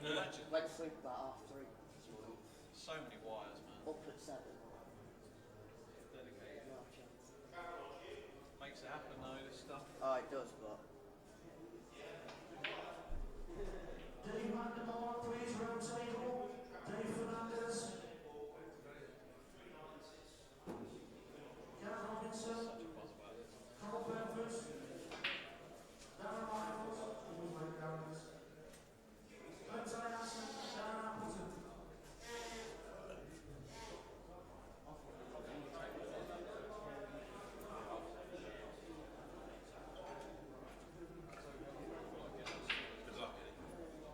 Imagine. Went to sleep about 3:30 this morning. So many wires, man. Up at 7. Dedicated. No chance. Makes it happen though, this stuff. Oh, it does, but. Dave Vandermoor, please round table. Dave Fernandez. Gareth Robinson. Such a buzz about this. Carl Bedford. Darren Michaels. Always like Darren's. Glenn Tyson. Darren Appleton.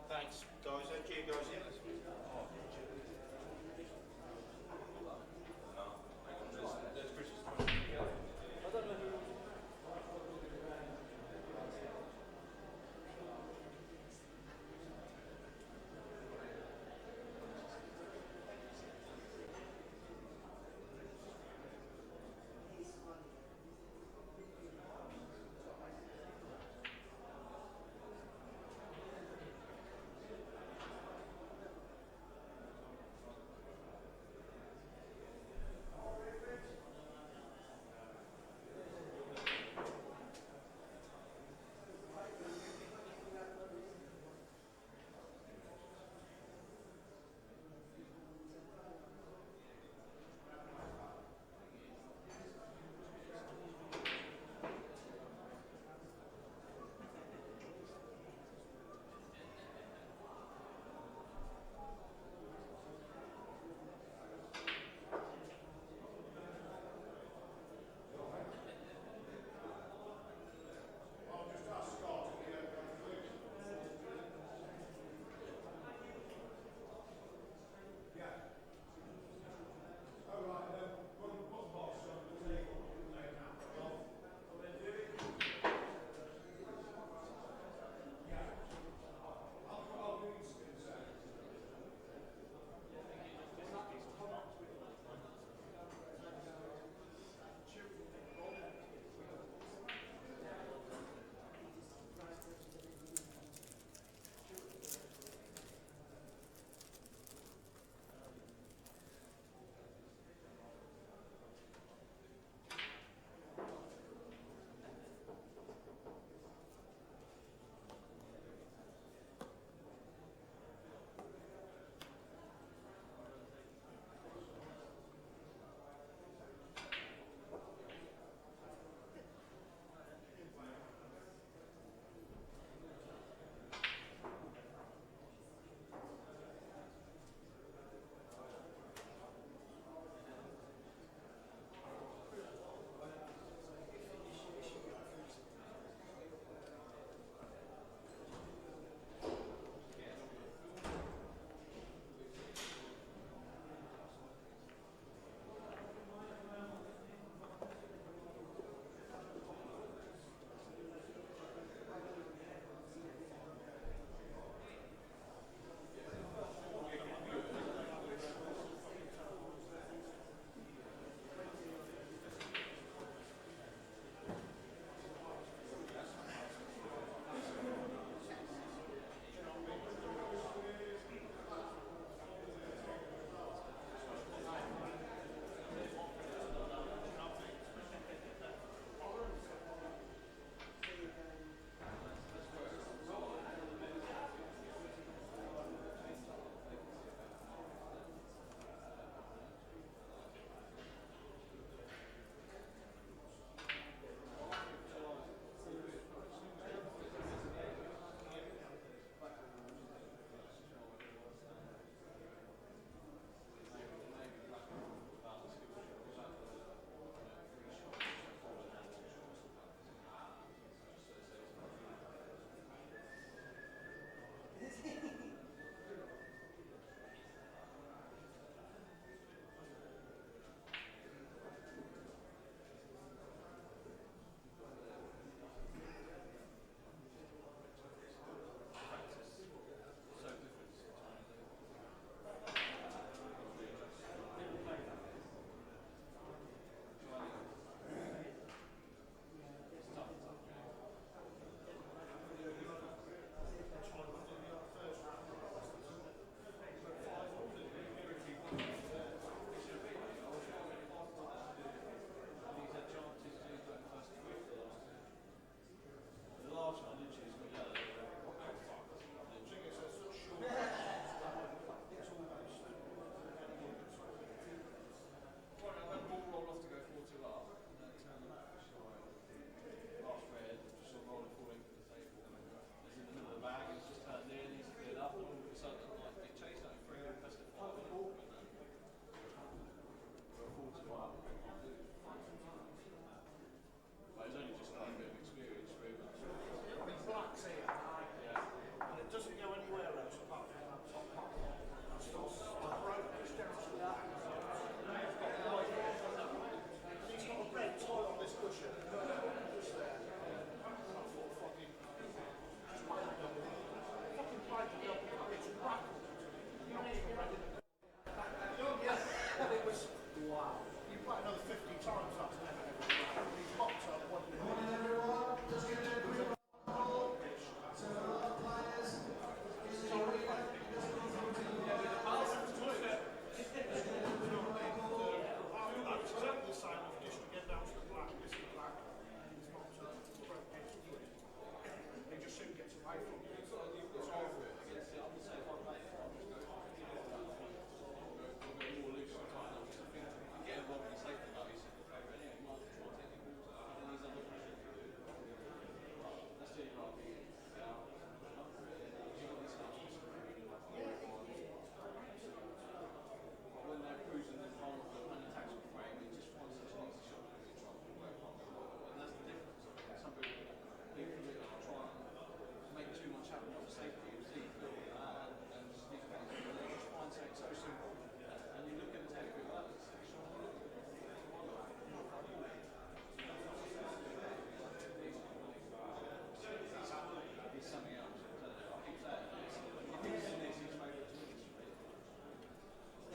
Thanks, guys. Thank you, guys. There's Chris's question. I don't know who.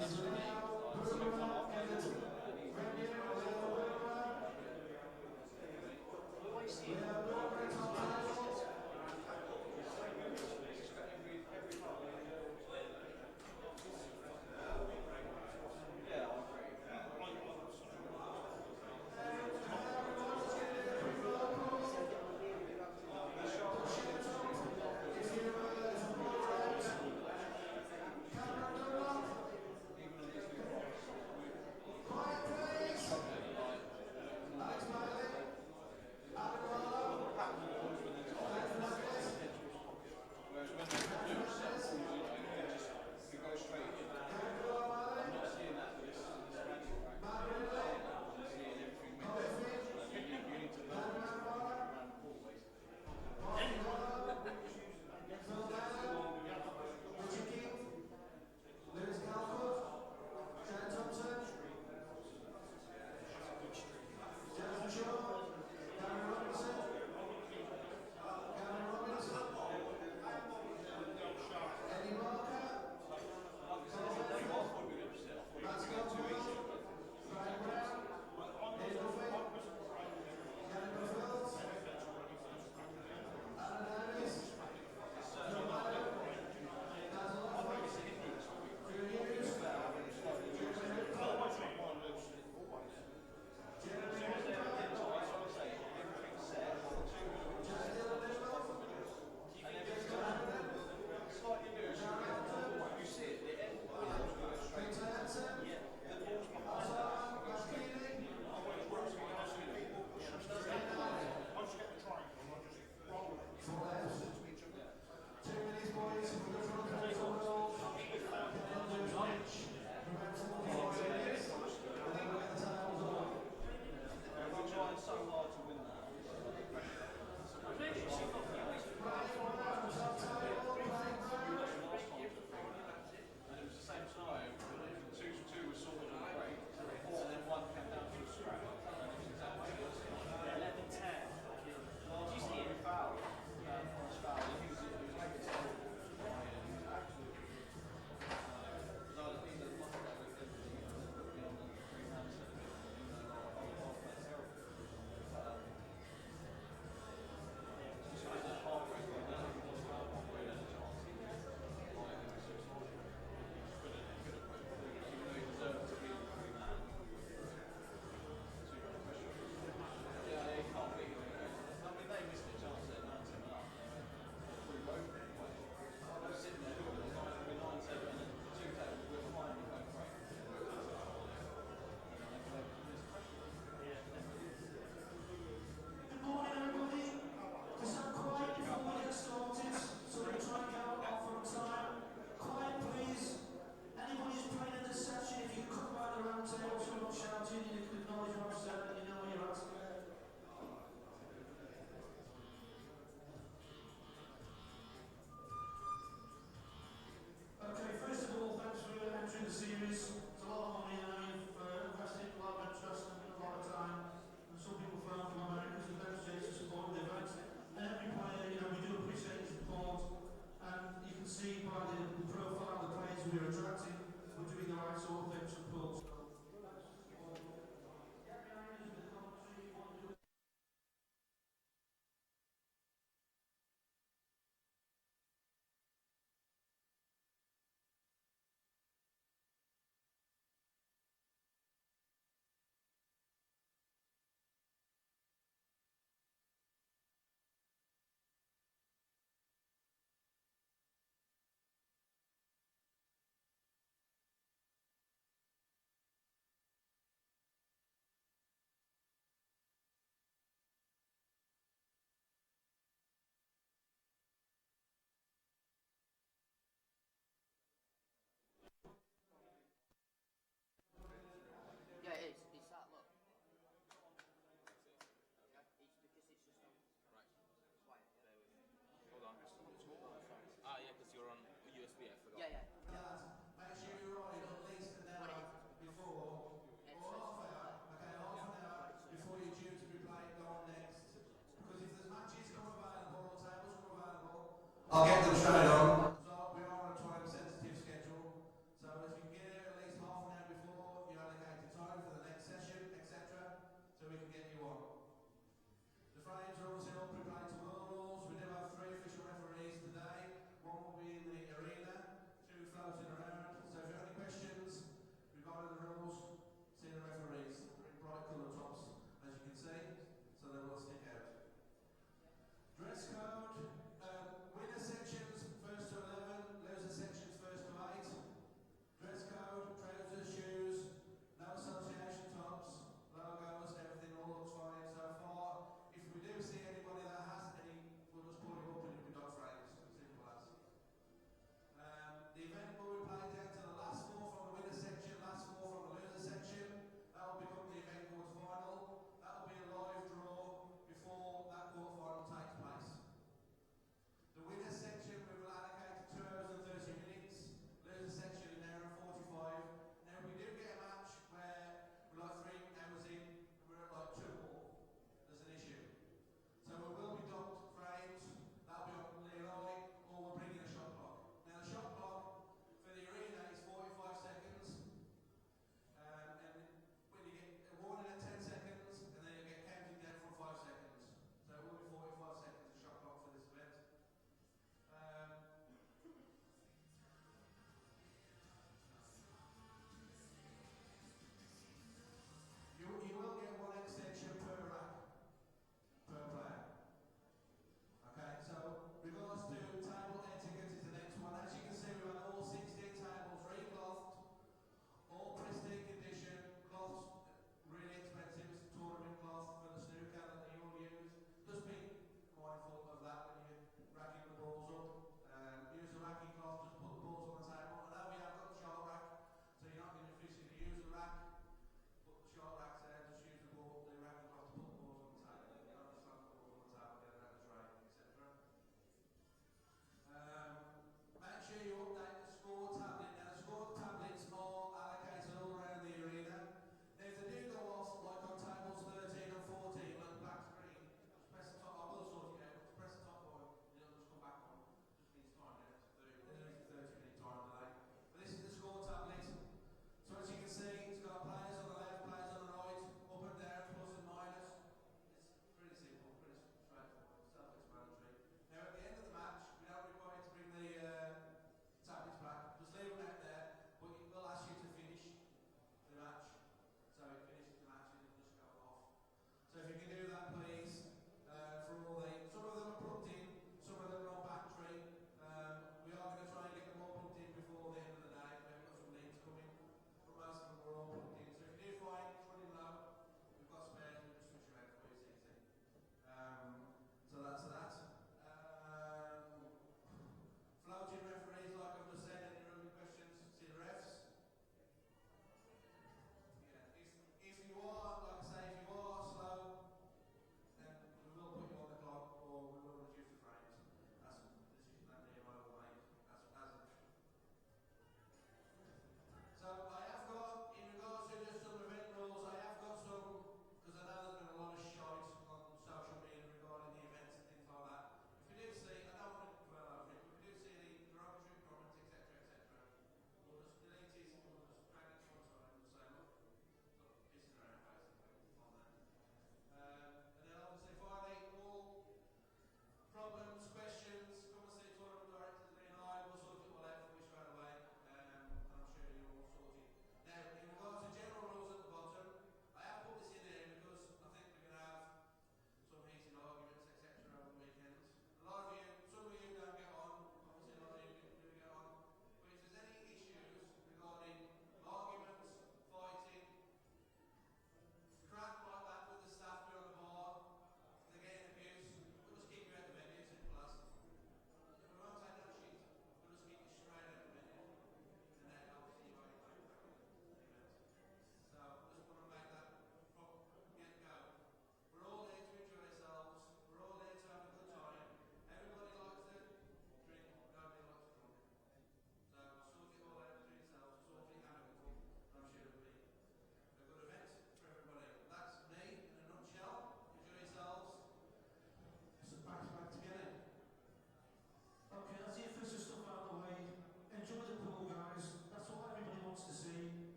That's the thing. Like, something fun off and he's yeah, I agree. Even on his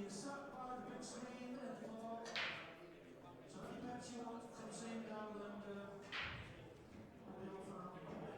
You're sat by the big screen at the bar. So any bets you want, come see me down and we'll be off and running.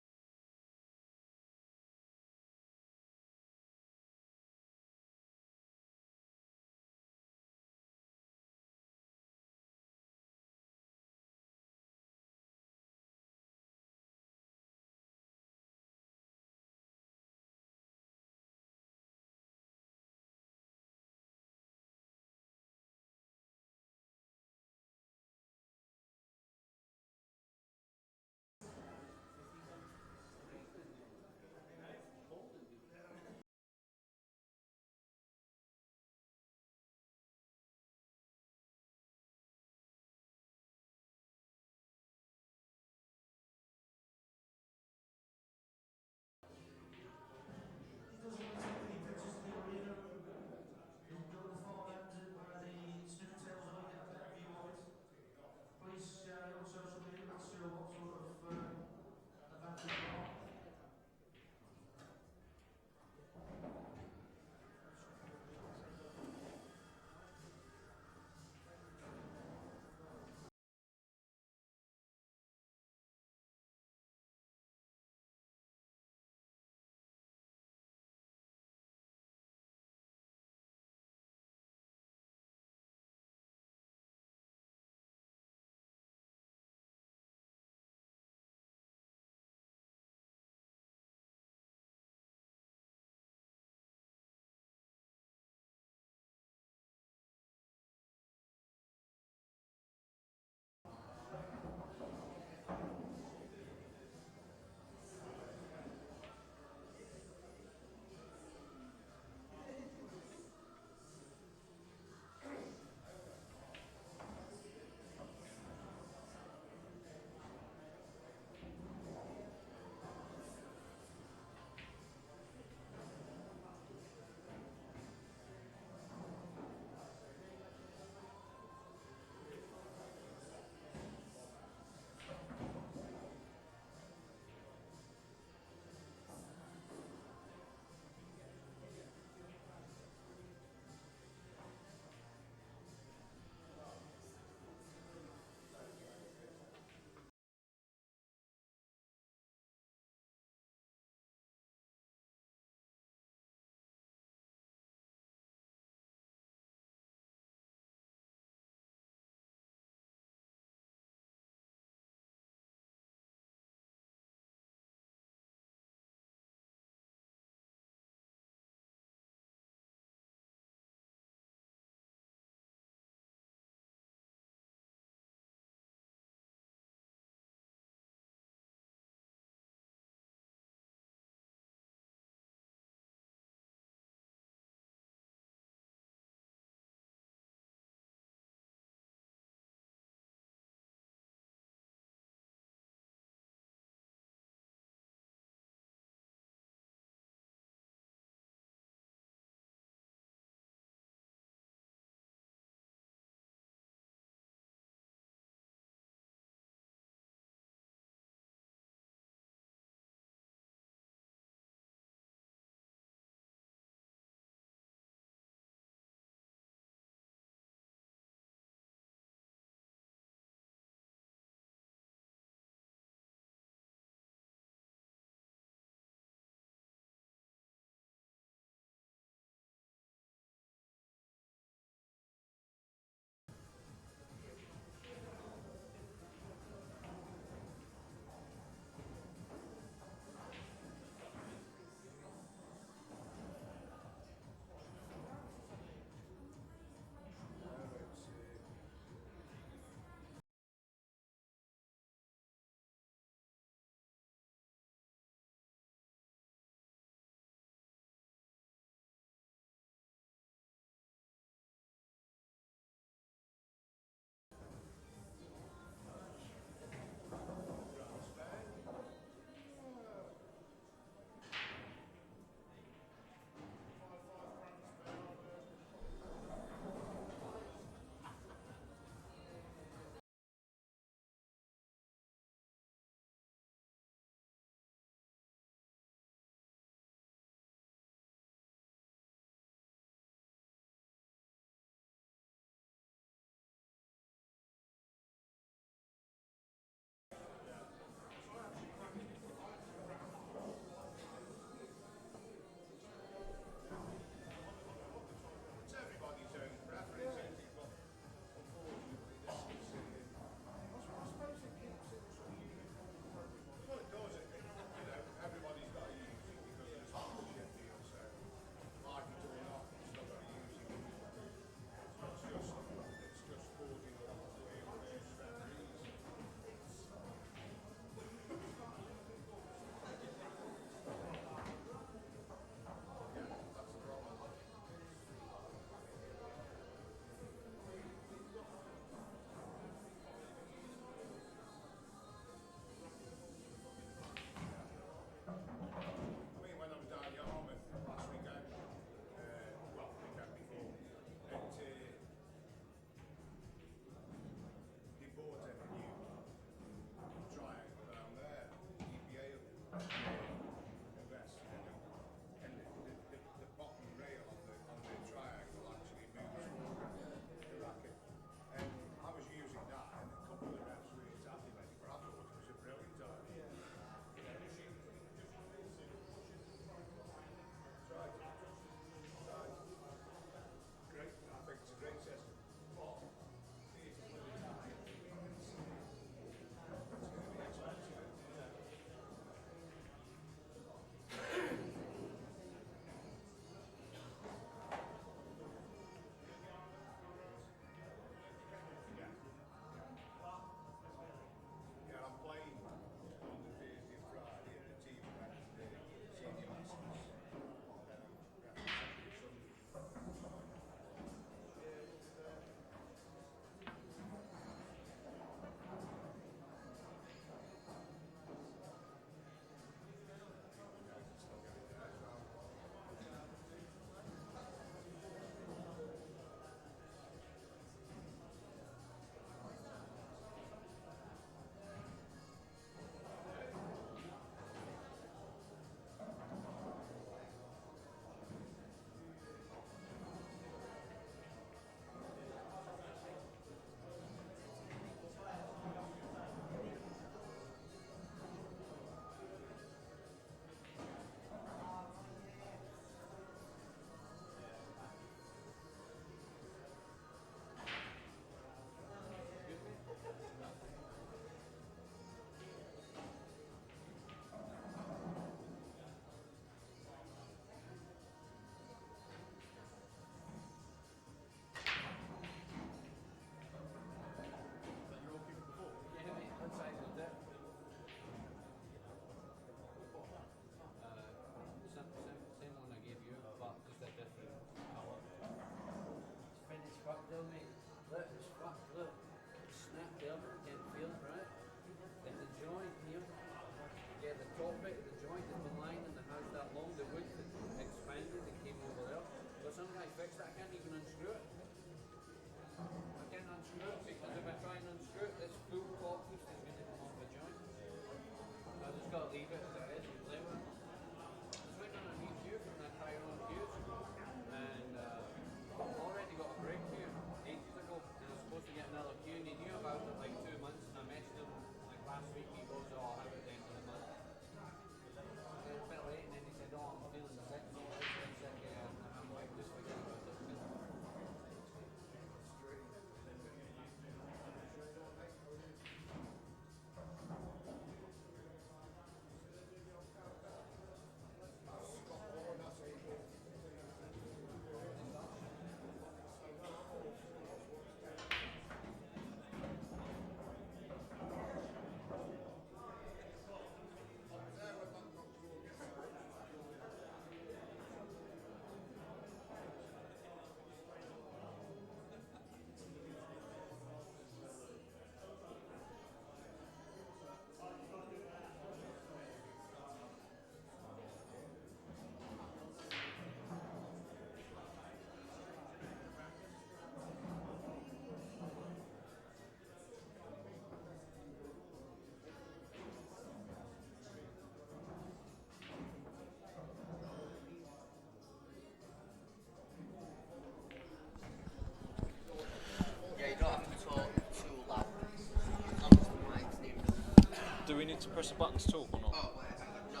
need to press a button to talk or not? Oh, wait. No,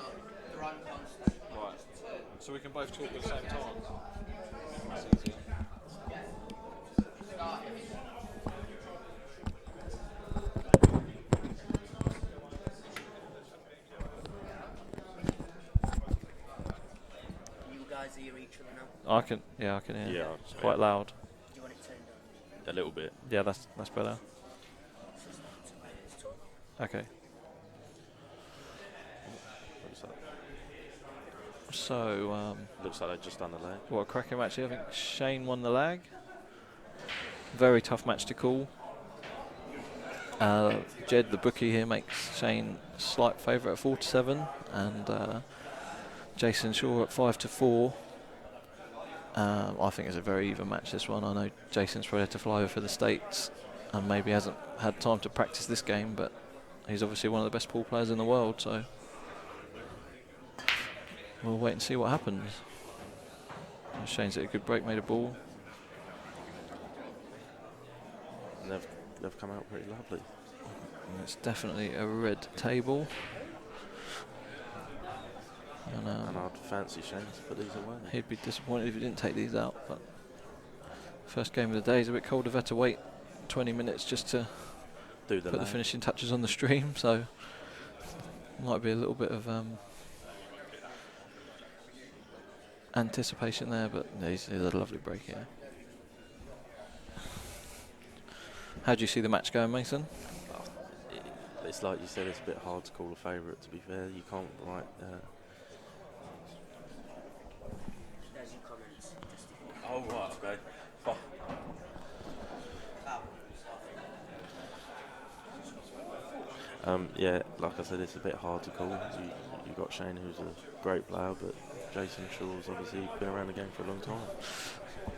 they're on constant. Right. So we can both talk at the same time. That's easier. Start. You guys hear each other now? I can hear. Yeah, It's quite loud. Do you want it turned on? a little bit. Yeah, that's better. It's talk. Okay. Looks like, So, looks like they've just done the leg. what a cracking match here. I think Shane won the lag. Very tough match to call. Jed, the bookie here, makes Shane slight favourite at 4-7, and Jayson Shaw at 5-4. I think it's a very even match, this one. I know Jason's probably had to fly over for the States and maybe hasn't had time to practice this game, but he's obviously one of the best pool players in the world, so we'll wait and see what happens. Shane's hit a good break, made a ball. And they've come out pretty lovely. And it's definitely a red table. And I'd fancy Shane to put these away. he'd be disappointed if he didn't take these out, but first game of the day is a bit cold. I've had to wait 20 minutes just to Do the put the lag. finishing touches on the stream, so might be a little bit of anticipation there, but no, he's a lovely break here. How do you see the match going, Mason? It's like you said, it's a bit hard to call a favourite, to be fair. You can't write... There's your comments. Oh, right, okay. Oh. Yeah, like I said, it's a bit hard to call. You've got Shane, who's a great player, but Jayson Shaw's obviously been around the game for a long time.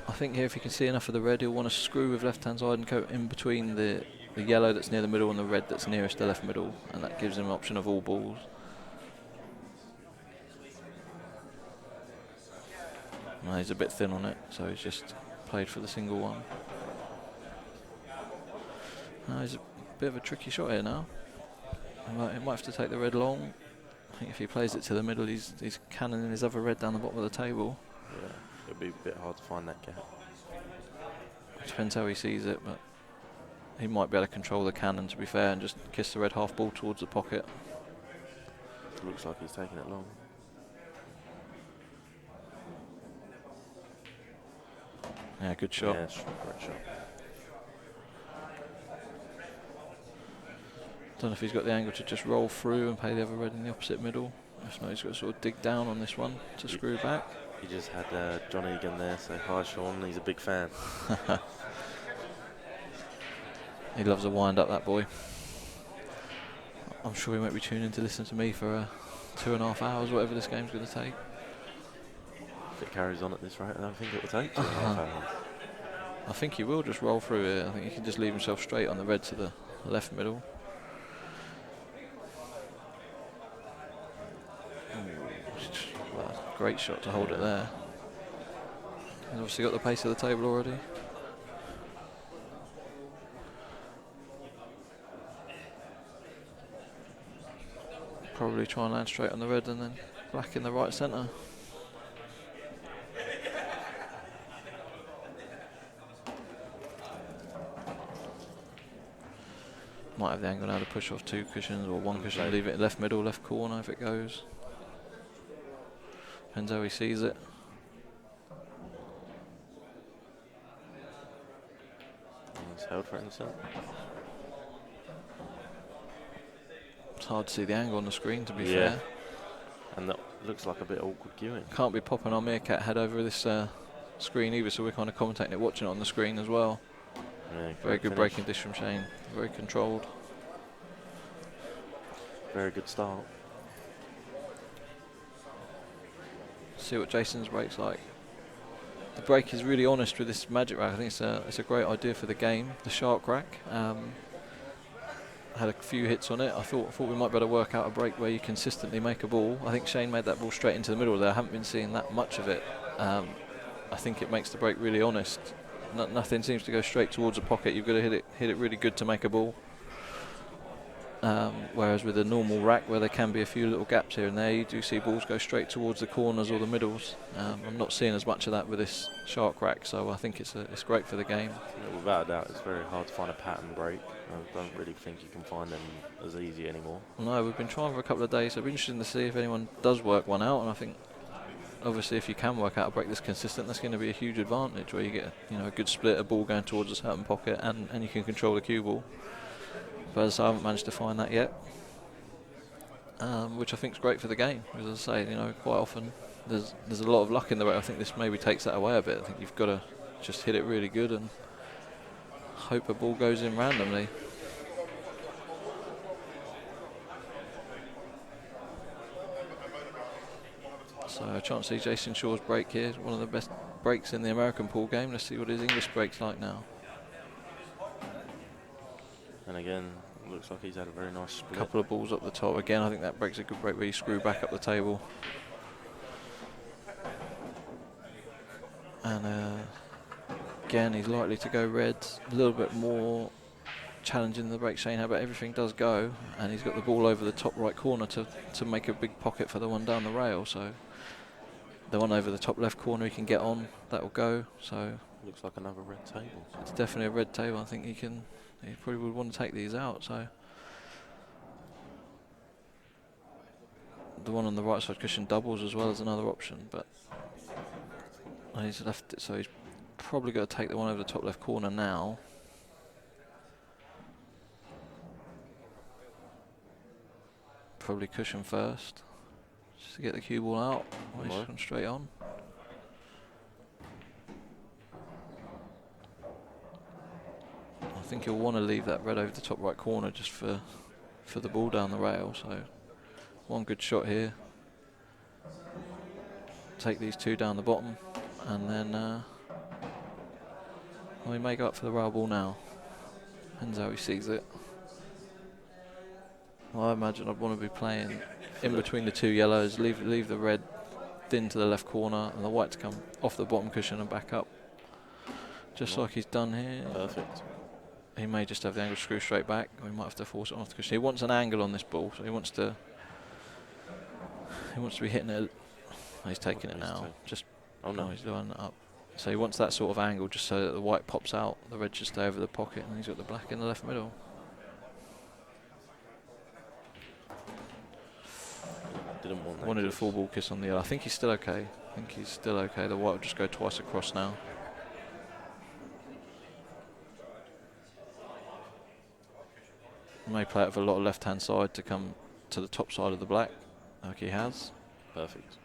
I think here, if you can see enough of the red, he'll want to screw with left-hand side and go in between the yellow that's near the middle and the red that's nearest the left middle, and that gives him an option of all balls. No, he's a bit thin on it, so he's just played for the single one. He's a bit of a tricky shot here now. He might have to take the red long. I think if he plays it to the middle, he's cannoning his other red down the bottom of the table. Yeah, it'll be a bit hard to find that gap. Depends how he sees it, but he might be able to control the cannon, to be fair, and just kiss the red half ball towards the pocket. Looks like he's taking it long. Yeah, good shot. Yeah, great shot. Don't know if he's got the angle to just roll through and play the other red in the opposite middle. If not, he's got to sort of dig down on this one to screw back. He just had John Egan there say hi, Sean. He's a big fan. He loves a wind up, that boy. I'm sure he won't be tuning in to listen to me for 2.5 hours, whatever this game's going to take. If it carries on at this rate, I don't think it will take 2.5 hours. I think he will just roll through it. I think he can just leave himself straight on the red to the left middle. Well, great shot to hold it there. He's obviously got the pace of the table already. Probably try and land straight on the red and then black in the right centre. Might have the angle now to push off 2 cushions or 1 cushion, leave it left middle, left corner if it goes. Depends how he sees it. He's held for instant. It's hard to see the angle on the screen, to be Yeah. fair. And that looks like a bit awkward queuing. Can't be popping our meerkat head over this screen either, so we're kind of commentating it, watching it on the screen as well. Yeah, Very good finish. breaking dish from Shane, very controlled. Very good start. See what Jason's break's like. The break is really honest with this magic rack. I think it's a great idea for the game. The shark rack. Had a few hits on it. I thought we might be able to work out a break where you consistently make a ball. I think Shane made that ball straight into the middle there. I haven't been seeing that much of it. I think it makes the break really honest. Nothing seems to go straight towards the pocket. You've got to hit it really good to make a ball. Whereas with a normal rack where there can be a few little gaps here and there, you do see balls go straight towards the corners or the middles. I'm not seeing as much of that with this shark rack, so I think it's great for the game. Yeah, without a doubt, it's very hard to find a pattern break. I don't really think you can find them as easy anymore. No, we've been trying for a couple of days, so it'll be interesting to see if anyone does work one out, and I think obviously if you can work out a break that's consistent, that's going to be a huge advantage, where you get a good split, a ball going towards a certain pocket, and you can control the cue ball. But as I haven't managed to find that yet, which I think is great for the game, because as I say, quite often there's a lot of luck in the way. I think this maybe takes that away a bit. I think you've got to just hit it really good and hope a ball goes in randomly. So a chance to see Jayson Shaw's break here, one of the best breaks in the American pool game. Let's see what his English break's like now. And again, looks like he's had a very nice split. Couple of balls up the top. Again, I think that break's a good break where you screw back up the table. And again, he's likely to go red. A little bit more challenging the break. Shane, how about everything does go, and he's got the ball over the top right corner to make a big pocket for the one down the rail. So the one over the top left corner he can get on, that will go. So looks like another red table. It's definitely a red table. I think he probably would want to take these out. So the one on the right side cushion doubles as well as another option, but he's left it, so he's probably got to take the one over the top left corner now. Probably cushion first, just to get the cue ball out. He's gone straight on. I think he'll want to leave that red over the top right corner just for the ball down the rail. So one good shot here. Take these two down the bottom, and then he may go up for the rail ball now. Depends how he sees it. Well, I imagine I'd want to be playing in between the two yellows, leave the red thin to the left corner, and the white to come off the bottom cushion and back up, just like he's done here. Perfect. He may just have the angle screw straight back, or he might have to force it off the cushion. He wants an angle on this ball, so he wants to be hitting it. He's taking it now. Just he's doing it up. So he wants that sort of angle, just so that the white pops out, the red should stay over the pocket, and he's got the black in the left middle. Didn't want that. Wanted a full ball kiss on the yellow. I think he's still okay. The white will just go twice across now. May play it with a lot of left-hand side to come to the top side of the black, like he has. Perfect.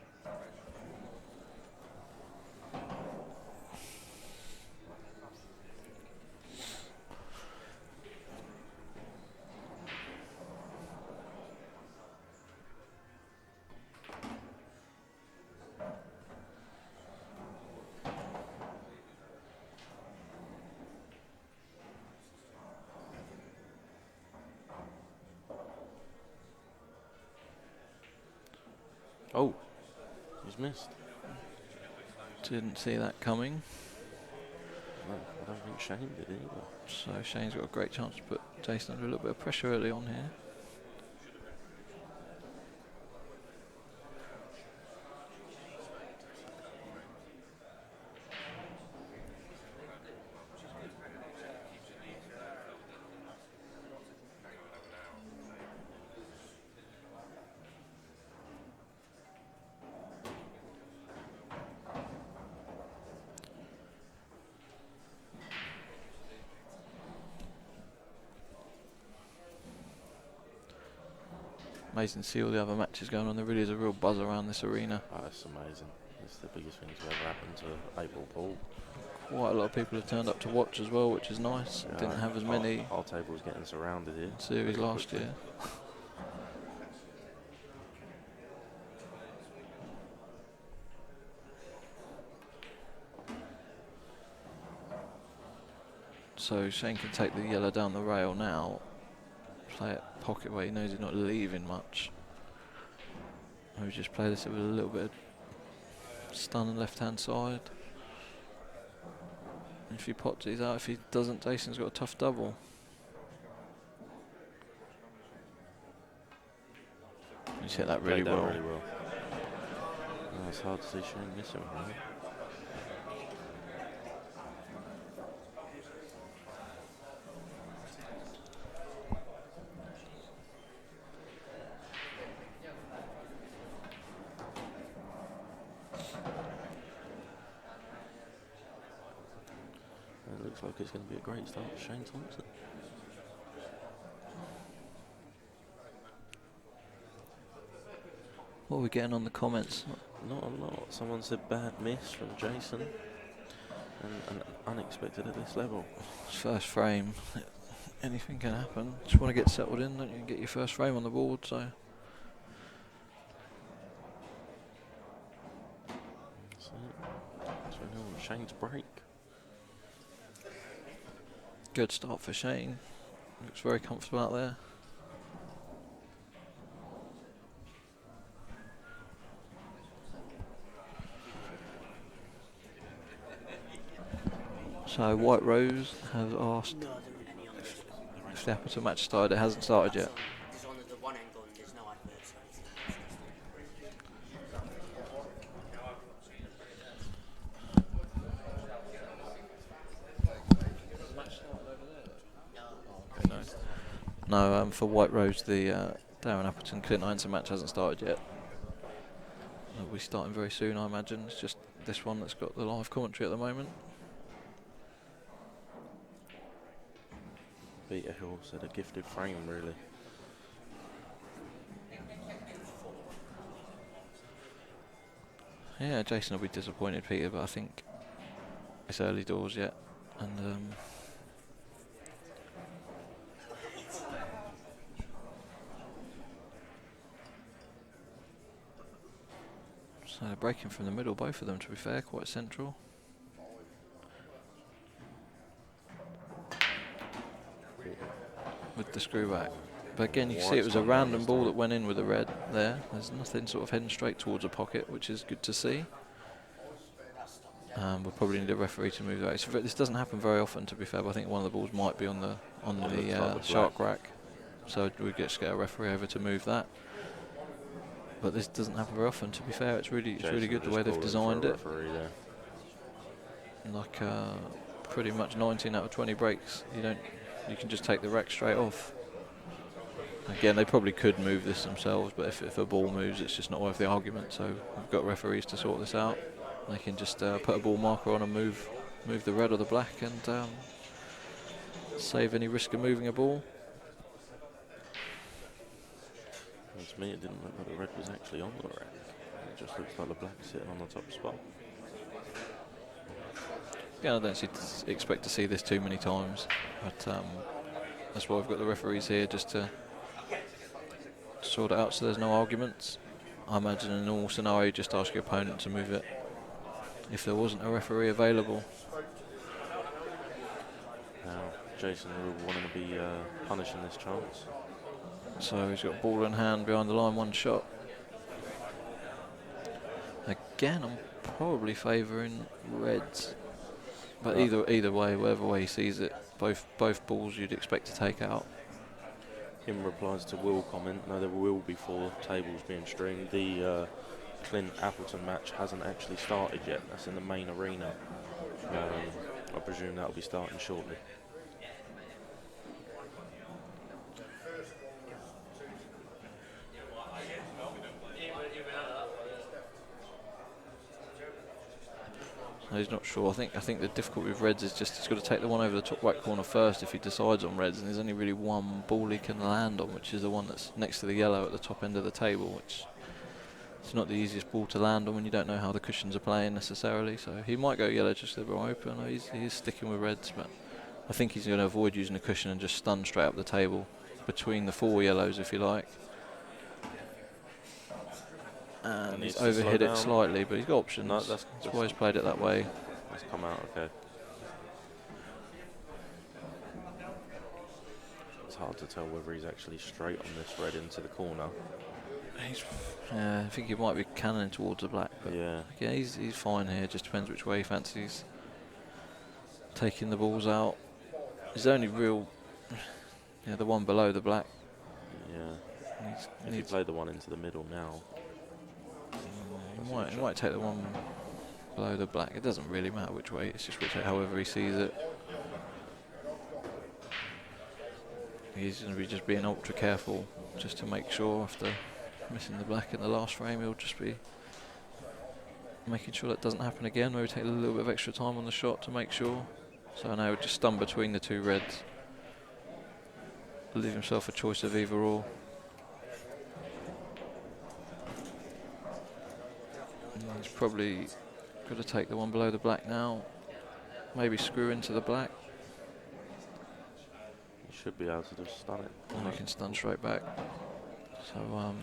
Oh, he's missed. Didn't see that coming. No, I don't think Shane did either. So Shane's got a great chance to put Jayson under a little bit of pressure early on here. Amazing to see all the other matches going on. There really is a real buzz around this arena. Oh, it's amazing. It's the biggest thing to ever happen to April Pool. Quite a lot of people have turned up to watch as well, which is nice. Yeah, Didn't have as many Our table was getting surrounded here. series last quickly. year. So Shane can take the yellow down the rail now. Play it pocket where he knows he's not leaving much. Maybe just play this with a little bit of stun on left hand side. If he pots these out, if he doesn't, Jason's got a tough double. He's hit that Played really well. really well. No, it's hard to see Shane miss him, right? It looks like it's going to be a great start for Shane Thompson. What are we getting on the comments? Not a lot. Someone said bad miss from Jayson. And unexpected at this level. First frame. Anything can happen. Just want to get settled in, don't you? And get your first frame on the board, so. So now Shane's break. Good start for Shane. Looks very comfortable out there. So White Rose has asked No, there isn't any on this. if the Appleton match started. It hasn't started yet. There's only the one angle and there's no adverts or anything. No, for White Rose, the Darren Appleton Clint Heinzen match hasn't started yet. It'll be starting very soon, I imagine. It's just this one that's got the live commentary at the moment. Peter Hill said a gifted frame, really. Yeah, Jayson will be disappointed, Peter, but I think it's early doors yet, and so they're breaking from the middle, both of them, to be fair, quite central. With the screw back. But again, you can see it was a random ball that went in with the red there. There's nothing sort of heading straight towards a pocket, which is good to see. We'll probably need a referee to move that. This doesn't happen very often, to be fair, but I think one of the balls might be on the shark rack. So we just get a referee over to move that. But this doesn't happen very often, to be fair. It's really good the way they've designed it. Like pretty much 19 out of 20 breaks, you can just take the rack straight off. Again, they probably could move this themselves, but if a ball moves, it's just not worth the argument. So we've got referees to sort this out. They can just put a ball marker on and move the red or the black, and save any risk of moving a ball. Well, to me, it didn't look like the red was actually on the rack. It just looks like the black sitting on the top spot. Yeah, I don't expect to see this too many times, but that's why we've got the referees here, just to sort it out so there's no arguments. I imagine in a normal scenario, just ask your opponent to move it if there wasn't a referee available. Now, Jayson will wanting to be punishing this chance. So he's got ball in hand behind the line, one shot. Again, I'm probably favouring reds. But either way, whatever way he sees it, both balls you'd expect to take out. In replies to Will's comment, no, there will be 4 tables being streamed. The Clint Appleton match hasn't actually started yet. That's in the main arena. I presume that'll be starting shortly. He's not sure. I think the difficulty with reds is just he's got to take the one over the top right corner first if he decides on reds, and there's only really one ball he can land on, which is the one that's next to the yellow at the top end of the table, which it's not the easiest ball to land on when you don't know how the cushions are playing necessarily. So he might go yellow just a little open. He's sticking with reds, but I think he's going to avoid using a cushion and just stun straight up the table between the 4 yellows, if you like. And he's overhit it slightly, but he's got options. No, that's why he's played it that way. That's come out okay. It's hard to tell whether he's actually straight on this red into the corner. I think he might be cannoning towards the black, but yeah, he's fine here. Just depends which way he fancies taking the balls out. His only real, the one below the black. Yeah, If you play the one into the middle now, he might take the one below the black. It doesn't really matter which way. It's just however he sees it. He's going to be just being ultra careful just to make sure after missing the black in the last frame, he'll just be making sure that doesn't happen again. Maybe take a little bit of extra time on the shot to make sure. So now he'll just stun between the two reds. Leave himself a choice of either or. And he's probably got to take the one below the black now. Maybe screw into the black. you should be able to just stun it. And he can stun straight back. So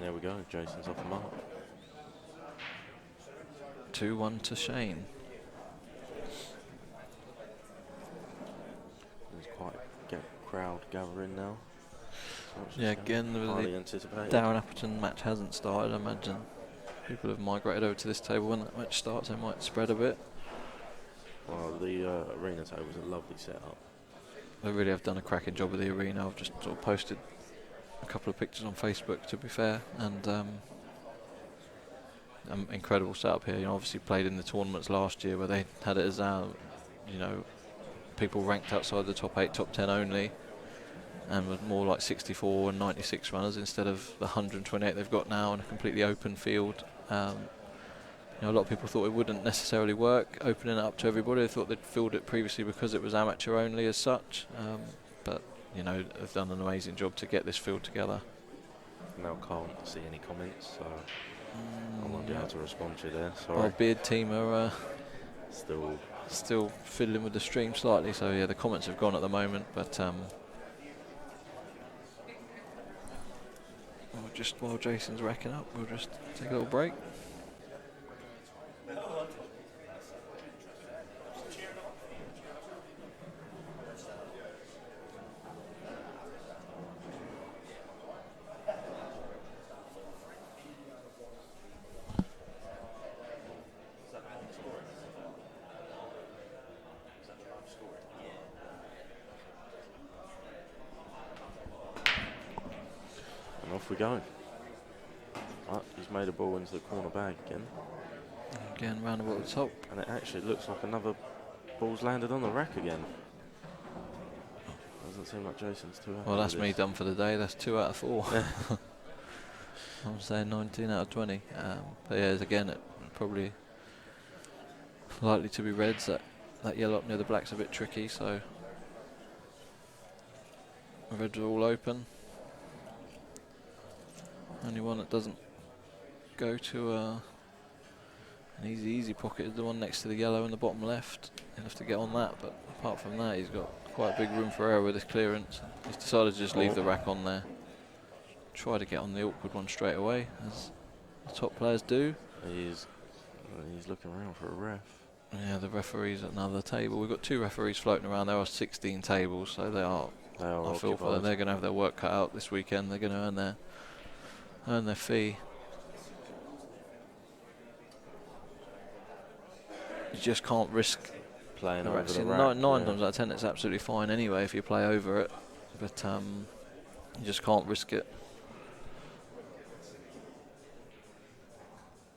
there we go, Jayson's off the mark. 2-1 to Shane. There's quite a crowd gathering now. So Yeah, again, highly the anticipated. Darren Appleton match hasn't started. I imagine people have migrated over to this table. When that match starts, they might spread a bit. Well, the arena table was a lovely setup. They really have done a cracking job with the arena. I've just sort of posted a couple of pictures on Facebook, to be fair, and incredible setup here. You know, obviously played in the tournaments last year where they had it as you know, people ranked outside the top 8, top 10 only, and with more like 64 and 96 runners instead of the 128 they've got now in a completely open field. You know, a lot of people thought it wouldn't necessarily work opening it up to everybody. They thought they'd filled it previously because it was amateur only as such, but you know, they've done an amazing job to get this field together. Now can't see any comments, so I won't be able to respond to you there. Sorry. Our beard team are Still fiddling with the stream slightly, so yeah, the comments have gone at the moment, but just while Jayson's racking up, we'll just take a little break. and off we go. Right, he's made a ball into the corner bag again. Again, round about the top. And it actually looks like another ball's landed on the rack again. Doesn't seem like Jayson's too happy. Well, that's with me this. done for the day. That's 2 out of 4. I'm saying 19 out of 20. But yeah, again, it probably likely to be reds. That yellow up near the black's a bit tricky, so reds are all open. Only one that doesn't go to an easy pocket is the one next to the yellow in the bottom left. He'll have to get on that, but apart from that, he's got quite big room for error with his clearance. He's decided to just leave the rack on there. Try to get on the awkward one straight away, as the top players do. He's looking around for a ref. Yeah, the referees at another table. We've got 2 referees floating around. There are 16 tables, so they are I feel for them. They're going to have their work cut out this weekend. They're going to earn their fee. You just can't risk playing over the See, rack. nine times out of 10 it's absolutely fine anyway if you play over it, but you just can't risk it.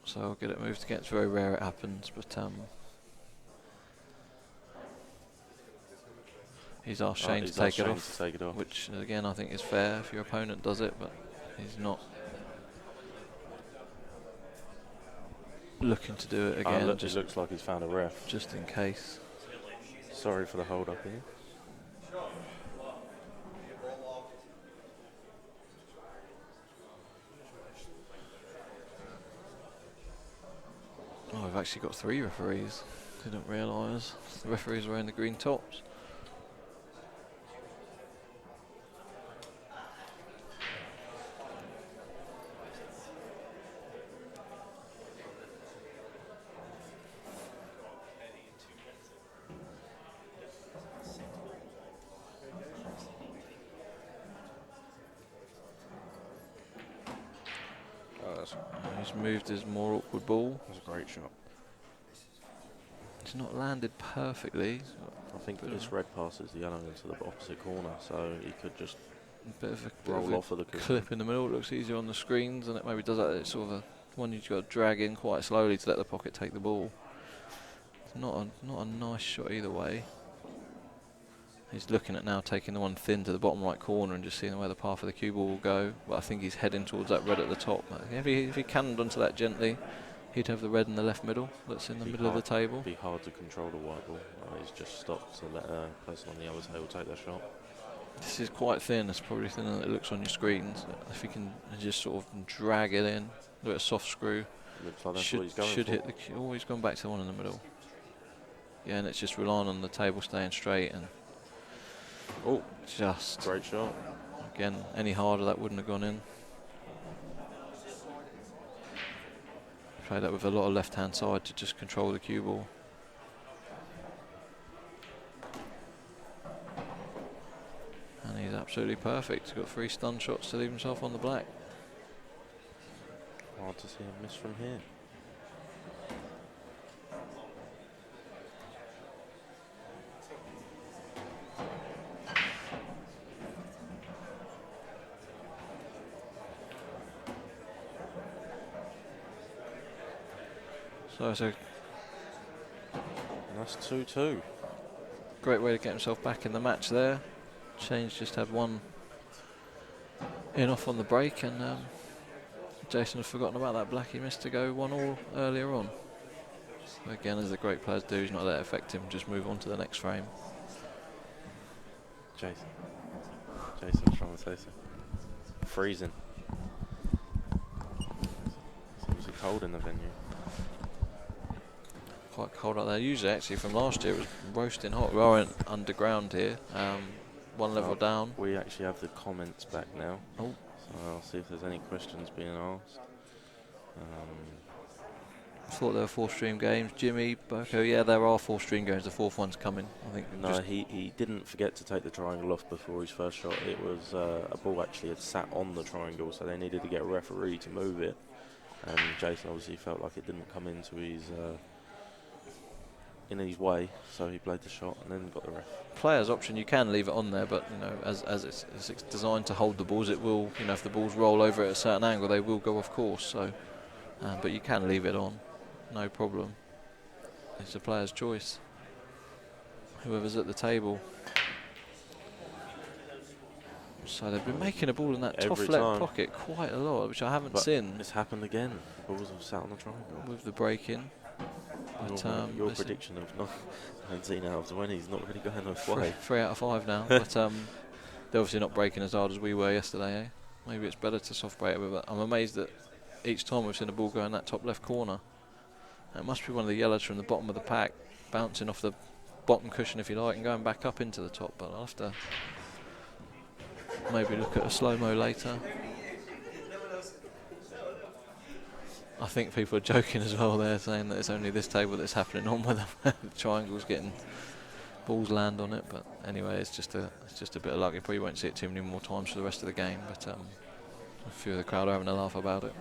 So I'll get it moved again. It's very rare it happens, but he's asked Shane to take it off, which again I think is fair if your opponent does it, but he's not looking to do it again. It looks like he's found a ref. Just in case. Sorry for the hold up here. Oh, we've actually got 3 referees. Didn't realise the referees were in the green tops. He's moved his more awkward ball. That was a great shot. It's not landed perfectly. I think this red passes the yellow into the opposite corner, so he could just A bit of roll a off of the cushion. clip in the middle. It looks easier on the screens, and it maybe does that. It's sort of a one you've got to drag in quite slowly to let the pocket take the ball. It's not a nice shot either way. He's looking at now taking the one thin to the bottom right corner and just seeing where the path of the cue ball will go. But I think he's heading towards that red at the top. If he cannoned onto that gently, he'd have the red in the left middle. That's in the middle of the table. It'd be hard to control the white ball. He's just stopped to let a person on the other table take their shot. This is quite thin. It's probably thinner than it looks on your screens. If he can just sort of drag it in, do a soft screw, Looks like that's what he's going should for. hit the cue. Oh, he's gone back to the one in the middle. Yeah, and it's just relying on the table staying straight and just Great shot. again, any harder that wouldn't have gone in. Play that with a lot of left-hand side to just control the cue ball. And he's absolutely perfect. He's got 3 stun shots to leave himself on the black. Hard to see him miss from here. So it's a And that's 2-2. great way to get himself back in the match there. Change just had one in off on the break, and Jayson had forgotten about that black he missed to go 1-1 earlier on. So again, as the great players do, he's not let it affect him, just move on to the next frame. Jason's trying to say so. Freezing. It's obviously cold in the venue. Quite cold out there. Usually, actually, from last year, it was roasting hot. We are underground here, one level down. We actually have the comments back now. Oh. So I'll see if there's any questions being asked. Thought there were 4 stream games. Jimmy, Boko, yeah, there are 4 stream games. The 4th one's coming. I think. No, he didn't forget to take the triangle off before his first shot. It was a ball actually had sat on the triangle, so they needed to get a referee to move it. And Jayson obviously felt like it didn't come into his in his way, so he played the shot and then got the ref. Player's option, you can leave it on there, but you know, as it's designed to hold the balls, it will, you know, if the balls roll over at a certain angle, they will go off course. So, but you can leave it on, no problem. It's a player's choice. Whoever's at the table. So they've been making a ball in that top left pocket quite a lot, which I haven't seen. It's happened again. The balls have sat on the triangle. With the break in. But, your prediction of 19 out of 20 is not really going off way. 3 out of 5 now, but they're obviously not breaking as hard as we were yesterday, eh? Maybe it's better to soft break it, but I'm amazed that each time we've seen a ball go in that top left corner. It must be one of the yellows from the bottom of the pack, bouncing off the bottom cushion, if you like, and going back up into the top, but I'll have to maybe look at a slow-mo later. I think people are joking as well there, saying that it's only this table that's happening on where the triangle's getting balls land on it. But anyway, it's just a bit of luck. You probably won't see it too many more times for the rest of the game. But a few of the crowd are having a laugh about it.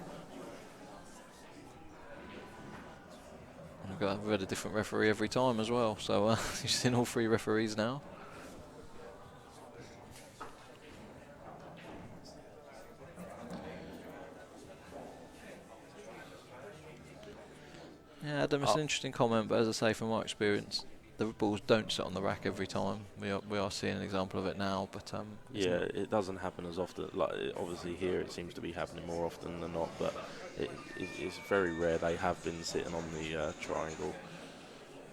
We've had a different referee every time as well. So you've seen all 3 referees now. Yeah, Adam, it's an interesting comment, but as I say, from my experience, the balls don't sit on the rack every time. We are seeing an example of it now, but yeah, it doesn't happen as often. Like obviously here, it seems to be happening more often than not, but it's very rare. They have been sitting on the triangle.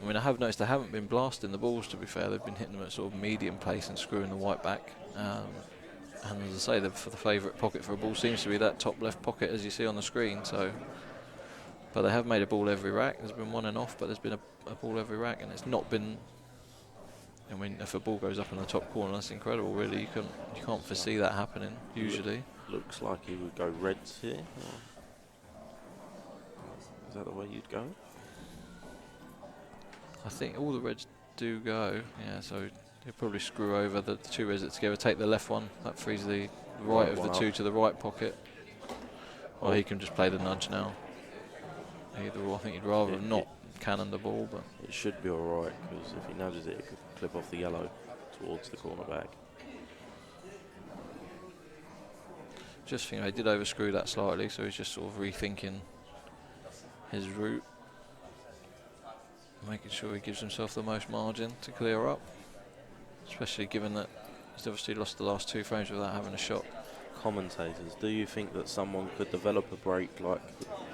I mean, I have noticed they haven't been blasting the balls. To be fair, they've been hitting them at sort of medium pace and screwing the white back. And as I say, the favourite pocket for a ball seems to be that top left pocket, as you see on the screen. So. But they have made a ball every rack. There's been one and off, but there's been a ball every rack, and it's not been. I mean, if a ball goes up in the top corner, that's incredible. Really, you can't foresee that happening usually. Looks like he would go reds here. Is that the way you'd go? I think all the reds do go. Yeah, so you'll probably screw over the 2 reds together. Take the left one. That frees the right of the 2 to the right pocket. Or he can just play the nudge now. Either or, I think he'd rather have not cannon the ball, but It should be alright, because if he nudges it, it could clip off the yellow towards the cornerback. just think he did overscrew that slightly, so he's just sort of rethinking his route, making sure he gives himself the most margin to clear up, especially given that he's obviously lost the last 2 frames without having a shot. Commentators, do you think that someone could develop a break like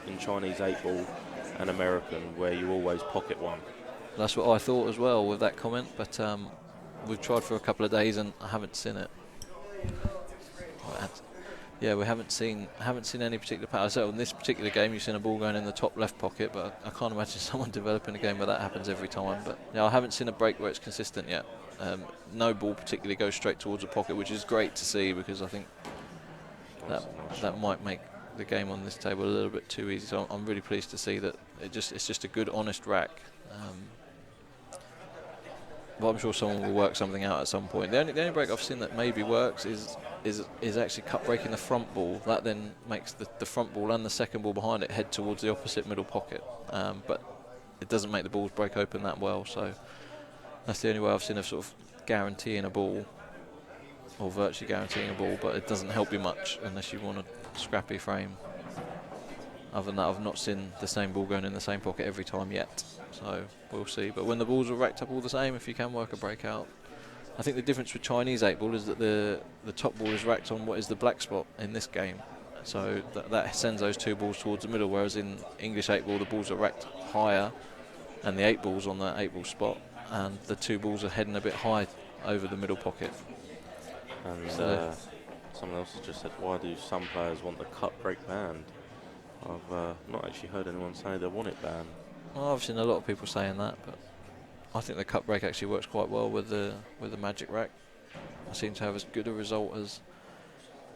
in Chinese 8-ball and American, where you always pocket one? That's what I thought as well with that comment, but we've tried for a couple of days and I haven't seen it. Yeah, we haven't seen any particular pattern. So in this particular game, you've seen a ball going in the top left pocket, but I can't imagine someone developing a game where that happens every time. But yeah, I haven't seen a break where it's consistent yet. No ball particularly goes straight towards the pocket, which is great to see, because I think that might make the game on this table a little bit too easy. So I'm really pleased to see that it's just a good, honest rack. But I'm sure someone will work something out at some point. The only break I've seen that maybe works is actually cut breaking the front ball. That then makes the front ball and the second ball behind it head towards the opposite middle pocket. But it doesn't make the balls break open that well. So that's the only way I've seen of sort of guaranteeing a ball, or virtually guaranteeing a ball. But it doesn't help you much unless you want a scrappy frame. Other than that, I've not seen the same ball going in the same pocket every time yet. So we'll see. But when the balls are racked up all the same, if you can work a breakout. I think the difference with Chinese 8-ball is that the top ball is racked on what is the black spot in this game. So that sends those 2 balls towards the middle, whereas in English 8-ball, the balls are racked higher and the 8 ball's on that 8-ball spot, and the 2 balls are heading a bit high over the middle pocket. And So someone else has just said, why do some players want the cut break banned? I've not actually heard anyone say they want it banned. Well, I've seen a lot of people saying that, but I think the cut break actually works quite well with the magic rack. I seem to have as good a result as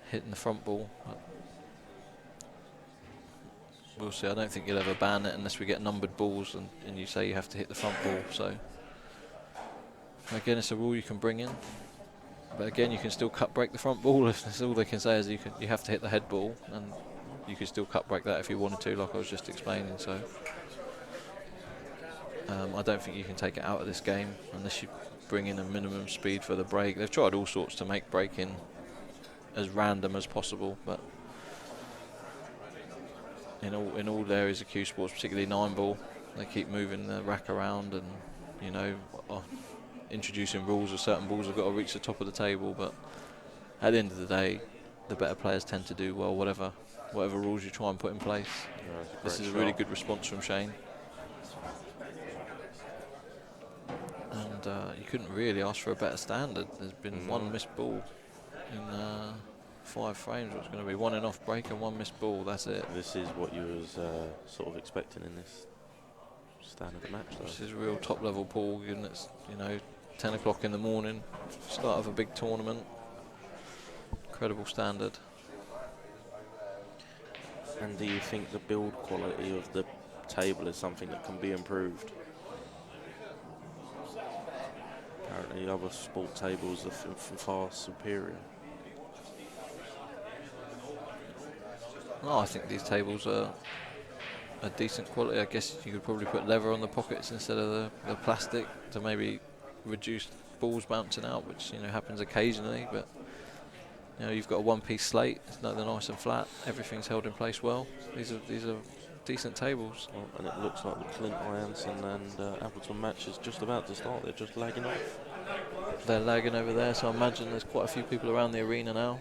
hitting the front ball. But we'll see. I don't think you'll ever ban it unless we get numbered balls and you say you have to hit the front ball. So again, it's a rule you can bring in. But again, you can still cut break the front ball. If that's all they can say is you have to hit the head ball, and you could still cut break that if you wanted to, like I was just explaining. So I don't think you can take it out of this game unless you bring in a minimum speed for the break. They've tried all sorts to make breaking as random as possible, but in all areas of Q sports, particularly 9-ball, they keep moving the rack around and introducing rules of certain balls have got to reach the top of the table. But at the end of the day, the better players tend to do well whatever rules you try and put in place. Yeah, This is a really good response from Shane. And you couldn't really ask for a better standard. There's been 1 missed ball in 5 frames. It's going to be 1 in off break and 1 missed ball. That's it. This is what you was sort of expecting in this standard match, though. This is a real top level pool, given it's 10 o'clock in the morning, start of a big tournament. Incredible standard. And do you think the build quality of the table is something that can be improved? Apparently other sport tables are far superior. I think these tables are a decent quality. I guess you could probably put leather on the pockets instead of the plastic to maybe reduce balls bouncing out, which happens occasionally. But you've got a 1-piece slate. They're nice and flat. Everything's held in place well. These are decent tables. Well, and it looks like the Clint Ianson and Appleton match is just about to start. They're just lagging off. They're lagging over there, so I imagine there's quite a few people around the arena now.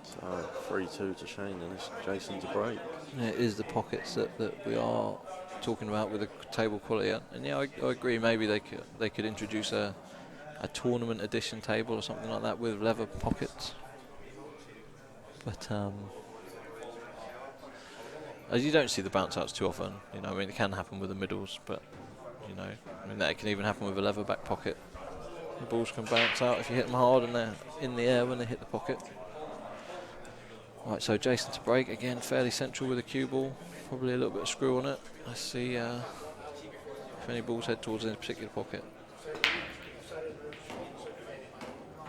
So 3-2 to Shane, and it's Jayson to break. Yeah, it is the pockets that we are talking about with the table quality, and I agree. Maybe they could introduce a tournament edition table or something like that with leather pockets. But as you don't see the bounce outs too often, it can happen with the middles, but that can even happen with a leather back pocket. The balls can bounce out if you hit them hard and they're in the air when they hit the pocket. Right, so Jayson to break again, fairly central with a cue ball, probably a little bit of screw on it. Let's see if any balls head towards any particular pocket.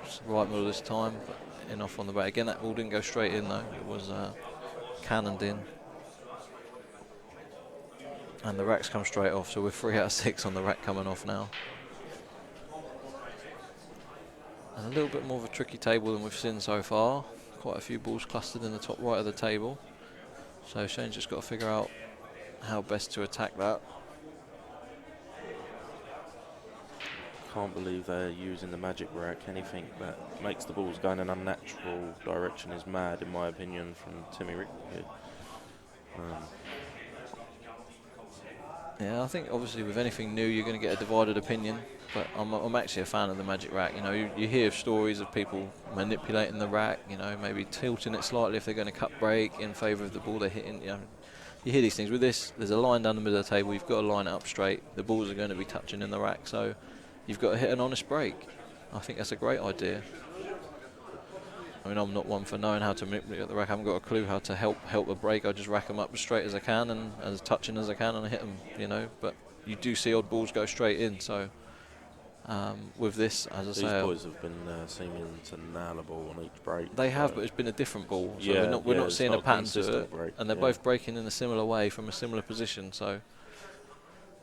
It's the right middle this time, but in off on the break. Again, that ball didn't go straight in though, it was cannoned in. And the rack's come straight off, so we're 3 out of 6 on the rack coming off now. And a little bit more of a tricky table than we've seen so far. Quite a few balls clustered in the top right of the table. So Shane's just got to figure out how best to attack that. Can't believe they're using the magic rack. Anything that makes the balls go in an unnatural direction is mad, in my opinion, from Timmy Rick here. Yeah, I think obviously with anything new you're going to get a divided opinion, but I'm actually a fan of the magic rack. You know, you hear stories of people manipulating the rack, you know, maybe tilting it slightly if they're going to cut break in favour of the ball they're hitting. You know, you hear these things. With this, there's a line down the middle of the table, you've got to line it up straight. The balls are going to be touching in the rack, so you've got to hit an honest break. I think that's a great idea. I mean, I'm not one for knowing how to manipulate the rack. I haven't got a clue how to help a break. I just rack them up as straight as I can and as touching as I can and hit them, you know. But you do see odd balls go straight in. So with this, as I say, these boys have been seeming to nail a ball on each break. they have, but it's been a different ball. So Yeah, we're not it's seeing not a pattern to consistent it, break, and they're yeah. both breaking in a similar way from a similar position. So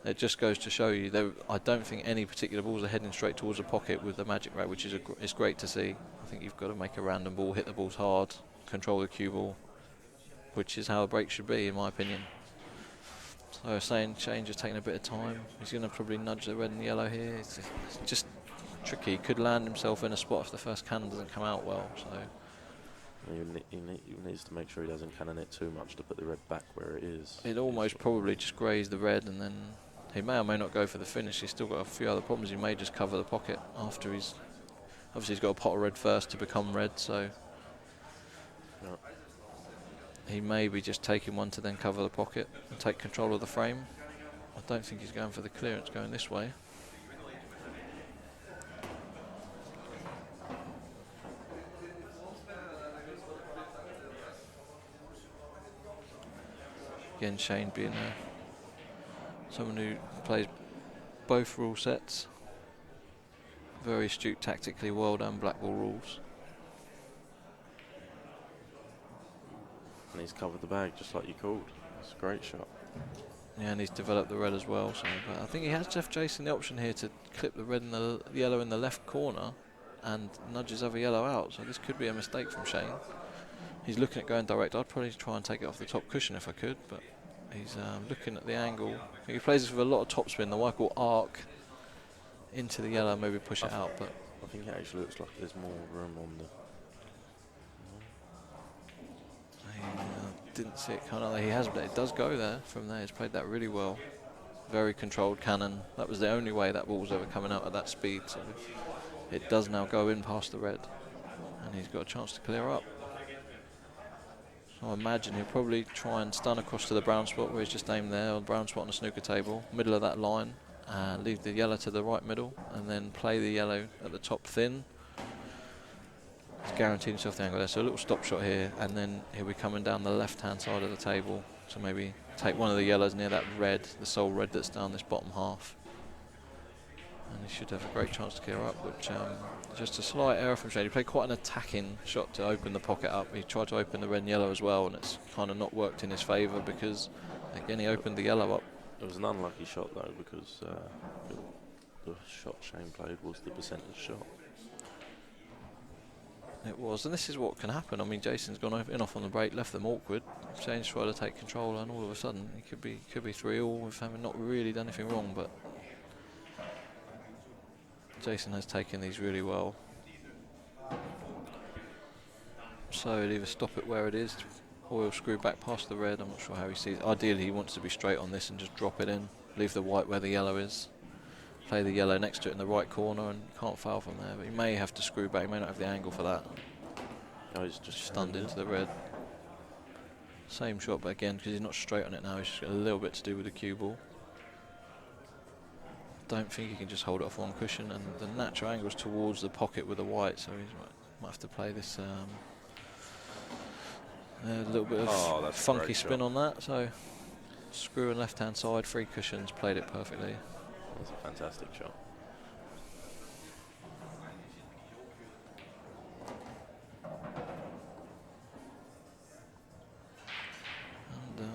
it just goes to show you, I don't think any particular balls are heading straight towards the pocket with the magic rack, which is it's great to see. I think you've got to make a random ball, hit the balls hard, control the cue ball, which is how a break should be, in my opinion. So Shane just taking a bit of time. He's going to probably nudge the red and yellow here. It's just tricky. He could land himself in a spot if the first cannon doesn't come out well. So He needs to make sure he doesn't cannon it too much to put the red back where it is. it almost probably just grazed the red, and then he may or may not go for the finish. He's still got a few other problems. He may just cover the pocket after he's... Obviously he's got a pot of red first to become red, so... Yeah. He may be just taking one to then cover the pocket and take control of the frame. I don't think he's going for the clearance going this way. Again, Shane being someone who plays both rule sets. Very astute tactically, well done black ball rules. And he's covered the bag just like you called. It's a great shot. Yeah, and he's developed the red as well. So, but I think he has left Jayson the option here to clip the red and the yellow in the left corner and nudge his other yellow out. So this could be a mistake from Shane. He's looking at going direct. I'd probably try and take it off the top cushion if I could, but he's looking at the angle. He plays this with a lot of topspin. The white will arc into the yellow, maybe push it out. But I think it actually looks like there's more room on the... didn't see it kind of like he has, but it does go there from there. He's played that really well. Very controlled cannon. That was the only way that ball was ever coming out at that speed. So it does now go in past the red, and he's got a chance to clear up. So I imagine he'll probably try and stun across to the brown spot where he's just aimed there, or the brown spot on the snooker table, middle of that line, and leave the yellow to the right middle, and then play the yellow at the top thin. He's guaranteed himself the angle there, so a little stop shot here, and then he'll be coming down the left-hand side of the table. So maybe take one of the yellows near that red, the sole red that's down this bottom half. And he should have a great chance to clear up, which just a slight error from Shane. He played quite an attacking shot to open the pocket up. He tried to open the red and yellow as well, and it's kind of not worked in his favour because, again, he opened the yellow up. It was an unlucky shot though, because the shot Shane played was the percentage shot. It was, and this is what can happen. I mean, Jayson's gone off on the break, left them awkward. Shane's tried to take control, and all of a sudden, it could be 3-all with having not really done anything wrong. But Jayson has taken these really well. So he'll either stop it where it is, or he'll screw back past the red. I'm not sure how he sees it. Ideally, he wants to be straight on this and just drop it in, leave the white where the yellow is. Play the yellow next to it in the right corner and can't foul from there, but he may have to screw back. He may not have the angle for that. Oh, he's just Stunned into the red. Same shot, but again, because he's not straight on it now, he's just got a little bit to do with the cue ball. Don't think he can just hold it off one cushion, and the natural angle is towards the pocket with the white, so he might have to play this A little bit Oh, of that's a funky great spin shot. on that. So screw and left hand side, 3 cushions, played it perfectly. That's a fantastic shot. And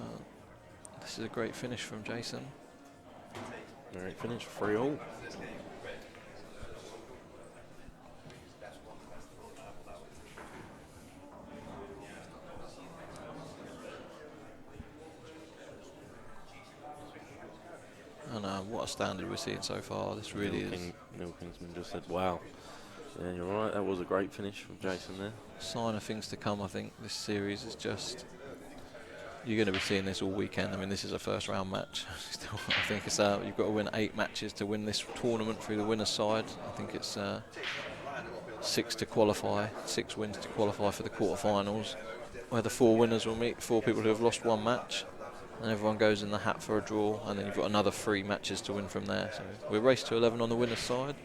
this is a great finish from Jayson. Great finish, 3-all. And what a standard we're seeing so far. This really is Neil Kingsman just said, wow. Yeah, you're right. That was a great finish from Jayson there. a sign of things to come. I think this series is just, you're going to be seeing this all weekend. I mean, this is a first round match. Still, I think it's you've got to win 8 matches to win this tournament through the winner's side. I think it's 6 to qualify, 6 wins to qualify for the quarterfinals, where the 4 winners will meet 4 people who have lost 1 match, and everyone goes in the hat for a draw, and then you've got another 3 matches to win from there. So we're race to 11 on the winner's side,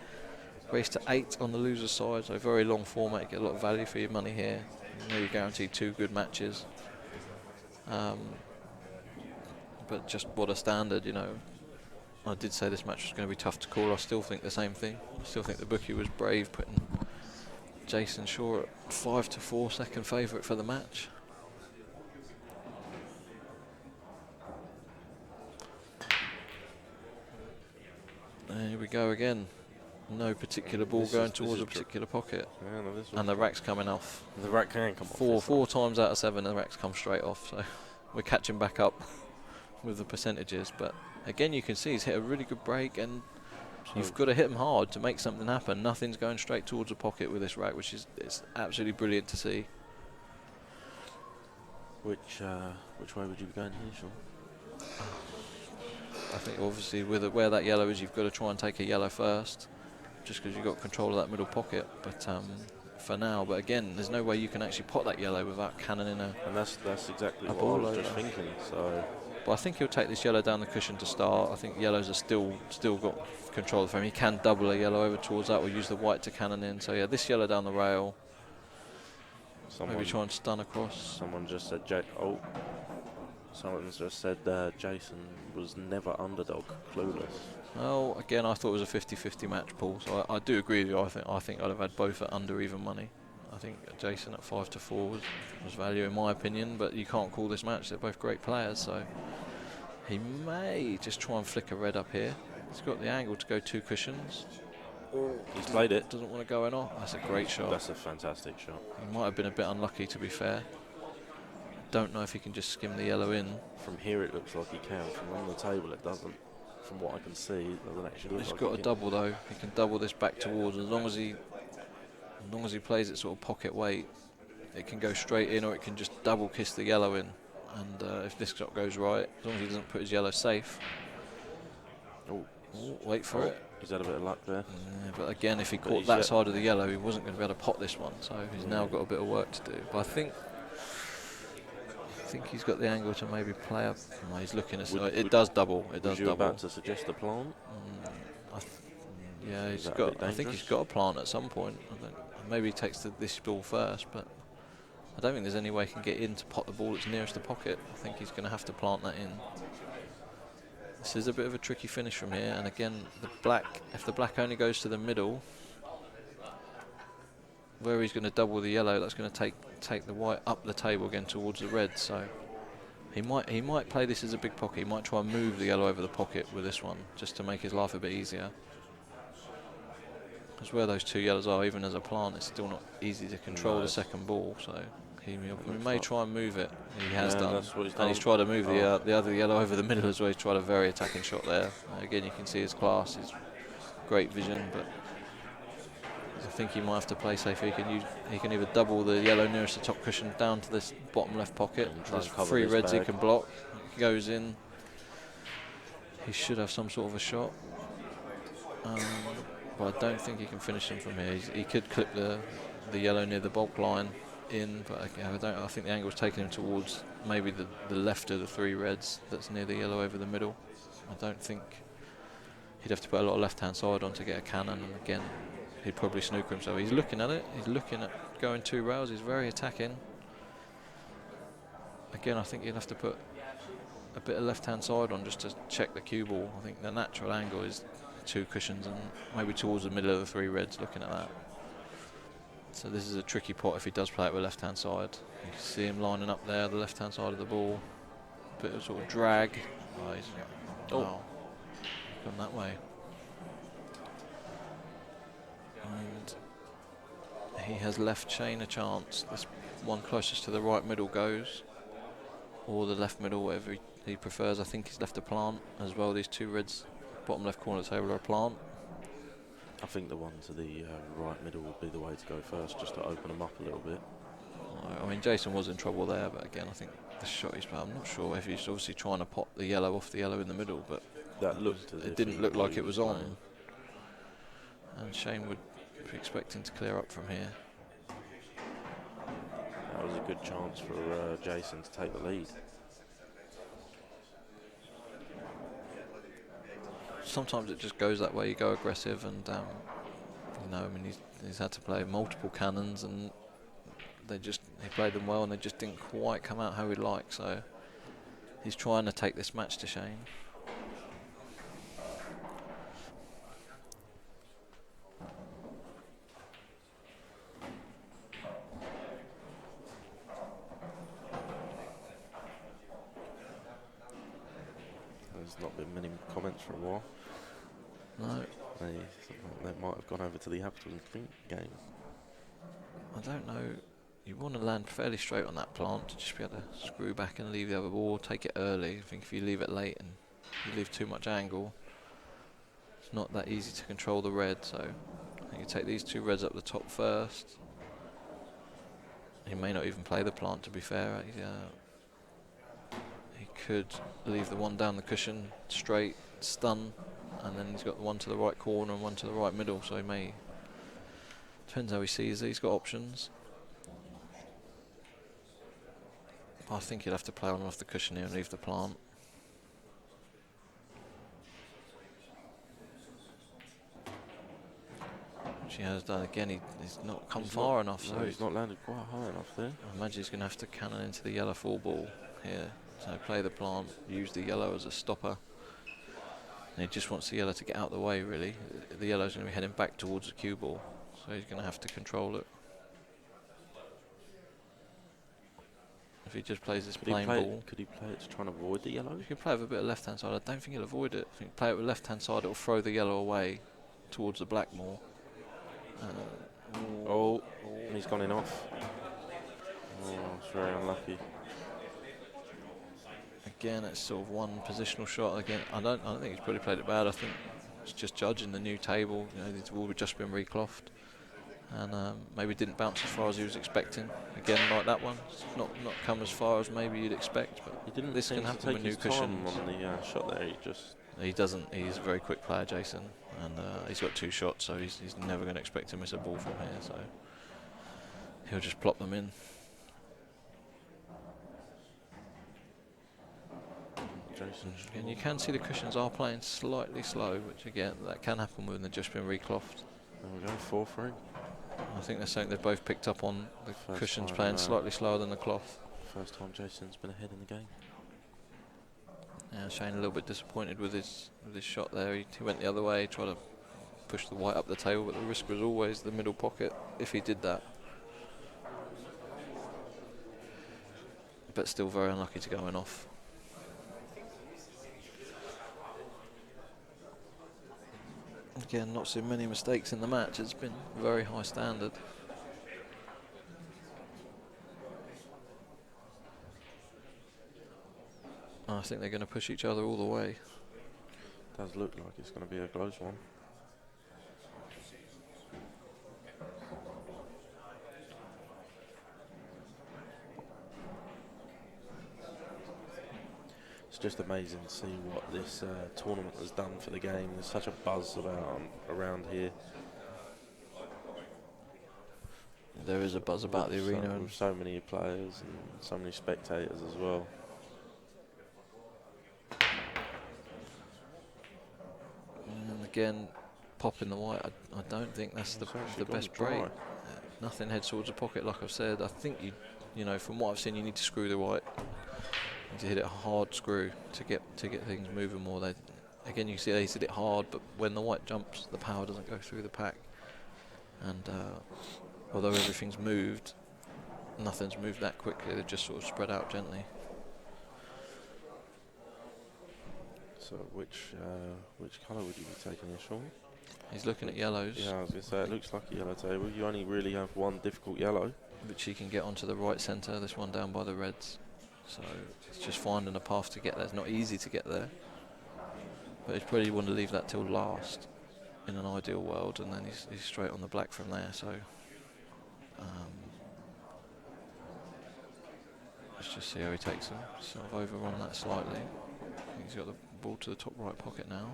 race to 8 on the loser's side. So very long format. You get a lot of value for your money here. Maybe guaranteed 2 good matches. But just what a standard, you know. I did say this match was going to be tough to call. I still think the same thing. I still think the bookie was brave putting Jayson Shaw at 5-4, second favourite for the match. And here we go again. No particular ball going towards a particular pocket. Yeah, no, And the rack's coming off. The rack can come off. 4 times out of 7 the rack's come straight off. So we're catching back up with the percentages. But again, you can see he's hit a really good break, and you've got to hit him hard to make something happen. Nothing's going straight towards a pocket with this rack, which is it's absolutely brilliant to see. Which way would you be going here, Sean? I think obviously with where that yellow is, you've got to try and take a yellow first, just because you've got control of that middle pocket. But for now, but again, there's no way you can actually pot that yellow without cannoning a. And that's exactly a what ball I was just over. thinking. So, But I think he'll take this yellow down the cushion to start. I think yellows are still got control of the frame. He can double a yellow over towards that, or use the white to cannon in. So yeah, this yellow down the rail. Maybe try and stun across. Someone just said someone's just said Jayson was never underdog, clueless. Well, again, I thought it was a 50-50 match, Paul. So I do agree with you. I think I'd have had both at under even money. I think Jayson at 5-4 was value in my opinion, but you can't call this match. They're both great players, so he may just try and flick a red up here. He's got the angle to go 2 cushions. He's played it. Doesn't want to go in off. That's a great shot. That's a fantastic shot. He might have been a bit unlucky, to be fair. Don't know if he can just skim the yellow in. From here it looks like he can. From on the table it doesn't. From what I can see, it doesn't actually look He's like got he a can. double though. He can double this back towards. As long as he plays it sort of pocket weight, it can go straight in, or it can just double kiss the yellow in. And if this shot goes right, as long as he doesn't put his yellow safe. Oh, Wait for it. He's had a bit of luck there. Yeah, but again, if he But caught he's that yet- side of the yellow, he wasn't going to be able to pot this one. So he's now got a bit of work to do. But I think he's got the angle to maybe play up. No, he's looking at it. Does double. It does Was you double. about to suggest the plant? Yeah, Is he's that a got. bit I think he's dangerous? got a plant at some point. Maybe he takes this ball first, but I don't think there's any way he can get in to pot the ball that's nearest the pocket. I think he's going to have to plant that in. This is a bit of a tricky finish from here, and again, the black. If the black only goes to the middle, where he's going to double the yellow, that's going to take the white up the table again towards the red. So he might play this as a big pocket. He might try and move the yellow over the pocket with this one, just to make his life a bit easier. Because where those 2 yellows are, even as a plant, it's still not easy to control the second ball. So he may try and move it. He has done. That's what he's And he's done. tried to move the other yellow over the middle as well. He's tried a very attacking shot there. Again, you can see his class, his great vision, but I think he might have to play safe. He can either double the yellow nearest the top cushion down to this bottom left pocket. And try and There's cover 3 this reds he bag. can block. He goes in. He should have some sort of a shot. But I don't think he can finish him from here. He could clip the yellow near the bulk line in, but I think the angle's taking him towards maybe the left of the 3 reds that's near the yellow over the middle. I don't think he'd have to put a lot of left-hand side on to get a cannon, and again, he'd probably snooker himself. He's looking at it. He's looking at going 2 rails. He's very attacking. again, I think you'd have to put a bit of left-hand side on just to check the cue ball. I think the natural angle is 2 cushions and maybe towards the middle of the 3 reds, looking at that. So this is a tricky pot if he does play it with left-hand side. You can see him lining up there, the left-hand side of the ball. Bit of sort of drag. Oh, he's gone that way. And he has left Shane a chance. This one closest to the right middle goes, or the left middle, whatever he prefers. I think he's left a plant as well. These 2 reds, bottom left corner of the table, are a plant. I think the one to the right middle would be the way to go first, just to open them up a little bit. I mean, Jayson was in trouble there, but again, I think the shot he's played, I'm not sure if he's obviously trying to pop the yellow off the yellow in the middle, but That looked as it if didn't look like it was on. playing. And Shane would be expecting to clear up from here. That was a good chance for Jayson to take the lead. Sometimes it just goes that way. You go aggressive, and you know, I mean, he's had to play multiple cannons, and he played them well, and they just didn't quite come out how he'd like. So he's trying to take this match to Shane. There's not been many comments for a while. No, They might have gone over to the Appleton game. I don't know. You want to land fairly straight on that plant to just be able to screw back and leave the other ball, take it early. I think if you leave it late and you leave too much angle, it's not that easy to control the red. So I think you take these 2 reds up the top first. He may not even play the plant, to be fair. He could leave the one down the cushion straight, stun, and then he's got the one to the right corner and one to the right middle, so he may... Depends how he sees it. He's got options. I think he'd have to play one off the cushion here and leave the plant. Which he has done again. He's not come far enough. No, So he's not landed quite high enough there. I imagine he's going to have to cannon into the yellow 4 ball here. So play the plant, use the yellow as a stopper. And he just wants the yellow to get out of the way, really. The yellow's going to be heading back towards the cue ball, so he's going to have to control it. If he just plays this plain ball... Could he play it to try and avoid the yellow? You can play it with a bit of left-hand side. I don't think he'll avoid it. I think play it with left-hand side, it'll throw the yellow away towards the black more. And he's gone in off. Oh, it's very unlucky. Again, it's sort of one positional shot. Again, I don't think he's probably played it bad. I think it's just judging the new table. You know, these all have just been reclothed, and maybe didn't bounce as far as he was expecting. Again, like that one, it's not come as far as maybe you'd expect. But He didn't this seem can to happen take with new his time cushions. on the shot there. He doesn't. He's a very quick player, Jayson, and he's got 2 shots, so he's never going to expect to miss a ball from here. So he'll just plop them in. And you can see the cushions are playing slightly slow, which again, that can happen when they've just been reclothed. There we go, 4-3. I think they're saying they've both picked up on the First cushions time, playing slightly slower than the cloth. First time Jason's been ahead in the game. Yeah, Shane a little bit disappointed with his shot there. He went the other way, tried to push the white up the table, but the risk was always the middle pocket if he did that. But still very unlucky to go in off. Again, not seen many mistakes in the match. It's been very high standard. I think they're going to push each other all the way. Does look like it's going to be a close one. It's just amazing to see what this tournament has done for the game. There's such a buzz around here. There is a buzz about the arena. With so many players and so many spectators as well. And again, popping the white, I don't think that's the best break. nothing heads towards the pocket. Like I've said, I think you know, from what I've seen, you need to screw the white. You need to hit it a hard screw to get things moving more. Again, you see they hit it hard, but when the white jumps, the power doesn't go through the pack. And although everything's moved, nothing's moved that quickly. They've just sort of spread out gently. So which colour would you be taking here, Sean? He's looking at yellows, Yeah, I was going to say, it looks like a yellow table. You only really have one difficult yellow. which he can get onto the right centre. This one down by the reds. So it's just finding a path to get there. It's not easy to get there, but he'd probably want to leave that till last in an ideal world, and then he's straight on the black from there. So let's just see how he takes them. Sort of overrun that slightly. He's got the ball to the top right pocket now.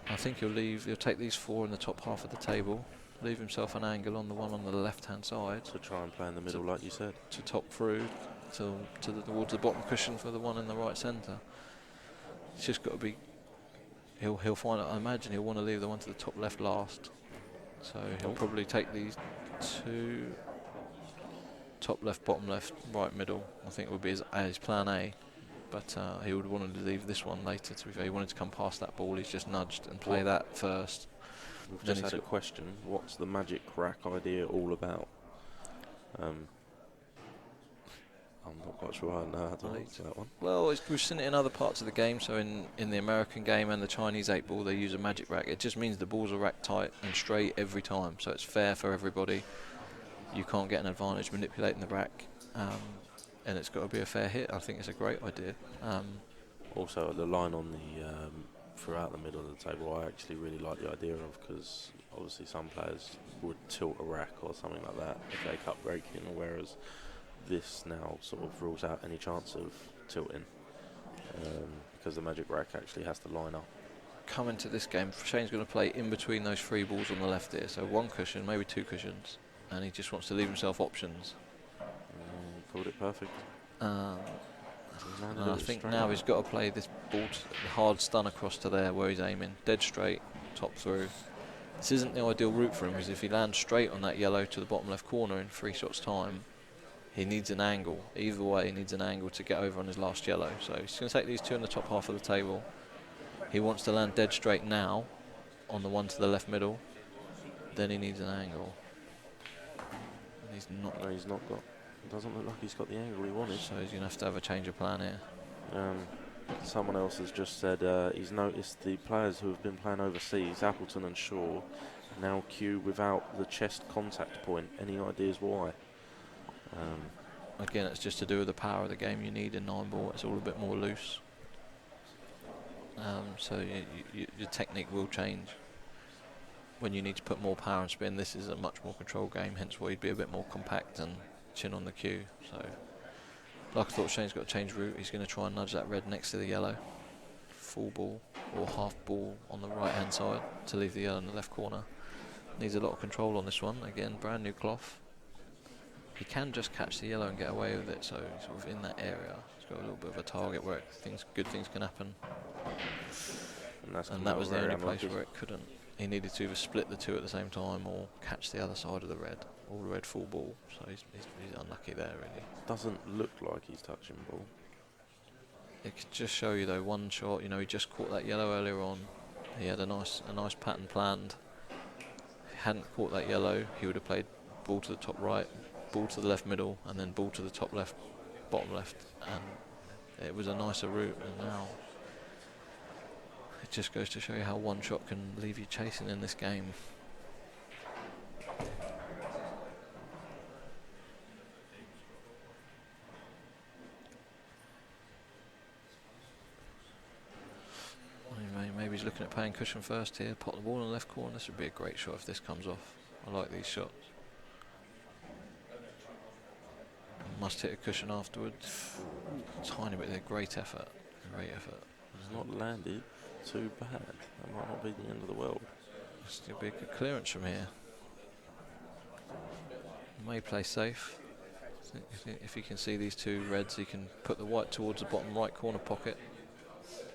I think he'll take these 4 in the top half of the table, leave himself an angle on the one on the left hand side To try and play in the middle, like you said. to top through towards the bottom cushion for the one in the right centre. It's just got to be. He'll find it. I imagine he'll want to leave the one to the top left last. So he'll probably take these 2 top left, bottom left, right middle. I think would be his plan A. But he would want to leave this one later. To be fair, he wanted to come past that ball. He's just nudged and play that first. We've Then just he's had a question. What's the magic rack idea all about? I'm not quite sure I know how to answer that one. Well, we've seen it in other parts of the game. So in the American game and the Chinese 8-ball, they use a magic rack. It just means the balls are racked tight and straight every time. So it's fair for everybody. You can't get an advantage manipulating the rack. And it's got to be a fair hit. I think it's a great idea. Also, the line on the throughout the middle of the table, I actually really like the idea of, because obviously some players would tilt a rack or something like that if they cut breaking, whereas this now sort of rules out any chance of tilting because the magic rack actually has to line up. Coming to this game, Shane's going to play in between those 3 balls on the left here. So 1 cushion, maybe 2 cushions, and he just wants to leave himself options. Called it perfect. And I think now he's got to play this ball, the hard stun across to there where he's aiming, dead straight, top through. This isn't the ideal route for him, because if he lands straight on that yellow to the bottom left corner in 3 shots time, he needs an angle. Either way, he needs an angle to get over on his last yellow. So he's going to take these 2 in the top half of the table. He wants to land dead straight now on the one to the left middle. Then he needs an angle. And he's not. No, he's not got. Doesn't look like he's got the angle he wanted. So he's going to have a change of plan here. Someone else has just said he's noticed the players who have been playing overseas, Appleton and Shaw, now cue without the chest contact point. Any ideas why? Again, it's just to do with the power of the game you need in 9-ball. It's all a bit more loose. So your technique will change. When you need to put more power and spin, this is a much more controlled game, hence why you'd be a bit more compact and chin on the cue. So, like I thought, Shane's got to change route. He's going to try and nudge that red next to the yellow. Full ball or half ball on the right hand side to leave the yellow in the left corner. Needs a lot of control on this one. Again, brand new cloth. He can just catch the yellow and get away with it, so he's sort of in that area. He's got a little bit of a target where good things can happen. And that was the only place where it couldn't. He needed to either split the 2 at the same time or catch the other side of the red. All red full ball, so he's unlucky there really. Doesn't look like he's touching ball. It could just show you though, one shot, he just caught that yellow earlier on. He had a nice pattern planned. If he hadn't caught that yellow, he would have played ball to the top right, ball to the left middle, and then ball to the top left, bottom left, and it was a nicer route. And now it just goes to show you how one shot can leave you chasing in this game. Maybe he's looking at playing cushion first here, pot the ball in the left corner. This would be a great shot if this comes off. I like these shots. Must hit a cushion afterwards. Tiny bit there, great effort. Great effort. It's not landed too bad. That might not be the end of the world. Still be a good clearance from here. May play safe. If he can see these 2 reds, he can put the white towards the bottom right corner pocket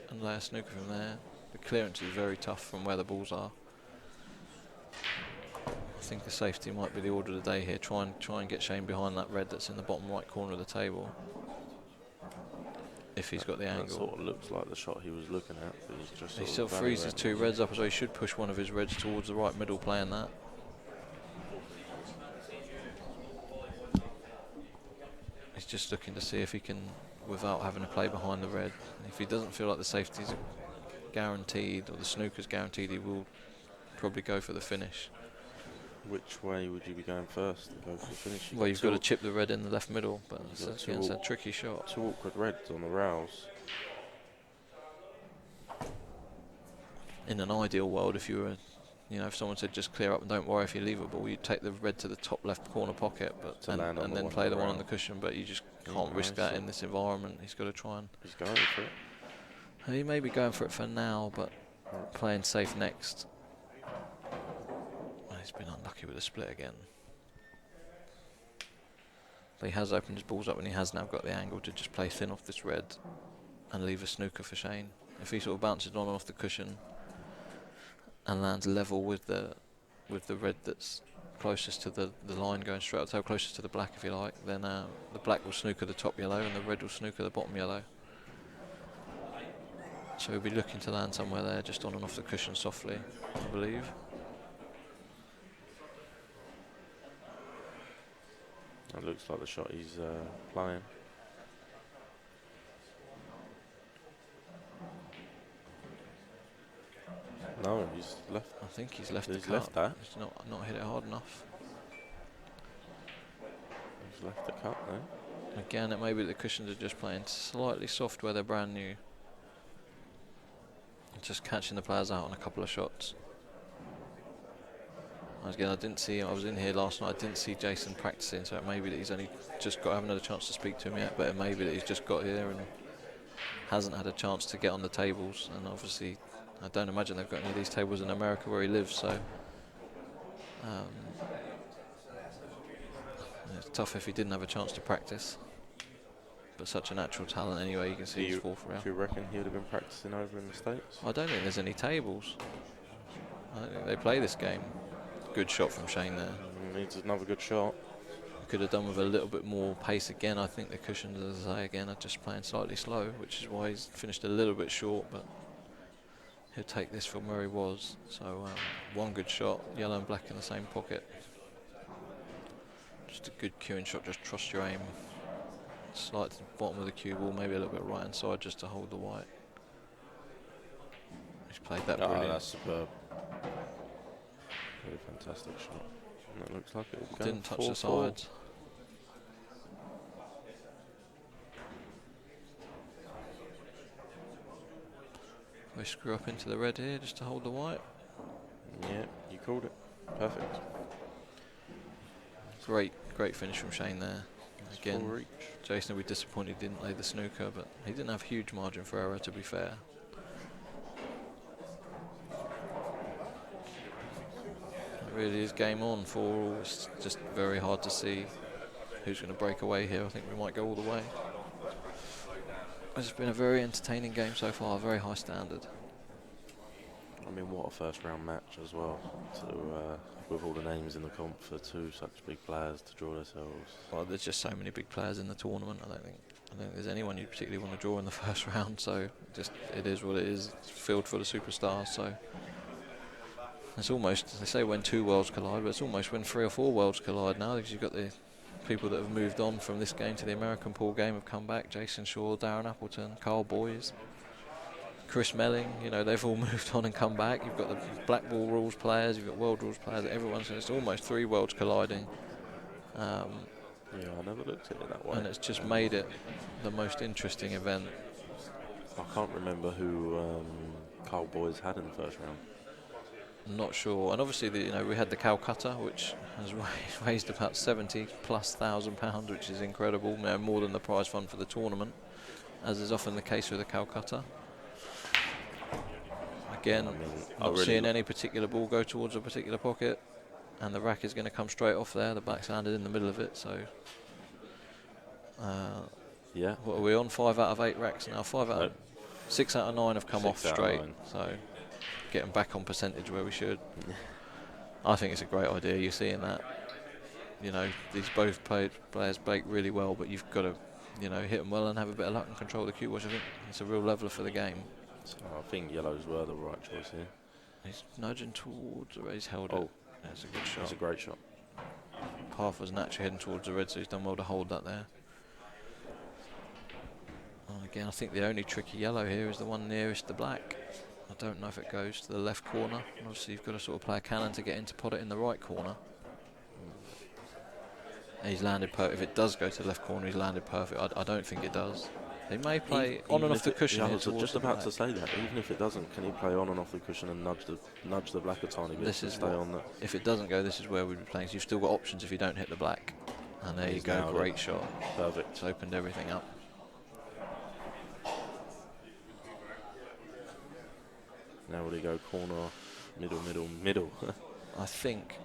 and lay a snooker from there. The clearance is very tough from where the balls are. I think a safety might be the order of the day here. Try and get Shane behind that red that's in the bottom right corner of the table. If he's got the That angle. sort of looks like the shot he was looking at, but he's just He sort still of frees his evaluating. 2 reds up, so he should push one of his reds towards the right middle playing that. He's just looking to see if he can, without having to play behind the red. If he doesn't feel like the safety's guaranteed or the snooker's guaranteed, he will probably go for the finish. Which way would you be going first to go for the finish? Well, you've got to chip the red in the left middle, but You've got it's a tricky shot. 2 awkward reds on the rails. In an ideal world, if you were, if someone said just clear up and don't worry if you leave a ball, you'd take the red to the top left corner pocket, but and then play the one on the cushion. But you just can't risk that in this environment. He's got to try and. He's going for it. He may be going for it for now, but playing safe next. He's been unlucky with the split again. But he has opened his balls up and he has now got the angle to just play thin off this red and leave a snooker for Shane. If he sort of bounces on and off the cushion and lands level with the red that's closest to the line going straight up, so closest to the black if you like, then the black will snooker the top yellow and the red will snooker the bottom yellow. So he'll be looking to land somewhere there, just on and off the cushion softly, I believe. That looks like the shot he's playing. No, he's left. I think he's left He's the left cut. that. He's not hit it hard enough. He's left the cut there. Again, it may be the cushions are just playing slightly soft where they're brand new. Just catching the players out on a couple of shots. Again, I was in here last night, I didn't see Jayson practicing, so it may be that he's only just got, I haven't had a chance to speak to him yet, but it may be that he's just got here and hasn't had a chance to get on the tables. And obviously, I don't imagine they've got any of these tables in America where he lives, so it's tough if he didn't have a chance to practice. But such a natural talent anyway, you can see his fourth round. Do you reckon he would have been practicing over in the States? I don't think there's any tables. I don't think they play this game. Good shot from Shane there. Needs another good shot. Could have done with a little bit more pace again. I think the cushions, as I say again, are just playing slightly slow, which is why he's finished a little bit short, but he'll take this from where he was. So one good shot, yellow and black in the same pocket. Just a good cueing shot, just trust your aim. Slide to the bottom of the cue ball, maybe a little bit right hand side just to hold the white. He's played that brilliant. That's superb. Really fantastic shot. And that looks like it will go. Didn't touch the 4-4. sides. We screw up into the red here just to hold the white. Yeah, you called it. Perfect. Great finish from Shane there. Again, Full reach. Jayson will be disappointed he didn't lay the snooker, but he didn't have huge margin for error, to be fair. It really is game on for all. It's just very hard to see who's going to break away here. I think we might go all the way. It's been a very entertaining game so far, a very high standard. I mean, what a first round match as well. With all the names in the comp for 2 such big players to draw themselves. Well, there's just so many big players in the tournament. I don't think there's anyone you particularly want to draw in the first round. So just it is what it is. It's filled full of superstars. So it's almost, they say when 2 worlds collide, but it's almost when 3 or 4 worlds collide now, because you've got the people that have moved on from this game to the American pool game have come back. Jayson Shaw, Darren Appleton, Carl Boyes, Chris Melling, they've all moved on and come back. You've got the black ball rules players, you've got world rules players, everyone's, it's almost 3 worlds colliding. Yeah, I never looked at it that way. And it's just made it the most interesting event. I can't remember who Carl Boyes had in the first round. I'm not sure. And obviously, we had the Calcutta, which has raised about £70,000+, which is incredible, more than the prize fund for the tournament, as is often the case with the Calcutta. Again, not seeing any particular ball go towards a particular pocket, and the rack is going to come straight off there. The back's landed in the middle of it, so yeah. What are we on? 5 out of 8 racks now. 6 out of 9 have come off straight. So getting back on percentage where we should. I think it's a great idea. You're seeing that. You know, these both players bake really well, but you've got to, you know, hit them well and have a bit of luck and control the cue, which I think it's a real leveler for the game. So I think yellows were the right choice here. He's nudging towards, or he's held Oh, it. That's a good shot. that's a great shot. Path was naturally heading towards the red, so he's done well to hold that there. And again, I think the only tricky yellow here is the one nearest the black. I don't know if it goes to the left corner. Obviously, you've got to sort of play a cannon to get in to pot it in the right corner. And he's landed perfect. If it does go to the left corner, he's landed perfect. I don't think it does. He may play on and off the cushion. Yeah, I here was towards just the about black. to say that. Even if it doesn't, can he play on and off the cushion and nudge the black a tiny bit This to is stay on that? If it doesn't go, this is where we'd be playing. So you've still got options if you don't hit the black. And there you go, nailed it. great shot. Perfect. It's opened everything up. Now will he go corner, middle? I think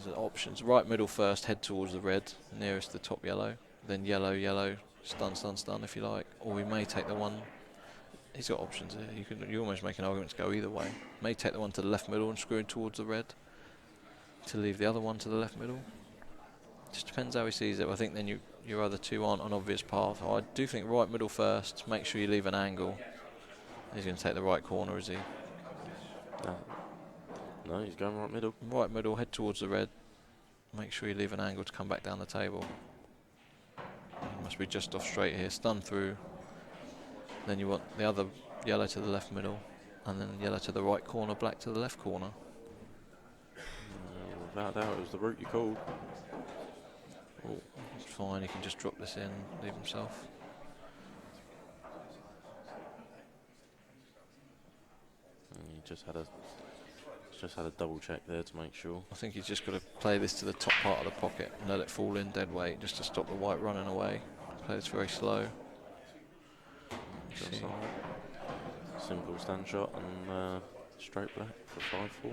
there's options. Right middle first, head towards the red, nearest the top yellow. Then yellow, stun if you like. Or we may take the one. He's got options here. You almost make an argument to go either way. May take the one to the left middle and screw in towards the red. To leave the other one to the left middle. Just depends how he sees it. I think then your other two aren't an obvious path. I do think right middle first. Make sure you leave an angle. He's going to take the right corner, is he? No, he's going right middle. Right middle, head towards the red. Make sure you leave an angle to come back down the table. He must be just off straight here. Stun through. Then you want the other yellow to the left middle. And then yellow to the right corner, black to the left corner. Without doubt, it was the route you called. Oh, it's fine, he can just drop this in, leave himself. And he just had a double check there to make sure. I think he's just got to play this to the top part of the pocket and let it fall in dead weight just to stop the white running away. Play this very slow. Just like that. Simple stand shot and straight black for 5-4.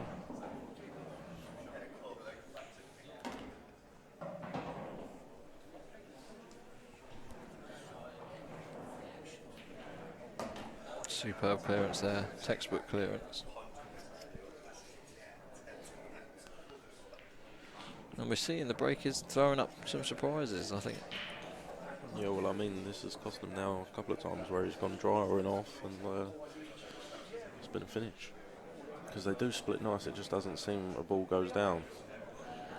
Superb clearance there, textbook clearance. And we're seeing the breakers throwing up some surprises, I think. Yeah, well, I mean, this has cost him now a couple of times where he's gone dry and off, and it's been a finish. Because they do split nice, it just doesn't seem a ball goes down.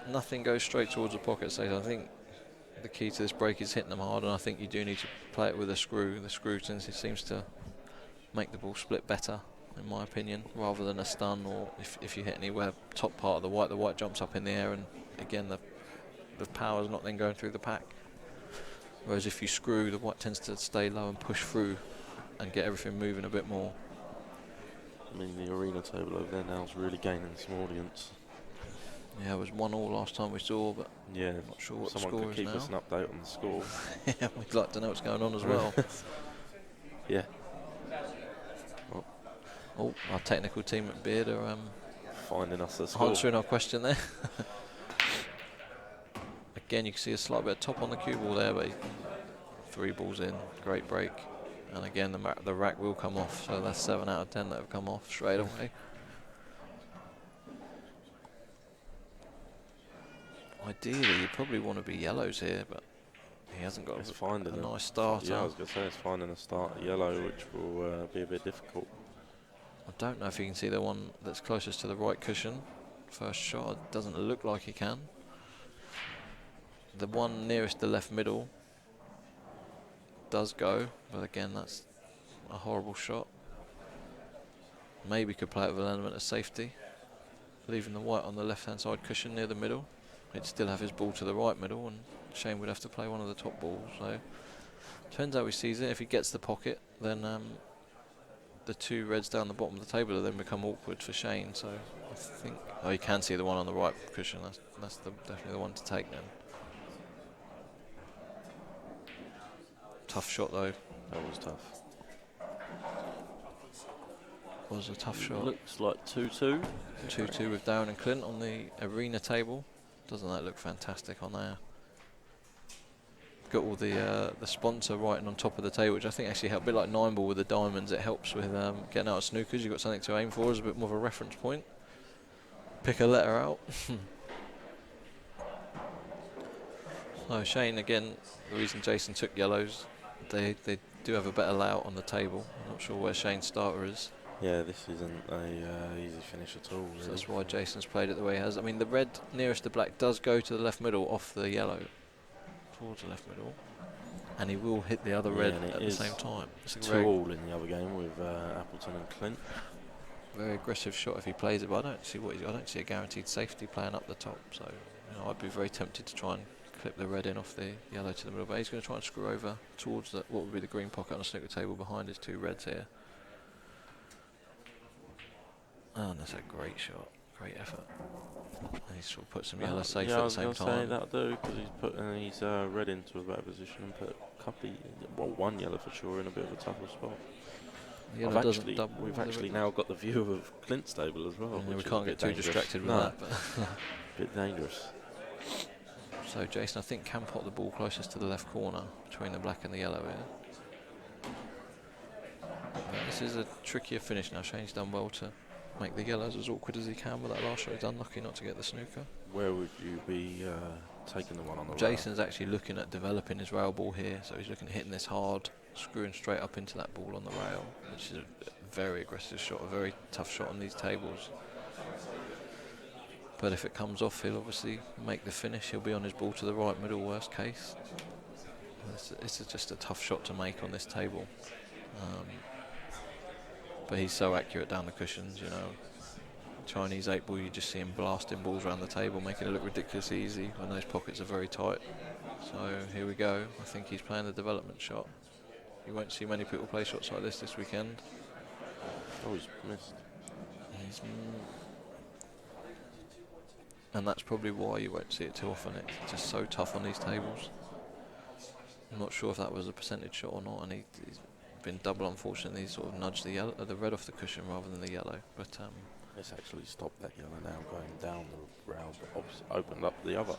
Nothing goes straight towards the pocket, so I think the key to this break is hitting them hard, and I think you do need to play it with a screw. The screw seems to make the ball split better, in my opinion, rather than a stun, or if you hit anywhere top part of the white jumps up in the air, and again the power's not then going through the pack. Whereas if you screw, the white tends to stay low and push through and get everything moving a bit more. I mean, the arena table over there now is really gaining some audience. Yeah, it was 1-1 last time we saw, but Yeah, not sure what the someone score could is keep us an now. update on the score. Yeah, we'd like to know what's going on as well. Yeah. Oh, our technical team at Beard are Finding us the score. answering our question there. Again, you can see a slight bit of top on the cue ball there, but 3 balls in, great break. And again, the rack will come off, so that's 7 out of 10 that have come off straight away. Ideally, you probably want to be yellows here, but he hasn't got It's a finding them. nice starter. Yeah, I was going to say it's finding a start at yellow, which will be a bit difficult. I don't know if you can see the one that's closest to the right cushion. First shot, it doesn't look like he can. The one nearest the left middle does go, but again, that's a horrible shot. Maybe could play it with an element of safety, leaving the white on the left-hand side cushion near the middle. He'd still have his ball to the right middle, and Shane would have to play one of the top balls. So depends how he sees it. If he gets the pocket, then the 2 reds down the bottom of the table will then become awkward for Shane. So I think, oh, you can see the one on the right cushion. That's definitely the one to take then. Tough shot though. That was tough. Was a tough shot. Looks like 2-2. 2-2 with Darren and Clint on the arena table. Doesn't that look fantastic on there? Got all the sponsor writing on top of the table, which I think actually helped. A bit like 9 ball with the diamonds, it helps with getting out of snookers. You've got something to aim for as a bit more of a reference point. pick a letter out. So Shane, again, the reason Jayson took yellows, they do have a better layout on the table. I'm not sure where Shane's starter is. Yeah, this isn't a easy finish at all, really. So that's why Jason's played it the way he has. I mean, the red nearest the black does go to the left middle off the yellow, towards the left middle, and he will hit the other red at the same time. It's a 2-all in the other game with Appleton and Clint. very aggressive shot if he plays it, but I don't see a guaranteed safety playing up the top. So I'd be very tempted to try and clip the red in off the yellow to the middle. But he's going to try and screw over towards what would be the green pocket on the snooker table behind his two reds here. Oh, and that's a great shot, great effort. And he sort of put some yellow safe at the same time. Yeah, that'll do, because he's putting his red into a better position and put a couple, one yellow for sure, in a bit of a tougher spot. We've actually now got the view of Clint's table as well. Yeah, we can't get too distracted with that. But bit dangerous. So Jayson, I think, can pot the ball closest to the left corner between the black and the yellow here. This is a trickier finish now. Shane's done well to make the yellows as awkward as he can, but that last shot he's unlucky not to get the snooker. Where would you be taking the one on the Jason's actually looking at developing his rail ball here, so he's looking at hitting this hard, screwing straight up into that ball on the rail, which is a very aggressive shot, a very tough shot on these tables. But if it comes off, he'll obviously make the finish. He'll be on his ball to the right middle, worst case. It's just a tough shot to make on this table. But he's so accurate down the cushions, you know. Chinese 8-ball, you just see him blasting balls around the table, making it look ridiculously easy when those pockets are very tight. So here we go. I think he's playing the development shot. You won't see many people play shots like this weekend. Oh, he's missed. And that's probably why you won't see it too often. It's just so tough on these tables. I'm not sure if that was a percentage shot or not, and he's been double unfortunate. He's sort of nudged the red off the cushion rather than the yellow. But it's actually stopped that yellow now going down the rail, but opened up the other.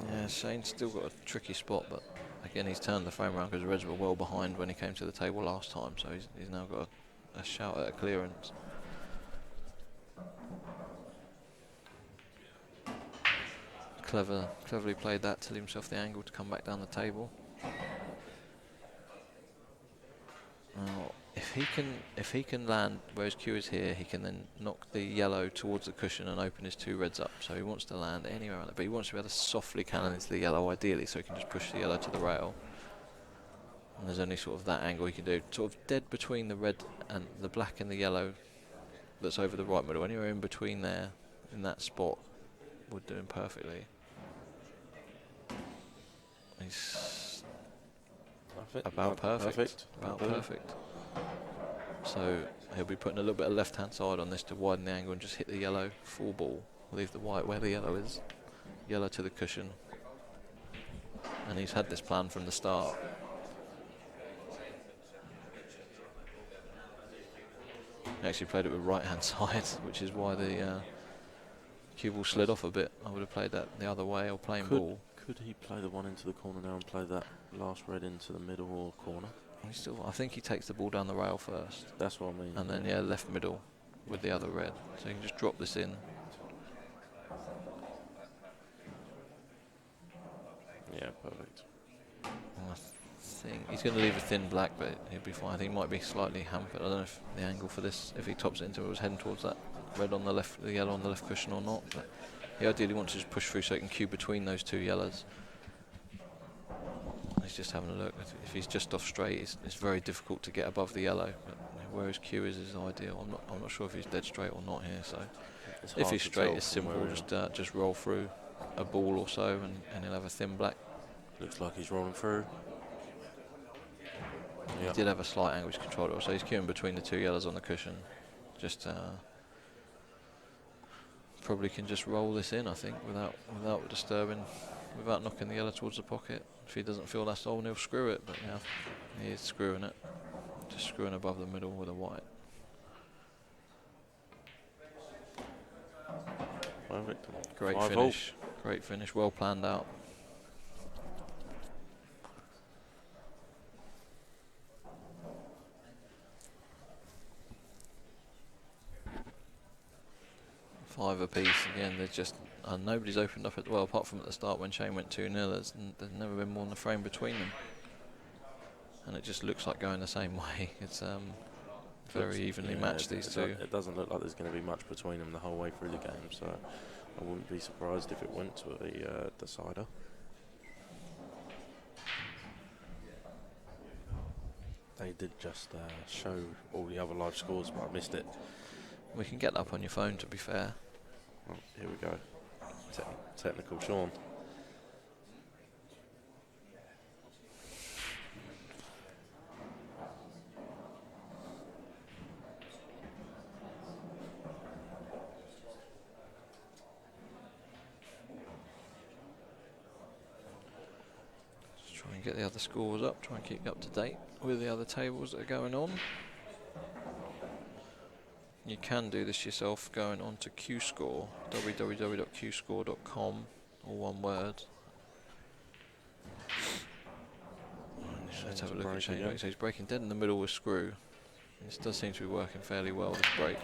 Yeah, Shane's still got a tricky spot, but again he's turned the frame around because the reds were well behind when he came to the table last time, so he's now got a shout at a clearance. Cleverly played that to leave himself the angle to come back down the table. Now, if he can land where his cue is here, he can then knock the yellow towards the cushion and open his two reds up. So he wants to land anywhere around it, but he wants to be able to softly cannon into the yellow ideally, so he can just push the yellow to the rail. And there's only sort of that angle he can do, sort of dead between the red and the black and the yellow. That's over the right middle. Anywhere in between there, in that spot, would do him perfectly. He's about perfect. About perfect. So he'll be putting a little bit of left-hand side on this to widen the angle and just hit the yellow full ball. Leave the white where the yellow is. Yellow to the cushion. And he's had this plan from the start. He actually played it with right-hand side, which is why the cue ball slid off a bit. I would have played that the other way or plain ball. Could he play the one into the corner now and play that last red into the middle or corner? I think he takes the ball down the rail first. That's what I mean. And then, left middle with the other red. So you can just drop this in. Yeah, perfect. I think he's going to leave a thin black, but he'll be fine. I think he might be slightly hampered. I don't know if the angle for this, if he tops it into it, was heading towards that red on the left, the yellow on the left cushion or not. But he ideally wants to just push through so he can cue between those two yellows. He's just having a look. If he's just off straight, it's very difficult to get above the yellow. But where his cue is ideal. I'm not sure if he's dead straight or not here. So if he's straight, it's simple. Just roll through a ball or so, and he'll have a thin black. Looks like he's rolling through. He did have a slight angle to control it, so he's queuing between the two yellows on the cushion. Just probably can just roll this in, I think, without disturbing, without knocking the yellow towards the pocket. If he doesn't feel that's on, he'll screw it, but yeah, he is screwing it. Just screwing above the middle with a white. Perfect. Great finish. Great finish, well planned out. 5 apiece. Again, there's just nobody's opened up well, apart from at the start when Shane went 2-0. There's never been more than a frame between them, and it just looks like going the same way. It's very evenly matched, these two. It doesn't look like there's going to be much between them the whole way through the game, so I wouldn't be surprised if it went to a decider. They did just show all the other live scores, but I missed it. We can get that up on your phone, to be fair. Oh, here we go. Technical Sean. Just try and get the other scores up, try and keep you up to date with the other tables that are going on. You can do this yourself going on to QScore, www.qscore.com, all one word. Let's have a look at Shane. So he's breaking dead in the middle with screw. This does seem to be working fairly well, this break.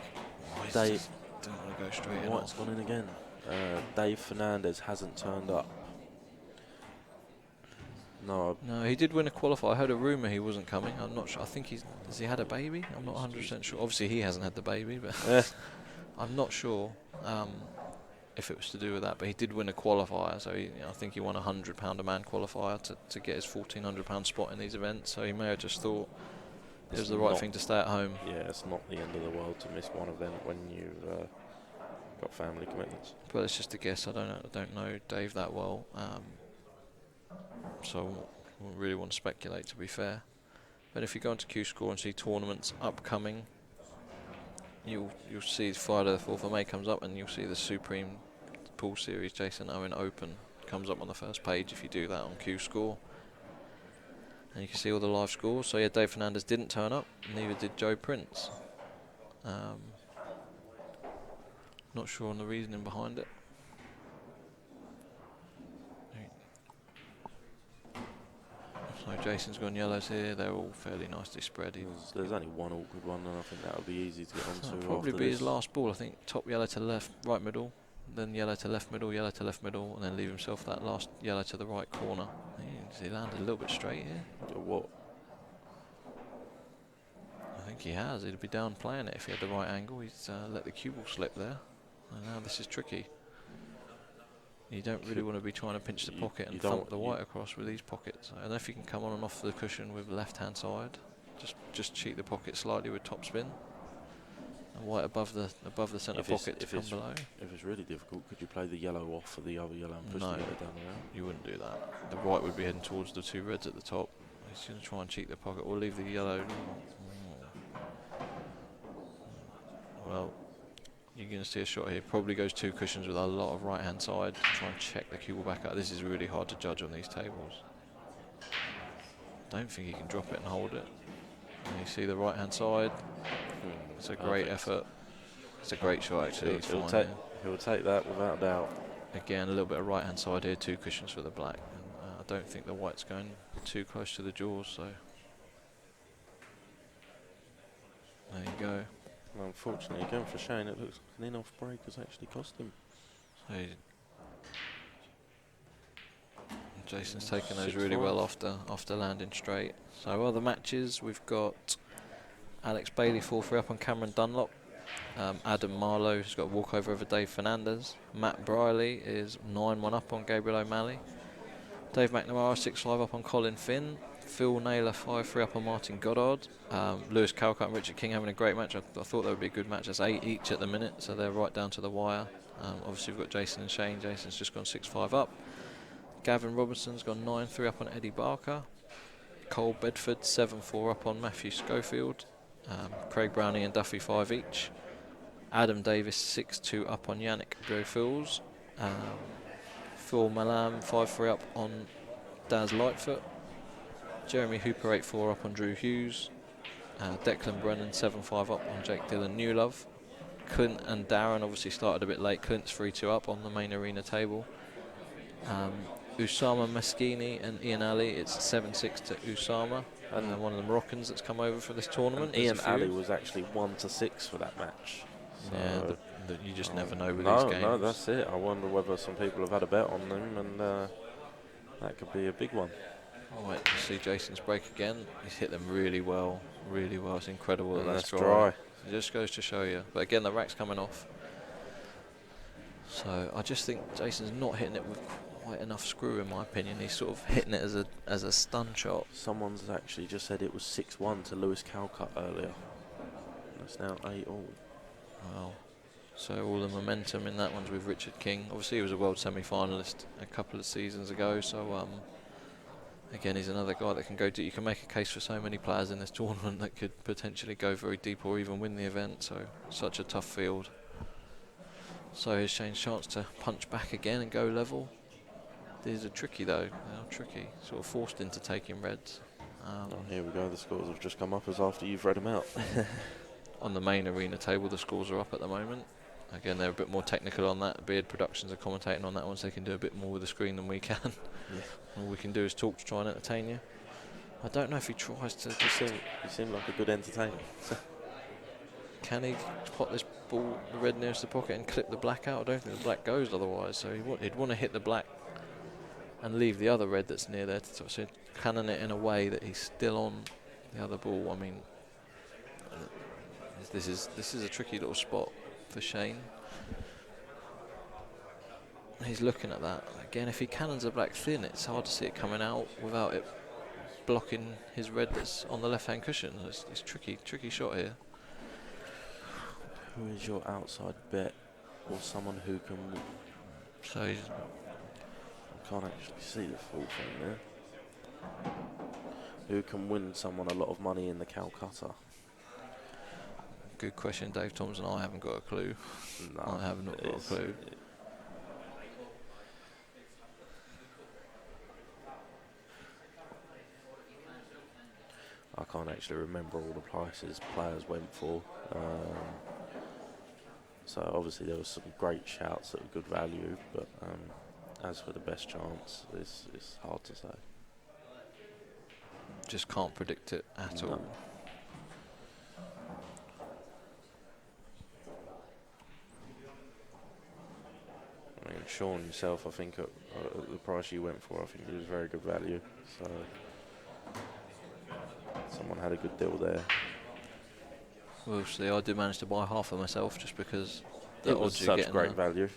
Dave, don't want to go straight in. White's gone in again. Dave Fernandez hasn't turned up. No, he did win a qualifier. I heard a rumour he wasn't coming. I'm not sure. I think has he had a baby? I'm not 100% sure. Obviously he hasn't had the baby, but I'm not sure if it was to do with that. But he did win a qualifier, so I think he won a £100 a man qualifier to get his £1,400 spot in these events. So he may have just thought it was the right thing to stay at home. Yeah, it's not the end of the world to miss one event when you've got family commitments. But it's just a guess. I don't know Dave that well. So I wouldn't really want to speculate, to be fair. But if you go into QScore and see tournaments upcoming, you'll see Friday the 4th of May comes up, and you'll see the Supreme Pool Series Jayson Owen Open comes up on the first page if you do that on QScore. And you can see all the live scores. So yeah, Dave Fernandez didn't turn up, neither did Joe Prince. Not sure on the reasoning behind it. So Jason's gone yellows here. They're all fairly nicely spread. There's only one awkward one, and I think that would be easy to get onto. That'll probably be his last ball. I think top yellow to left, right middle, then yellow to left middle, yellow to left middle, and then leave himself that last yellow to the right corner. He landed a little bit straight here. What? I think he has. He'd be down playing it if he had the right angle. He's let the cue ball slip there. And now this is tricky. You don't really want to be trying to pinch the pocket and thump the white across with these pockets. I don't know if you can come on and off the cushion with the left-hand side. Just cheat the pocket slightly with top spin. And white above the centre pocket to come below. If it's really difficult, could you play the yellow off for the other yellow and push the yellow down the round? You wouldn't do that. The white would be heading towards the two reds at the top. He's going to try and cheat the pocket or leave the yellow. Well, you're going to see a shot here. Probably goes two cushions with a lot of right-hand side to try and check the cue ball back out. This is really hard to judge on these tables. Don't think he can drop it and hold it. And you see the right-hand side. It's a great effort. It's a great shot, actually. He'll take that without a doubt. Again, a little bit of right-hand side here. Two cushions for the black. And, I don't think the white's going too close to the jaws, so there you go. Well, unfortunately, again for Shane, it looks like an in-off break has actually cost him. So Jason's taken those really well after landing straight. So other matches, we've got Alex Bailey 4-3 up on Cameron Dunlop. Adam Marlowe has got a walkover over Dave Fernandez. Matt Briley is 9-1 up on Gabriel O'Malley. Dave McNamara 6-5 up on Colin Finn. Phil Naylor 5-3 up on Martin Goddard. Lewis Calcutt and Richard King having a great match. I thought that would be a good match. That's 8 each at the minute, so they're right down to the wire. Obviously we've got Jayson and Shane. Jason's just gone 6-5 up. Gavin Robinson's gone 9-3 up on Eddie Barker. Cole Bedford 7-4 up on Matthew Schofield. Craig Brownie and Duffy 5 each. Adam Davis 6-2 up on Yannick Beaufils. Phil Malam 5-3 up on Daz Lightfoot. Jeremy Hooper 8-4 up on Drew Hughes. Declan Brennan 7-5 up on Jake Dillon Newlove. Clint and Darren obviously started a bit late. Clint's 3-2 up on the main arena table. Usama Meschini and Ian Ali, it's 7-6 to Usama, and one of the Moroccans that's come over for this tournament. And Ian Ali was actually 1-6 for that match. So yeah, that you just never know with No, these games. no, that's it. I wonder whether some people have had a bet on them, and that could be a big one. I'll wait to see Jason's break again. He's hit them really well, really well. It's incredible that And that's that's dry. dry. It just goes to show you. But again, the rack's coming off. So I just think Jason's not hitting it with quite enough screw, in my opinion. He's sort of hitting it as a stun shot. Someone's actually just said it was 6-1 to Lewis Calcutt earlier. That's now 8-all. Wow. So all the momentum in that one's with Richard King. Obviously he was a world semi-finalist a couple of seasons ago, so again, he's another guy that can go deep. You can make a case for so many players in this tournament that could potentially go very deep or even win the event, so such a tough field. So here's Shane's chance to punch back again and go level. These are tricky though, they're tricky, sort of forced into taking reds. Here we go, the scores have just come up as after you've read them out. On the main arena table, the scores are up at the moment. Again, they're a bit more technical on that. Beard Productions are commentating on that one, so they can do a bit more with the screen than we can. Yeah. All we can do is talk to try and entertain you. I don't know if he tries to. You seem like a good entertainer. Can he pot this ball, the red nearest the pocket, and clip the black out? I don't think the black goes otherwise, so he'd want to hit the black and leave the other red that's near there, to so cannon it in a way that he's still on the other ball. I mean, this is a tricky little spot for Shane. He's looking at that again. If he cannons a black thin, it's hard to see it coming out without it blocking his red that's on the left-hand cushion. It's tricky shot here. Who is your outside bet, or someone who can? So I can't actually see the full thing there. Who can win someone a lot of money in the Calcutta? good question, Dave Thompson. I haven't got a clue. No, I have not got a clue. I can't actually remember all the prices players went for. So obviously there was some great shouts at good value, but as for the best chance, it's hard to say. Just can't predict it at all. I mean, Sean yourself, I think at the price you went for, I think it was very good value. So someone had a good deal there. Well, see, I did manage to buy half of myself just because the It was odds you're such getting great value.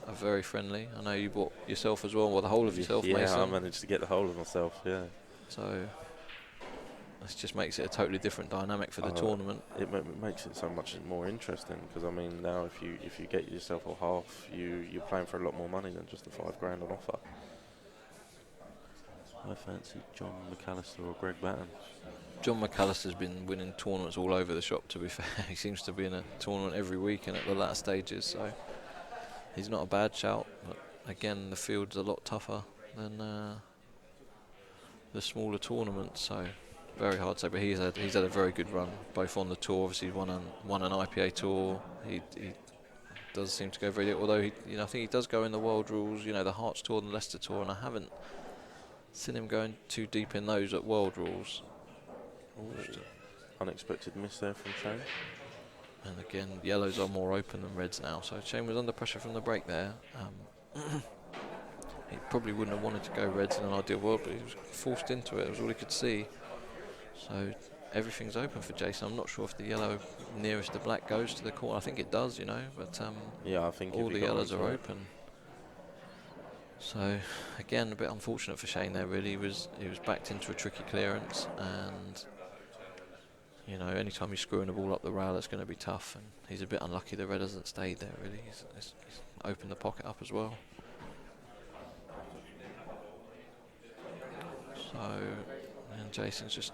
are very friendly. I know you bought yourself as well, or the whole of yourself, Yeah, Mason. I managed to get the whole of myself, yeah. So this just makes it a totally different dynamic for the tournament. It makes it so much more interesting because I mean now if you get yourself a half, you're playing for a lot more money than just the $5 on offer. I fancy John McAllister or Greg Batten. John McAllister's been winning tournaments all over the shop, to be fair. He seems to be in a tournament every week and at the latter stages, so he's not a bad shout. But again, the field's a lot tougher than the smaller tournaments, so very hard to say. But he's had a very good run, both on the tour. Obviously, he's won an IPA tour. He does seem to go very deep, although I think he does go in the World Rules, the Hearts Tour and the Leicester Tour, and I haven't seen him going too deep in those at World Rules. Unexpected miss there from Shane. And again, yellows are more open than reds now, so Shane was under pressure from the break there. He probably wouldn't have wanted to go reds in an ideal world, but he was forced into it. It was all he could see. So everything's open for Jayson. I'm not sure if the yellow nearest the black goes to the corner. I think it does, but Yeah, I think all the yellows are open. So again, a bit unfortunate for Shane there. Really, he was backed into a tricky clearance, and anytime you're screwing the ball up the rail, it's going to be tough. And he's a bit unlucky the red hasn't stayed there. Really, he's opened the pocket up as well. So, and Jason's just.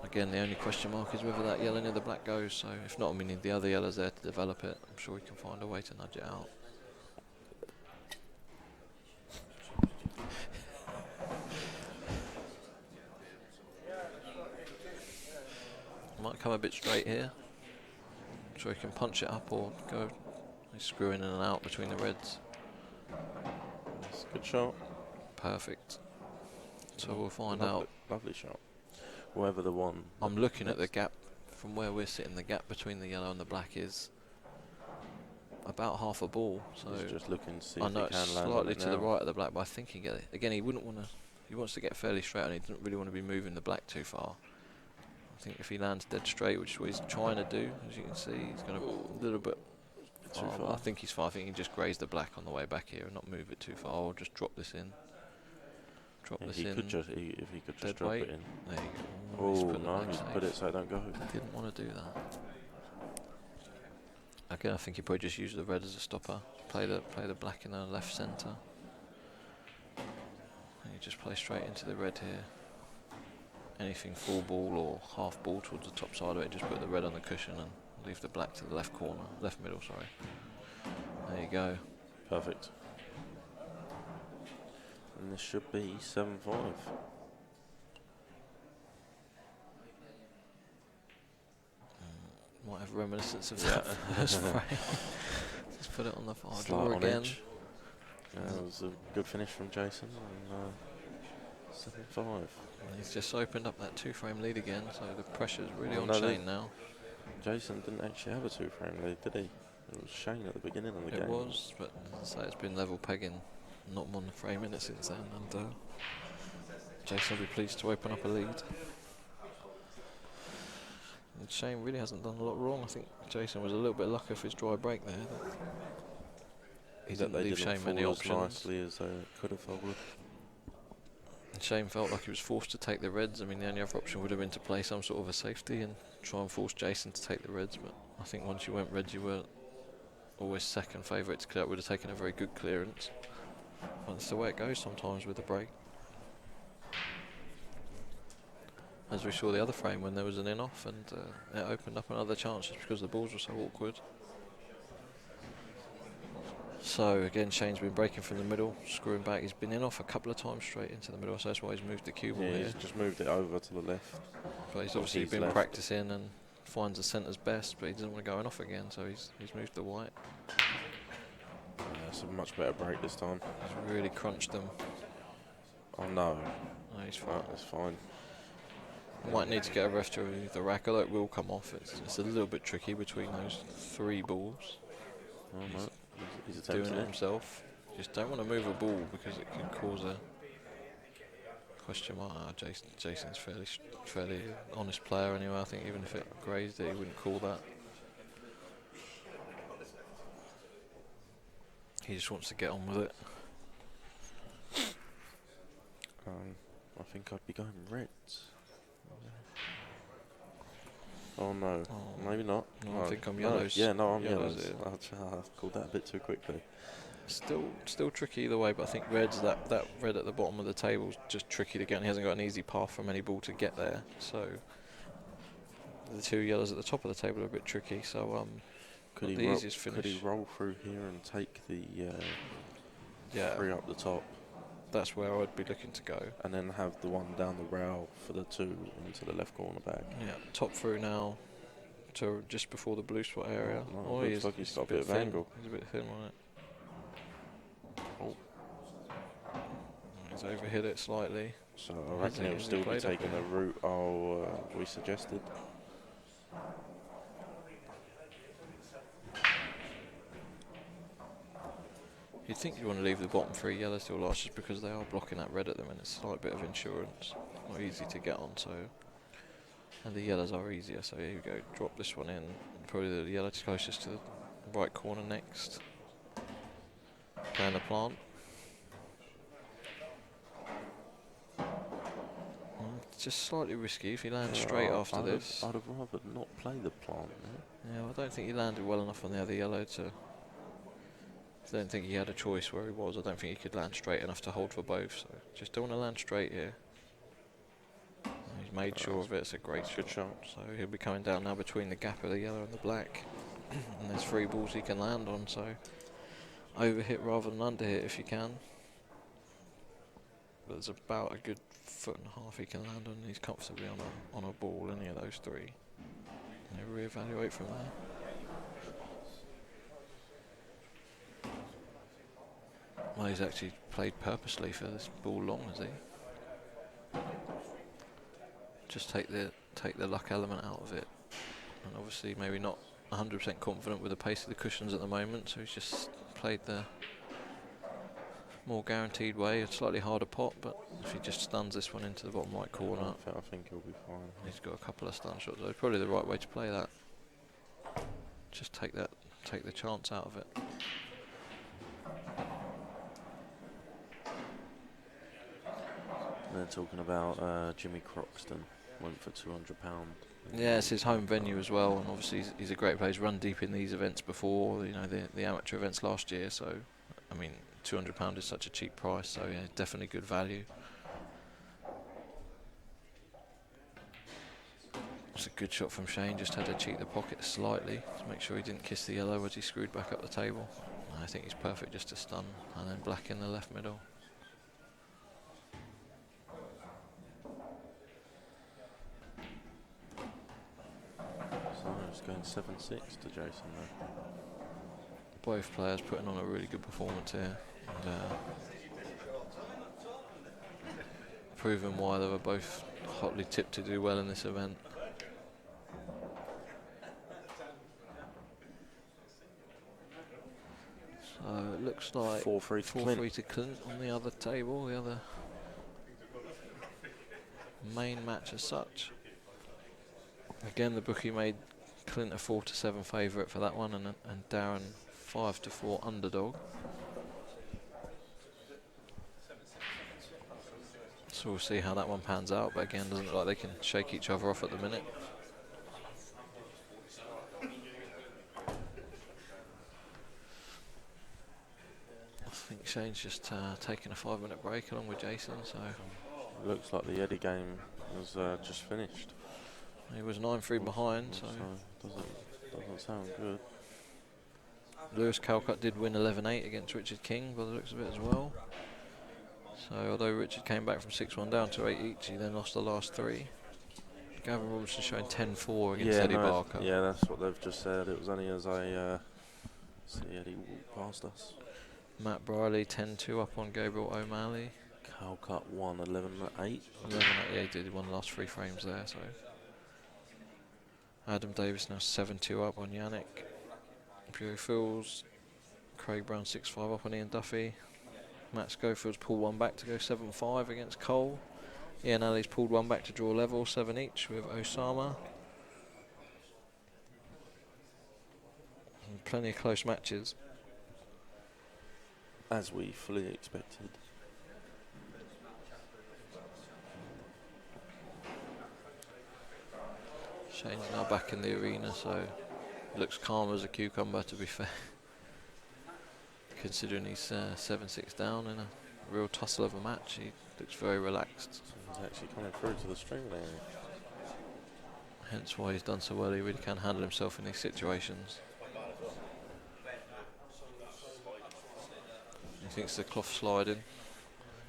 Again, the only question mark is whether that yellow near the black goes. So if not, we need the other yellows there to develop it. I'm sure we can find a way to nudge it out. Might come a bit straight here. I'm sure he can punch it up or go. He's screwing in and out between the reds. That's a good shot. Perfect. So we'll find out. Lovely shot. Whoever the one. I'm looking at the gap from where we're sitting. The gap between the yellow and the black is about half a ball. So He's just looking to see I if know he it's can land on slightly it to the now. right of the black, but I think he get it. Again, he wouldn't want to. He wants to get fairly straight, and he doesn't really want to be moving the black too far. I think if he lands dead straight, which is what he's trying to do, as you can see, he's going to a little bit Too far. far. I think he's far. I think he can just graze the black on the way back here and not move it too far, or just drop this in. Drop Yeah, this he in. could just, if he could just Dead drop weight. it in. There you go. He's Oh put the no, black he's safe. put it so it don't go. Didn't want to do that. Again, I think he probably just used the red as a stopper. Play the black in the left centre. And you just play straight into the red here. Anything full ball or half ball towards the top side of it, just put the red on the cushion and leave the black to the left corner, left middle, sorry. There you go. Perfect. And this should be 7-5. Might have reminiscence of Yeah. that first frame. Just put it on the far Slight draw on again. edge. It was a good finish from Jayson. And 7-5. And he's just opened up that 2-frame lead again, so the pressure's really Well, on no, Shane now. Jayson didn't actually have a 2-frame lead, did he? It was Shane at the beginning of the It game. was, but as I say, it's been level pegging, not more than a frame in it since then, and Jayson will be pleased to open up a lead. And Shane really hasn't done a lot wrong. I think Jayson was a little bit lucky with his dry break there. He That didn't they leave didn't Shane many fall as options. nicely as they could have folded. And Shane felt like he was forced to take the reds. I mean, the only other option would have been to play some sort of a safety and try and force Jayson to take the reds, but I think once you went reds, you were always second favourite to clear. It would have taken a very good clearance. But that's the way it goes sometimes with the break. As we saw the other frame when there was an in-off, and it opened up another chance just because the balls were so awkward. So again, Shane's been breaking from the middle, screwing back. He's been in off a couple of times straight into the middle, so that's why he's moved the cue ball Yeah, here. he's just moved it over to the left. But he's obviously he's been left. practicing and finds the centres best, but he doesn't want to go in off again, so he's moved the white. Yeah, it's a much better break this time. He's really crunched them. Oh no, No, he's fine. right, that's fine. Might need to get a ref to remove the rack, although it will come off. It's a little bit tricky between those 3 balls. Oh no, he's Doing attempting it it. himself. Just don't want to move a ball because it can cause a question mark. Jason's fairly honest player anyway. I think even if it grazed it, he wouldn't call that. He just wants to get on with it. I think I'd be going reds. Oh no, Oh. maybe not. No, I think I'm no, yellows. Yeah, no, I'm Yellows yellows. I called that a bit too quickly. Still tricky either way, but I think red's that red at the bottom of the table is just tricky to get, and he hasn't got an easy path from any ball to get there. So the 2 yellows at the top of the table are a bit tricky. So Could not he, the easiest could he finish. roll through here and take the Yeah, 3 up the top, that's where I'd be looking to go. and then have the one down the rail for the 2 into the left corner bag? Yeah, top through now to just before the blue spot area. Oh, no, looks like he's got a bit of thin. angle. He's a bit thin on it. Oh. He's overhit it slightly. So I reckon he'll Has he still be played up taking the route we suggested. You'd think you want to leave the bottom 3 yellows till last just because they are blocking that red at them, and it's a slight bit of insurance. Not easy to get on, so. And the yellows are easier, so here we go. Drop this one in. Probably the yellow closest to the right corner next. Down the plant. It's just slightly risky if he lands straight after this. I'd have rather not play the plant. Yeah, well, I don't think he landed well enough on the other yellow to. I don't think he had a choice where he was. I don't think he could land straight enough to hold for both. So just don't want to land straight here. He's made sure of it. It's a great Good shot. shot. So he'll be coming down now between the gap of the yellow and the black. And there's 3 balls he can land on. So overhit rather than underhit if you can. But there's about a good 1.5 foot he can land on. He's comfortably on a ball, any of those 3. And he'll reevaluate from there. Well, he's actually played purposely for this ball long, has he? Just take the luck element out of it, and obviously maybe not 100% confident with the pace of the cushions at the moment, so he's just played the more guaranteed way, a slightly harder pot, but if he just stuns this one into the bottom right corner, I think he'll be fine. he's got a couple of stun shots. So it's probably the right way to play that. Just take the chance out of it. They're talking about Jimmy Croxton went for £200. Yeah, it's his home venue as well, and obviously he's a great player. He's run deep in these events before, you know, the amateur events last year. So, I mean, £200 is such a cheap price. So yeah, definitely good value. It's a good shot from Shane. Just had to cheat the pocket slightly to make sure he didn't kiss the yellow as he screwed back up the table. I think he's perfect just to stun, and then black in the left middle. So it's going 7-6 to Jayson there. Both players putting on a really good performance here, and proving why they were both hotly tipped to do well in this event. So it looks like 4-3 to Clint on the other table, the other main match as such. Again, the bookie made Clint a 4-7 favourite for that one, and Darren 5-4 underdog. So we'll see how that one pans out, but again, doesn't look like they can shake each other off at the minute. I think Shane's just taking a 5-minute break along with Jayson, so looks like the Eddie game was just finished. he was 9-3 behind, so doesn't sound good. Lewis Calcutt did win 11-8 against Richard King by the looks of it as well. So although Richard came back from 6-1 down to 8 each, he then lost the last 3. Gavin Robertson showing 10-4 against Eddie Barker. Yeah, that's what they've just said. It was only as I see Eddie walk past us. Matt Briley 10-2 up on Gabriel O'Malley. Calcutt won 11-8. 11-8, yeah, he did. He won the last 3 frames there. So Adam Davis now 7-2 up on Yannick. Bureau Fields, Craig Brown 6-5 up on Ian Duffy. Matt Schofield's pulled one back to go 7-5 against Cole. Ian Alley's pulled one back to draw level, 7 each with Osama. And plenty of close matches. As we fully expected. Shane's now back in the arena, so looks calm as a cucumber, to be fair. Considering he's 7-6 down in a real tussle of a match, he looks very relaxed. He's actually coming through to the string there. Hence why he's done so well. He really can handle himself in these situations. He thinks the cloth sliding.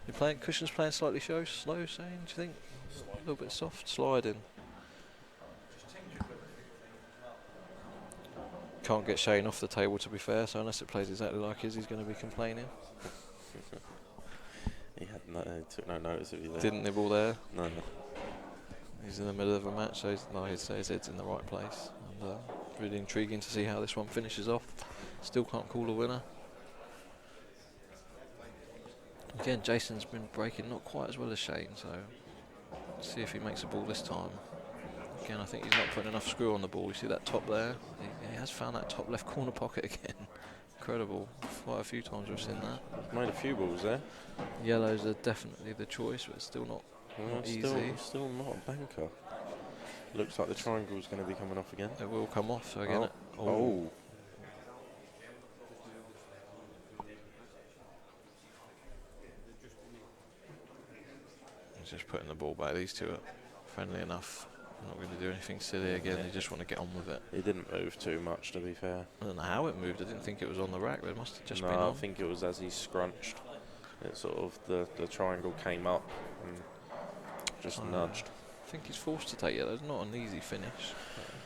You're playing cushions, playing slightly slow, Shane. Do you think a little bit soft sliding? Can't get Shane off the table, to be fair, so unless it plays exactly like his, he's going to be complaining. He took no notice of you there. Didn't nibble there. No. He's in the middle of a match, so his head's in the right place. And really intriguing to see how this one finishes off. Still can't call a winner. Again, Jason's been breaking not quite as well as Shane, so see if he makes a ball this time. Again, I think he's not putting enough screw on the ball. You see that top there? He has found that top left corner pocket again. Incredible. Quite a few times we've seen that. Made a few balls there. Yellows are definitely the choice, but it's still not easy. Still not a banker. Looks like the triangle's going to be coming off again. It will come off, so again. Oh. He's just putting the ball back. These two are friendly enough. Not going to do anything silly again. They just want to get on with it. It didn't move too much, to be fair. I don't know how it moved. I didn't think it was on the rack, but it must have just been on. No, I think it was as he scrunched. It sort of the triangle came up and just nudged. I think he's forced to take it. It's not an easy finish.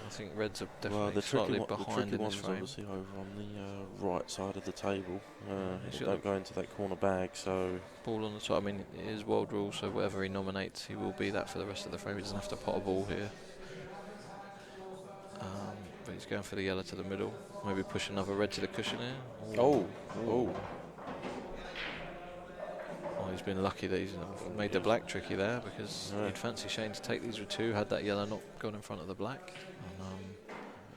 I think Reds are definitely slightly behind in this frame. Obviously over on the right side of the table. He don't go into that corner bag, so ball on the top. I mean, it is world rule, so whatever he nominates, he will be that for the rest of the frame. He doesn't have to pot a ball here. But he's going for the yellow to the middle. Maybe push another red to the cushion here. Oh, oh. Well, he's been lucky that he's made the black tricky there, because Yeah. you'd fancy Shane to take these with 2, had that yellow not gone in front of the black.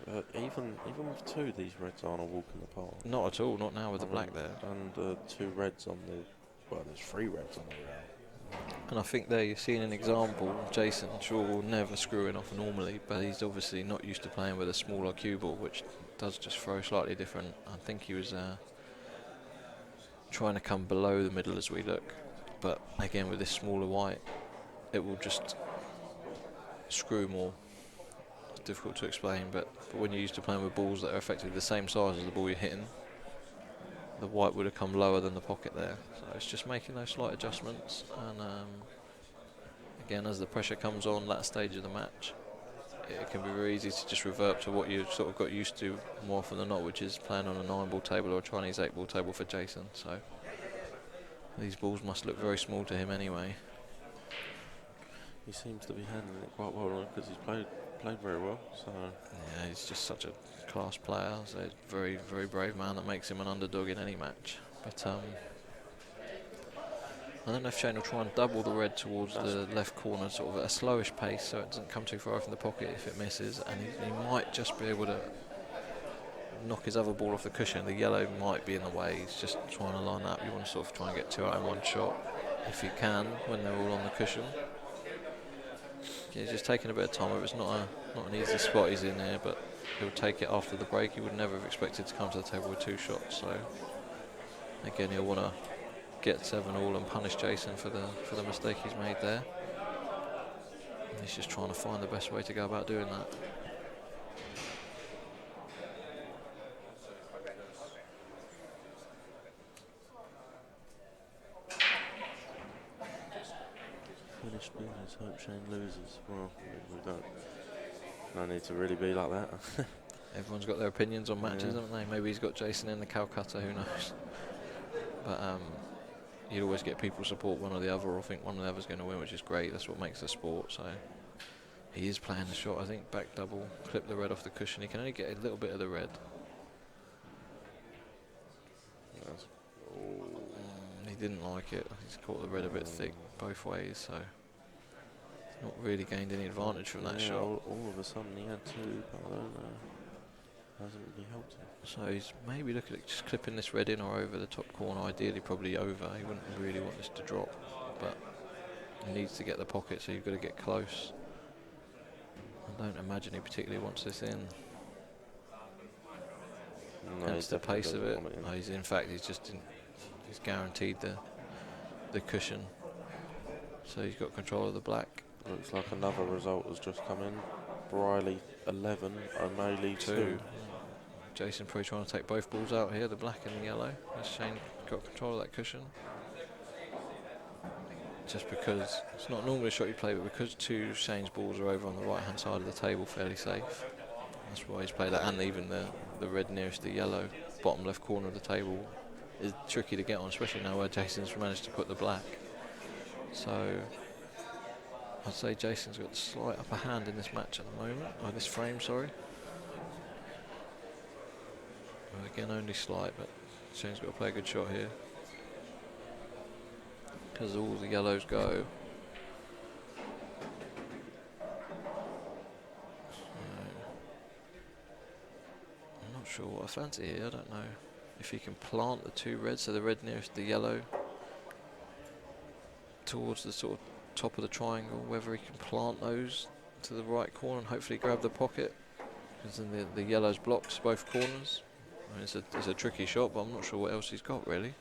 And, Even with 2, these reds aren't a walk in the park. not at all, not now with the black there. And 2 reds on the, well, there's 3 reds on the round. And I think there you're seeing an example. Jayson Shaw will never screw in off normally, but he's obviously not used to playing with a smaller cue ball, which does just throw slightly different. I think he was trying to come below the middle as we look, but again with this smaller white, it will just screw more. It's difficult to explain, but when you're used to playing with balls that are effectively the same size as the ball you're hitting, the white would have come lower than the pocket there. So it's just making those slight adjustments, and again, as the pressure comes on that stage of the match, it can be very easy to just revert to what you sort of got used to more often than not, which is playing on a 9-ball table or a Chinese 8-ball table for Jayson. So these balls must look very small to him anyway. He seems to be handling it quite well because he's played very well. So yeah, he's just such a class player. So he's a very, very brave man that makes him an underdog in any match. But I don't know if Shane will try and double the red towards the left corner, sort of at a slowish pace, so it doesn't come too far from the pocket if it misses, and he might just be able to knock his other ball off the cushion. The yellow might be in the way. He's just trying to line up. You want to sort of try and get 2 out in 1 shot if you can when they're all on the cushion. Yeah, he's just taking a bit of time. It's not an easy spot he's in here, but he'll take it after the break. He would never have expected to come to the table with 2 shots. So again, he'll want to get 7 all and punish Jayson for the mistake he's made there. And he's just trying to find the best way to go about doing that. finished business. Hope Shane loses. Well, we don't. No need to really be like that. Everyone's got their opinions on matches, Yeah. haven't they? Maybe he's got Jayson in the Calcutta, who knows? But you'd always get people support one or the other, or think one or the other's going to win, which is great. That's what makes the sport. So he is playing the shot. I think back double, clip the red off the cushion. He can only get a little bit of the red. Yes. He didn't like it. He's caught the red a bit thick both ways, so he's not really gained any advantage from that shot. All of a sudden he had 2, but I don't know. Hasn't really helped him. So he's maybe looking at just clipping this red in or over the top corner, ideally probably over. He wouldn't really want this to drop, but he needs to get the pocket, so you've got to get close. I don't imagine he particularly wants this in. No, Hence he the pace of definitely it. doesn't want No, he's in fact he's guaranteed the cushion. So he's got control of the black. Looks like another result has just come in. Briley 11, O'Malley 2. Jayson probably trying to take both balls out here, the black and the yellow. Has Shane got control of that cushion? Just because it's not normally a shot you play, but because 2 Shane's balls are over on the right hand side of the table, fairly safe. That's why he's played that, and even the red nearest the yellow, bottom left corner of the table, is tricky to get on, especially now where Jayson's managed to put the black. So I'd say Jayson's got a slight upper hand in this match at the moment, or this frame, sorry. Well, again, only slight, but Shane's got to play a good shot here. Because all the yellows go. I'm not sure what I fancy here. I don't know if he can plant the 2 reds, so the red nearest the yellow towards the sort of top of the triangle, whether he can plant those to the right corner and hopefully grab the pocket, because then the yellows blocks both corners. I mean, it's a tricky shot, but I'm not sure what else he's got really.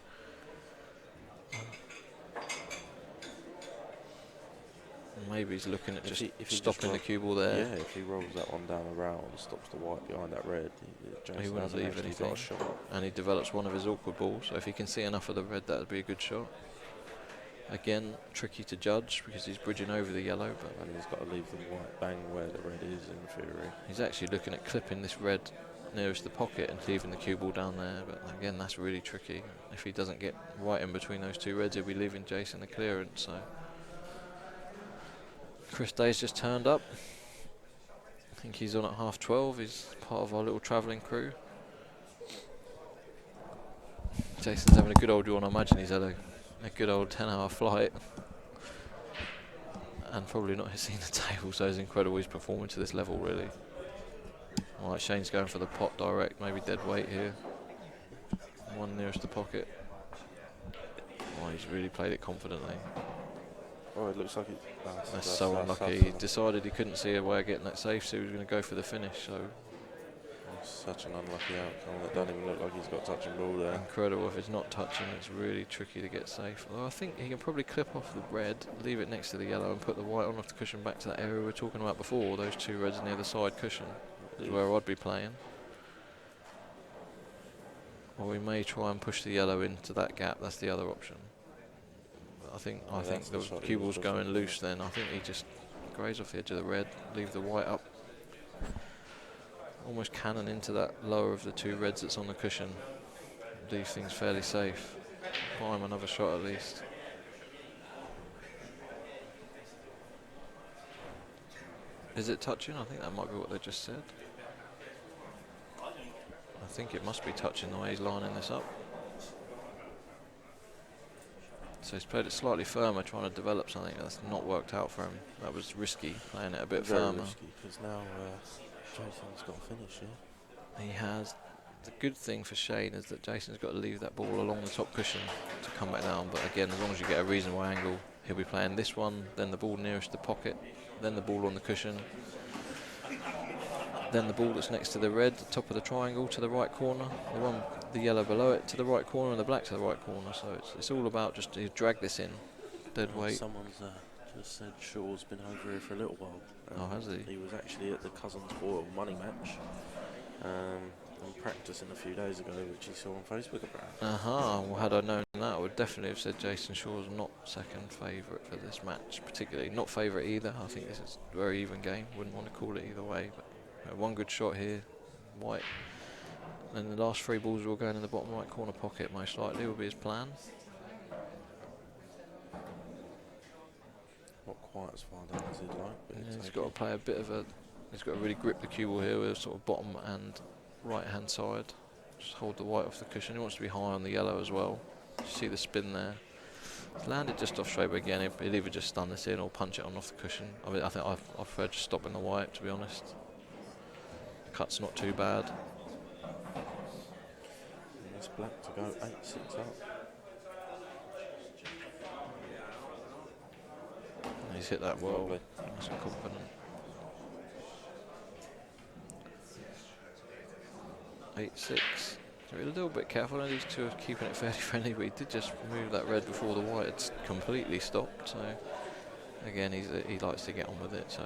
Maybe he's looking at just stopping the cue ball there. Yeah, if he rolls that one down around, stops the white behind that red, He wouldn't leave anything. got a shot. And he develops one of his awkward balls, so if he can see enough of the red, that would be a good shot. Again, tricky to judge because he's bridging over the yellow, but And he's got to leave the white bang where the red is in theory. he's actually looking at clipping this red nearest the pocket and leaving the cue ball down there, but again, that's really tricky. If he doesn't get right in between those 2 reds, he'll be leaving Jayson the clearance. So Chris Day's just turned up. I think he's on at 12:30. He's part of our little travelling crew. Jayson's having a good old one. I imagine he's had a good old 10-hour flight. And probably not seen the table, so it's incredible he's performing to this level, really. Alright, Shane's going for the pot direct, maybe dead weight here. One nearest the pocket. Oh, he's really played it confidently. Oh, it looks like it. That's so unlucky. He decided he couldn't see a way of getting that safe, so he was going to go for the finish. So such an unlucky outcome. That doesn't even look like he's got touching ball there. incredible. If it's not touching, it's really tricky to get safe. Although I think he can probably clip off the red, leave it next to the yellow, and put the white on off the cushion back to that area we were talking about before. Those two reds near the side cushion is where I'd be playing. Or we may try and push the yellow into that gap. That's the other option. But I think the cue ball's going loose. Then I think he just graze off the edge of the red, leave the white up, almost cannon into that lower of the two reds that's on the cushion. Leave things fairly safe. Buy him another shot at least. Is it touching? I think that might be what they just said. I think it must be touching the way he's lining this up. So he's played it slightly firmer, trying to develop something that's not worked out for him. That was risky, playing it a bit Very firmer. risky, because now Jayson's got to finish here. He has. The good thing for Shane is that Jayson's got to leave that ball along the top cushion to come back down. But again, as long as you get a reasonable angle, he'll be playing this one, then the ball nearest the pocket, then the ball on the cushion, then the ball that's next to the red, the top of the triangle to the right corner, the yellow below it to the right corner, and the black to the right corner. So it's all about just to drag this in, dead weight. Someone's just said Shaw's been over here for a little while. Oh, has he? He was actually at the Cousins Boyle money match and practicing a few days ago, which he saw on Facebook about. Well, had I known that, I would definitely have said Jayson Shaw's not second favourite for this match, particularly. Not favourite either. I think this is a very even game. Wouldn't want to call it either way. But one good shot here, white. And the last three balls will go in the bottom right corner pocket, most likely, will be his plan. Not quite as far down as he'd like, but Yeah, he's got to play a bit of a. He's got to really grip the cue ball here with sort of bottom and right hand side. Just hold the white off the cushion. He wants to be high on the yellow as well. You see the spin there. It's landed just off straight, but again, he'll either just stun this in or punch it on off the cushion. I mean, I think I prefer just stopping the white, to be honest. Cut's not too bad. And it's black to go 8-6 up. And he's hit that well. Lovely. Nice and confident. 8-6. So we're a little bit careful. I know these two are keeping it fairly friendly, but he did just move that red before the white had completely stopped. So again, he likes to get on with it. So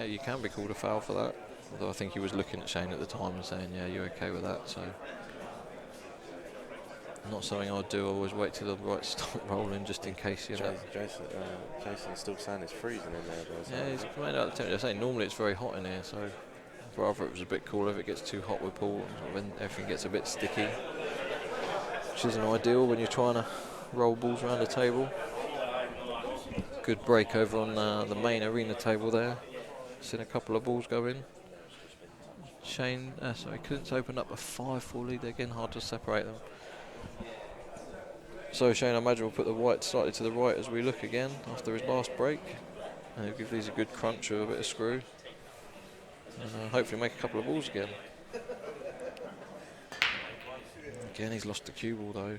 you can be called a foul for that. Although I think he was looking at Shane at the time and saying, "Yeah, you're okay with that." So not something I'd do. I always wait till the white stop rolling just in case. You know. Jason's still saying it's freezing in there. Yeah, he's made out the temperature. I say normally it's very hot in here, so rather it was a bit cooler. If it gets too hot with Paul, when everything gets a bit sticky, which isn't ideal when you're trying to roll balls around the table. Good break over on the main arena table there. Seen a couple of balls go in. Shane, Clint's opened up a 5-4 lead again. Hard to separate them. So Shane, I imagine, will put the white slightly to the right as we look again after his last break, and he'll give these a good crunch with a bit of screw, and hopefully make a couple of balls again. Again, he's lost the cue ball though.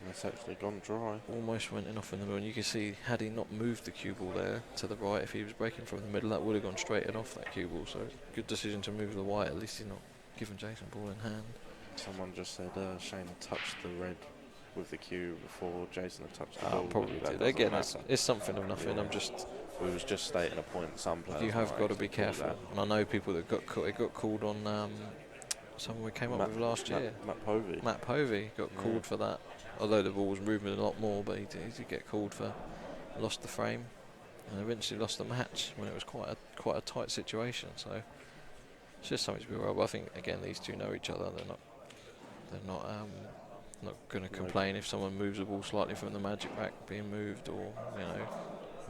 And it's actually gone dry. Almost went in off in the middle, and you can see had he not moved the cue ball there to the right, if he was breaking from the middle, that would have gone straight in off that cue ball. So good decision to move the white. At least he's not giving Jayson ball in hand. Someone just said Shane had touched the red with the cue before Jayson had touched the ball. Probably That did. doesn't Again, matter. it's something of nothing. Yeah. We was just stating a point. Some players You have might got to be call careful. that. And I know people that got caught. It got called on someone we came up with last year. Matt Povey. Matt Povey got called for that. Although the ball was moving a lot more, but he did get called for lost the frame and eventually lost the match when it was quite a tight situation. So it's just something to be aware of. I think again these two know each other. They're not going to complain if someone moves the ball slightly from the magic rack being moved, or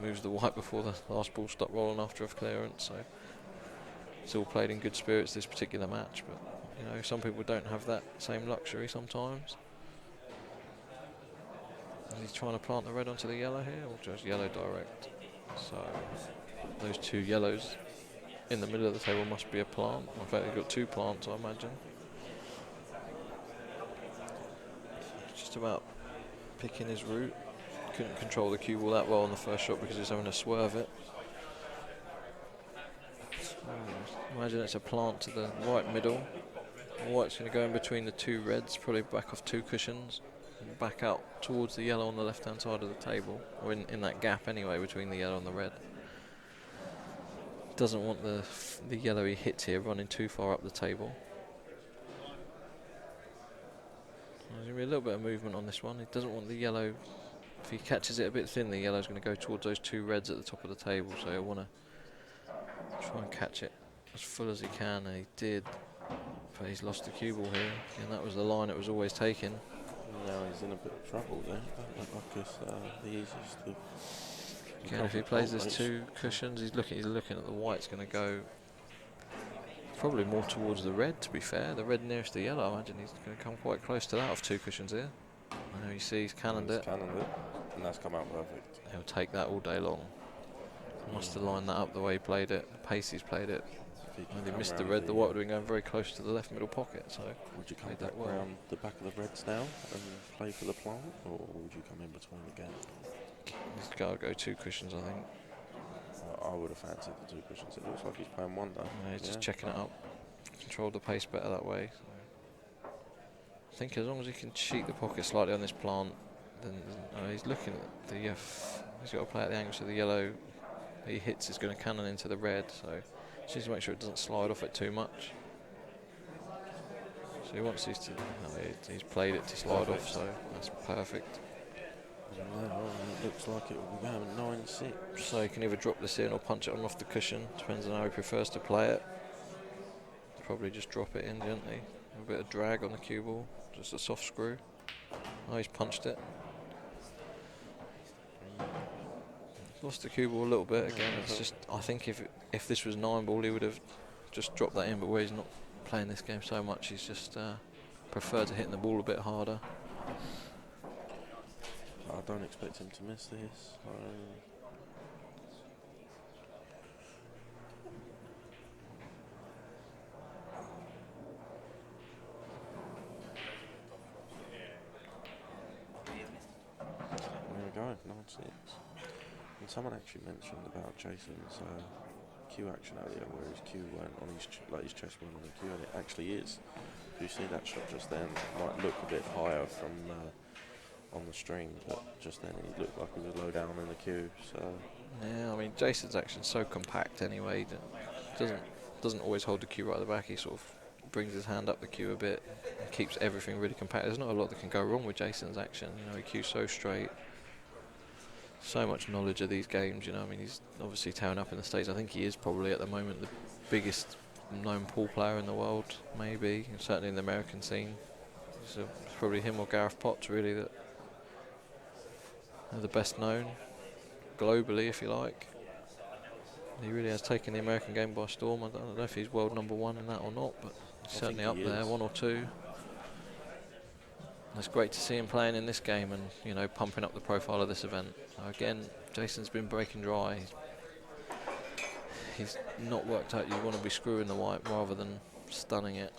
moves the white before the last ball stopped rolling after a clearance. So it's all played in good spirits this particular match, but you know, some people don't have that same luxury sometimes. And he's trying to plant the red onto the yellow here, or just yellow direct. So those two yellows in the middle of the table must be a plant. In fact, they've got two plants, I imagine. Just about picking his route. Couldn't control the cue ball that well on the first shot because he's having to swerve it. Imagine it's a plant to the right middle. White's going to go in between the two reds, probably back off two cushions, and back out towards the yellow on the left-hand side of the table, or in that gap anyway between the yellow and the red. Doesn't want the yellow he hits here running too far up the table. There's going to be a little bit of movement on this one. He doesn't want the yellow, if he catches it a bit thin, the yellow's going to go towards those two reds at the top of the table, so he'll want to try and catch it as full as he can, and he did, but he's lost the cue ball here, and that was the line it was always taking. Now he's in a bit of trouble there. That looked like it's the easiest to... Again, if he plays his two cushions, he's looking at the white's going to go probably more towards the red, to be fair. The red nearest the yellow, I imagine he's going to come quite close to that of two cushions here. I know you see he's cannoned it. And that's come out perfect. He'll take that all day long. Must have lined that up the way he played it, the pace he's played it. And he missed the red, the white would have been going very close to the left middle pocket, so would you come played back that well. around the back of the reds now and play for the plant, or would you come in between again? He's got to go two cushions, I think. I would have fancied the two cushions. It looks like he's playing one though. Yeah, he's just Yeah. checking it up. Controlled the pace better that way. So I think as long as he can cheat the pocket slightly on this plant, then he's looking at the he's got to play at the angle so the yellow he hits is going to cannon into the red, so just needs to make sure it doesn't slide off it too much. So he wants these to, he's played it to slide off, so that's perfect. Now it looks like it will be going 9-6. So he can either drop this in or punch it on off the cushion, depends on how he prefers to play it. Probably just drop it in gently, a bit of drag on the cue ball, just a soft screw. Oh, he's punched it. Lost the cue ball a little bit again. It's just, I think if this was 9 ball, he would have just dropped that in. But where he's not playing this game so much, he's just preferred to hit the ball a bit harder. I don't expect him to miss this. There we go, 9-6. And someone actually mentioned about Jayson's cue action earlier, where his cue went on his his chest went on the cue, and it actually is. If you see that shot just then, it might look a bit higher from on the string, but just then he looked like he was low down in the cue. So yeah, I mean Jayson's action's so compact anyway. He doesn't always hold the cue right at the back. He sort of brings his hand up the cue a bit, and keeps everything really compact. There's not a lot that can go wrong with Jayson's action. You know, he cues so straight. So much knowledge of these games, you know. I mean, he's obviously tearing up in the States. I think he is probably at the moment the biggest known pool player in the world, maybe, and certainly in the American scene. So it's probably him or Gareth Potts, really, that are the best known globally, if you like. He really has taken the American game by storm. I don't know if he's world number 1 in that or not, but he's certainly up there, 1 or 2. It's great to see him playing in this game and, you know, pumping up the profile of this event. Again, Jayson's been breaking dry. He's not worked out you want to be screwing the white rather than stunning it.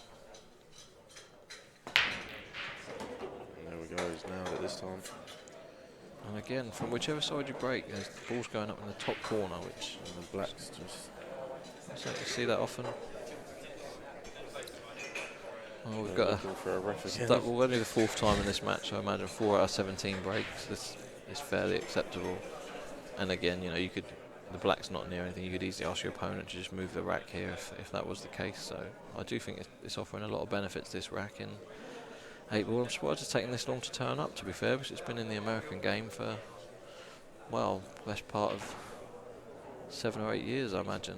and there we go, he's nailed it this time. And again, from whichever side you break, there's the ball's going up in the top corner, which And the blacks just you certainly see that often. Oh, we've they're got looking for a ref again. that will only the 4th time in this match, so I imagine 4 out of 17 breaks. This is fairly acceptable. And again, you know, the black's not near anything. You could easily ask your opponent to just move the rack here if that was the case. So I do think it's offering a lot of benefits, this rack in 8 ball. I'm surprised it's taken this long to turn up, to be fair, because it's been in the American game for, well, best part of 7 or 8 years, I imagine.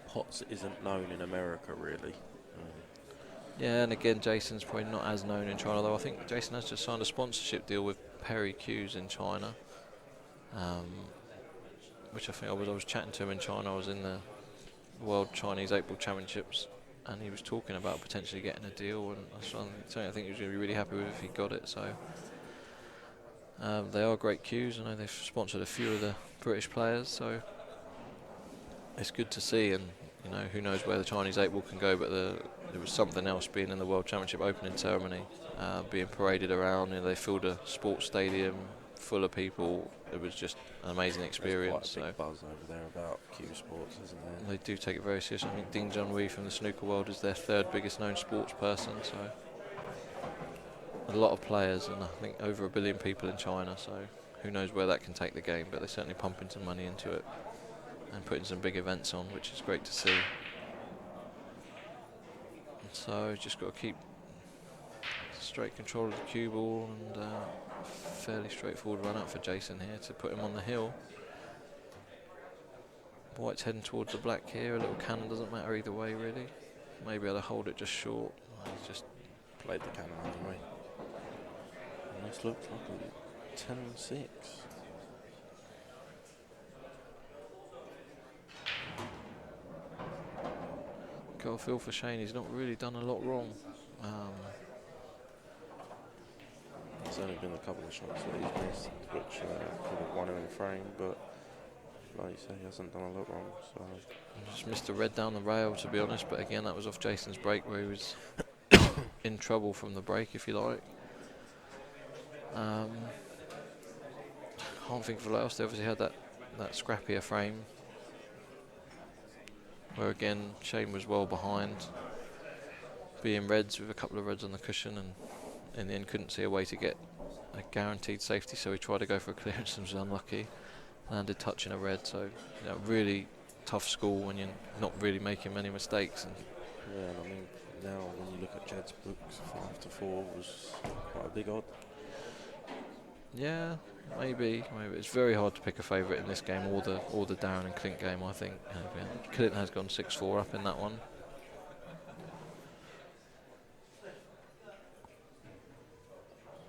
Potts isn't known in America, really. Yeah, and again, Jayson's probably not as known in China, though I think Jayson has just signed a sponsorship deal with Perry Cues in China. which I think I was chatting to him in China. I was in the World Chinese 8 Ball Championships, and he was talking about potentially getting a deal, and that's something I think he was going to be really happy with if he got it. So they are great cues. I know they've sponsored a few of the British players, so it's good to see. And you know, who knows where the Chinese 8 Ball can go, but there was something else being in the World Championship opening ceremony, being paraded around. You know, they filled a sports stadium full of people. It was just an amazing experience. There's quite a big buzz over there about Q Sports, isn't there? They do take it very seriously. I think Ding Junhui from the snooker world is their third biggest known sports person, so a lot of players, and I think over 1 billion people in China, so who knows where that can take the game, but they're certainly pumping some money into it and putting some big events on, which is great to see. And so just got to keep straight control of the cue ball, and fairly straightforward run out for Jayson here to put him on the hill. White's heading towards the black here. A little cannon doesn't matter either way, really. Maybe able to hold it just short. He's just Played the cannon anyway. And this looks like a 10-6. got a feel for Shane. He's not really done a lot wrong. There's only been a couple of shots that he's missed, which could have won him in frame, but like you say, he hasn't done a lot wrong. So Just missed a red down the rail, to be honest, but again, that was off Jason's break, where he was in trouble from the break, if you like. Can't think of what else. They obviously had that scrappier frame, where again Shane was well behind, being reds with a couple of reds on the cushion, and in the end couldn't see a way to get a guaranteed safety, so he tried to go for a clearance and was unlucky. Landed touching a red, so you know, really tough school when you're not really making many mistakes. And yeah, and I mean now when you look at Jed's books, 5-4 was quite a big odd. yeah, maybe it's very hard to pick a favourite in this game, or the Darren and Clint game. I think Clint has gone 6-4 up in that one.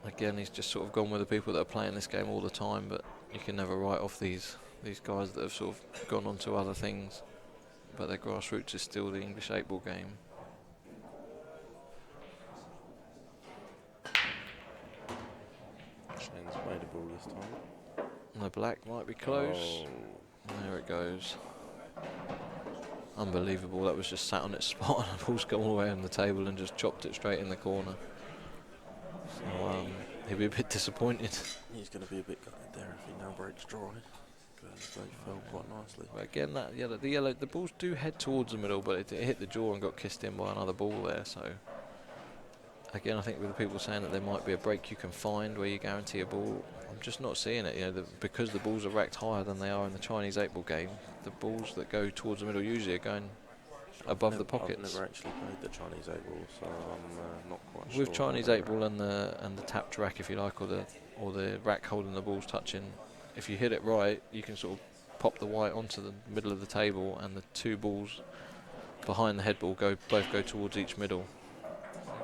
Again, he's just sort of gone with the people that are playing this game all the time, but you can never write off these guys that have sort of gone on to other things, but their grassroots is still the English 8-ball game. Shane's made a ball this time. And the black might be close. Oh. There it goes. Unbelievable. That was just sat on its spot, and the ball's gone all the way on the table and just chopped it straight in the corner. So he'll be a bit disappointed. He's going to be a bit gutted there if he now breaks dry, because they fell quite nicely. But again, the balls do head towards the middle, but it hit the jaw and got kissed in by another ball there. So again, I think with the people saying that there might be a break you can find where you guarantee a ball, I'm just not seeing it. You know, because the balls are racked higher than they are in the Chinese 8-ball game, the balls that go towards the middle usually are going above the pockets. I've never actually played the Chinese 8-ball, so I'm not quite sure. With Chinese 8-ball and the tapped rack, if you like, or the rack holding the balls touching, if you hit it right, you can sort of pop the white onto the middle of the table, and the two balls behind the head ball both go towards each middle.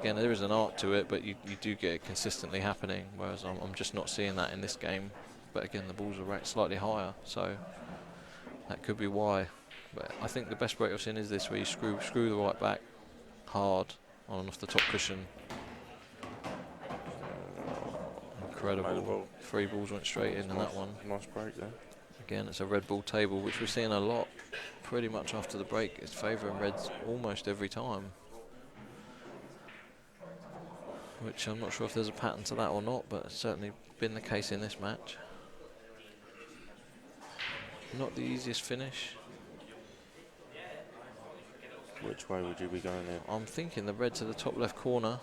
Again, there is an art to it, but you do get it consistently happening, whereas I'm just not seeing that in this game. But again, the balls are racked slightly higher, so that could be why. But I think the best break I've seen is this, where you screw the white back hard on and off the top cushion. Incredible. 3 balls went straight in that one. Nice break there. Again, it's a red ball table, which we're seeing a lot pretty much after the break. It's favouring reds almost every time, which I'm not sure if there's a pattern to that or not, but it's certainly been the case in this match. Not the easiest finish. Which way would you be going there? I'm thinking the red to the top left corner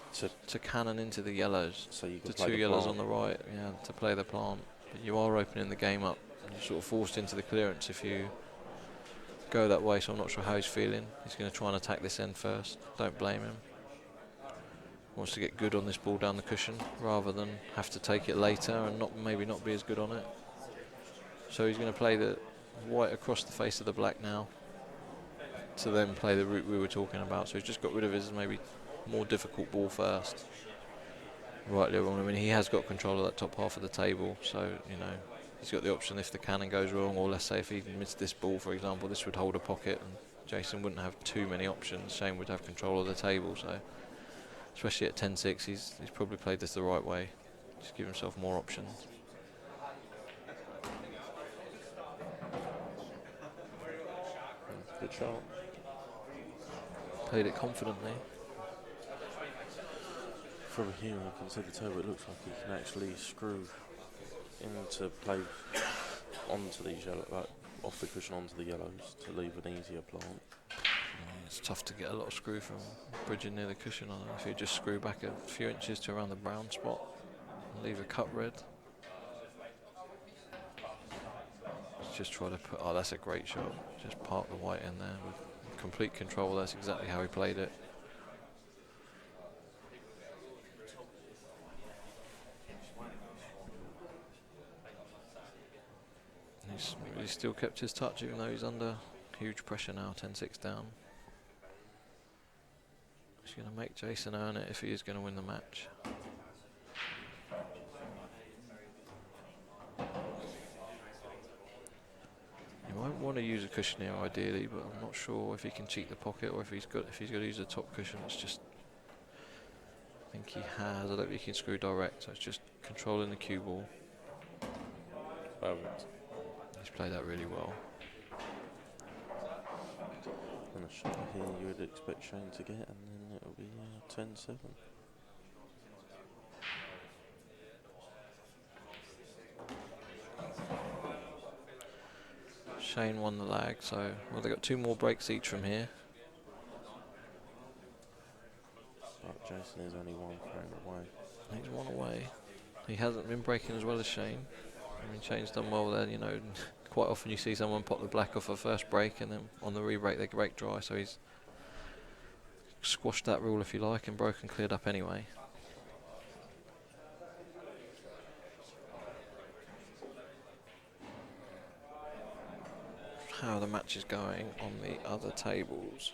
to cannon into the yellows. So you can the play 2 the yellows plant. on the right, yeah, to play the plant. But you are opening the game up. You're sort of forced into the clearance if you go that way, so I'm not sure how he's feeling. He's going to try and attack this end first. Don't blame him. Wants to get good on this ball down the cushion rather than have to take it later and maybe not be as good on it. So he's going to play the white across the face of the black now, to then play the route we were talking about. So he's just got rid of his maybe more difficult ball first. Rightly or wrong, I mean, he has got control of that top half of the table, so you know, he's got the option if the cannon goes wrong, or let's say if he missed this ball, for example, this would hold a pocket, and Jayson wouldn't have too many options. Shane would have control of the table, so especially at 10-6, he's probably played this the right way. Just give himself more options. Good shot. Played it confidently. From here, you can see the table. It looks like he can actually screw into play onto these yellow, like off the cushion onto the yellows to leave an easier plant. It's tough to get a lot of screw from bridging near the cushion. I don't know if you just screw back a few inches to around the brown spot and leave a cut red. Let's just try to put. Oh, that's a great shot. Just park the white in there with complete control. That's exactly how he played it. He's still kept his touch even though he's under huge pressure now, 10-6 down. He's going to make Jayson earn it if he is going to win the match. He might want to use a cushion here ideally, but I'm not sure if he can cheat the pocket or if he's going to use the top cushion. It's just, I think he has. I don't think he can screw direct, so it's just controlling the cue ball. Perfect. He's played that really well. And a shot here you would expect Shane to get, and then it'll be 10-7. Shane won the lag, so well they got 2 more breaks each from here. But Jayson is only 1 frame away. He's 1 away. He hasn't been breaking as well as Shane. I mean, Shane's done well there, you know. Quite often you see someone pop the black off a first break and then on the re-break they break dry, so he's squashed that rule if you like and broken cleared up anyway. How the match is going on the other tables.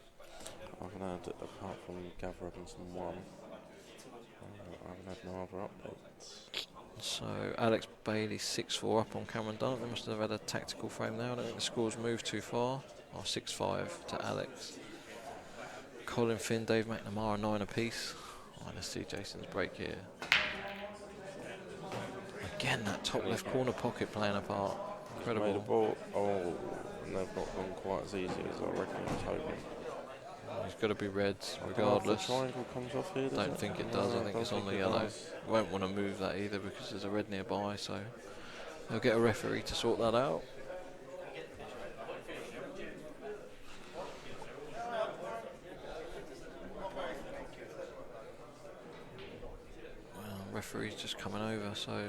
I haven't had, apart from Gav Robinson 1, I haven't had no other updates. So Alex Bailey 6-4 up on Cameron Dunn. They must have had a tactical frame there. I don't think the score's moved too far. Oh, 6-5 to Alex. Colin Finn, Dave McNamara 9 apiece. Oh, let's see Jason's break here. Again, that top left corner pocket playing a part. Made a Incredible. ball. Oh, and they've not gone quite as easy as I reckon I was hoping. He's got to be reds I don't know if regardless. the triangle comes off here, does Don't it? think it does. No, I think don't it's on the it yellow. does. Won't want to move that either because there's a red nearby, so they'll get a referee to sort that out. Well, referee's just coming over, so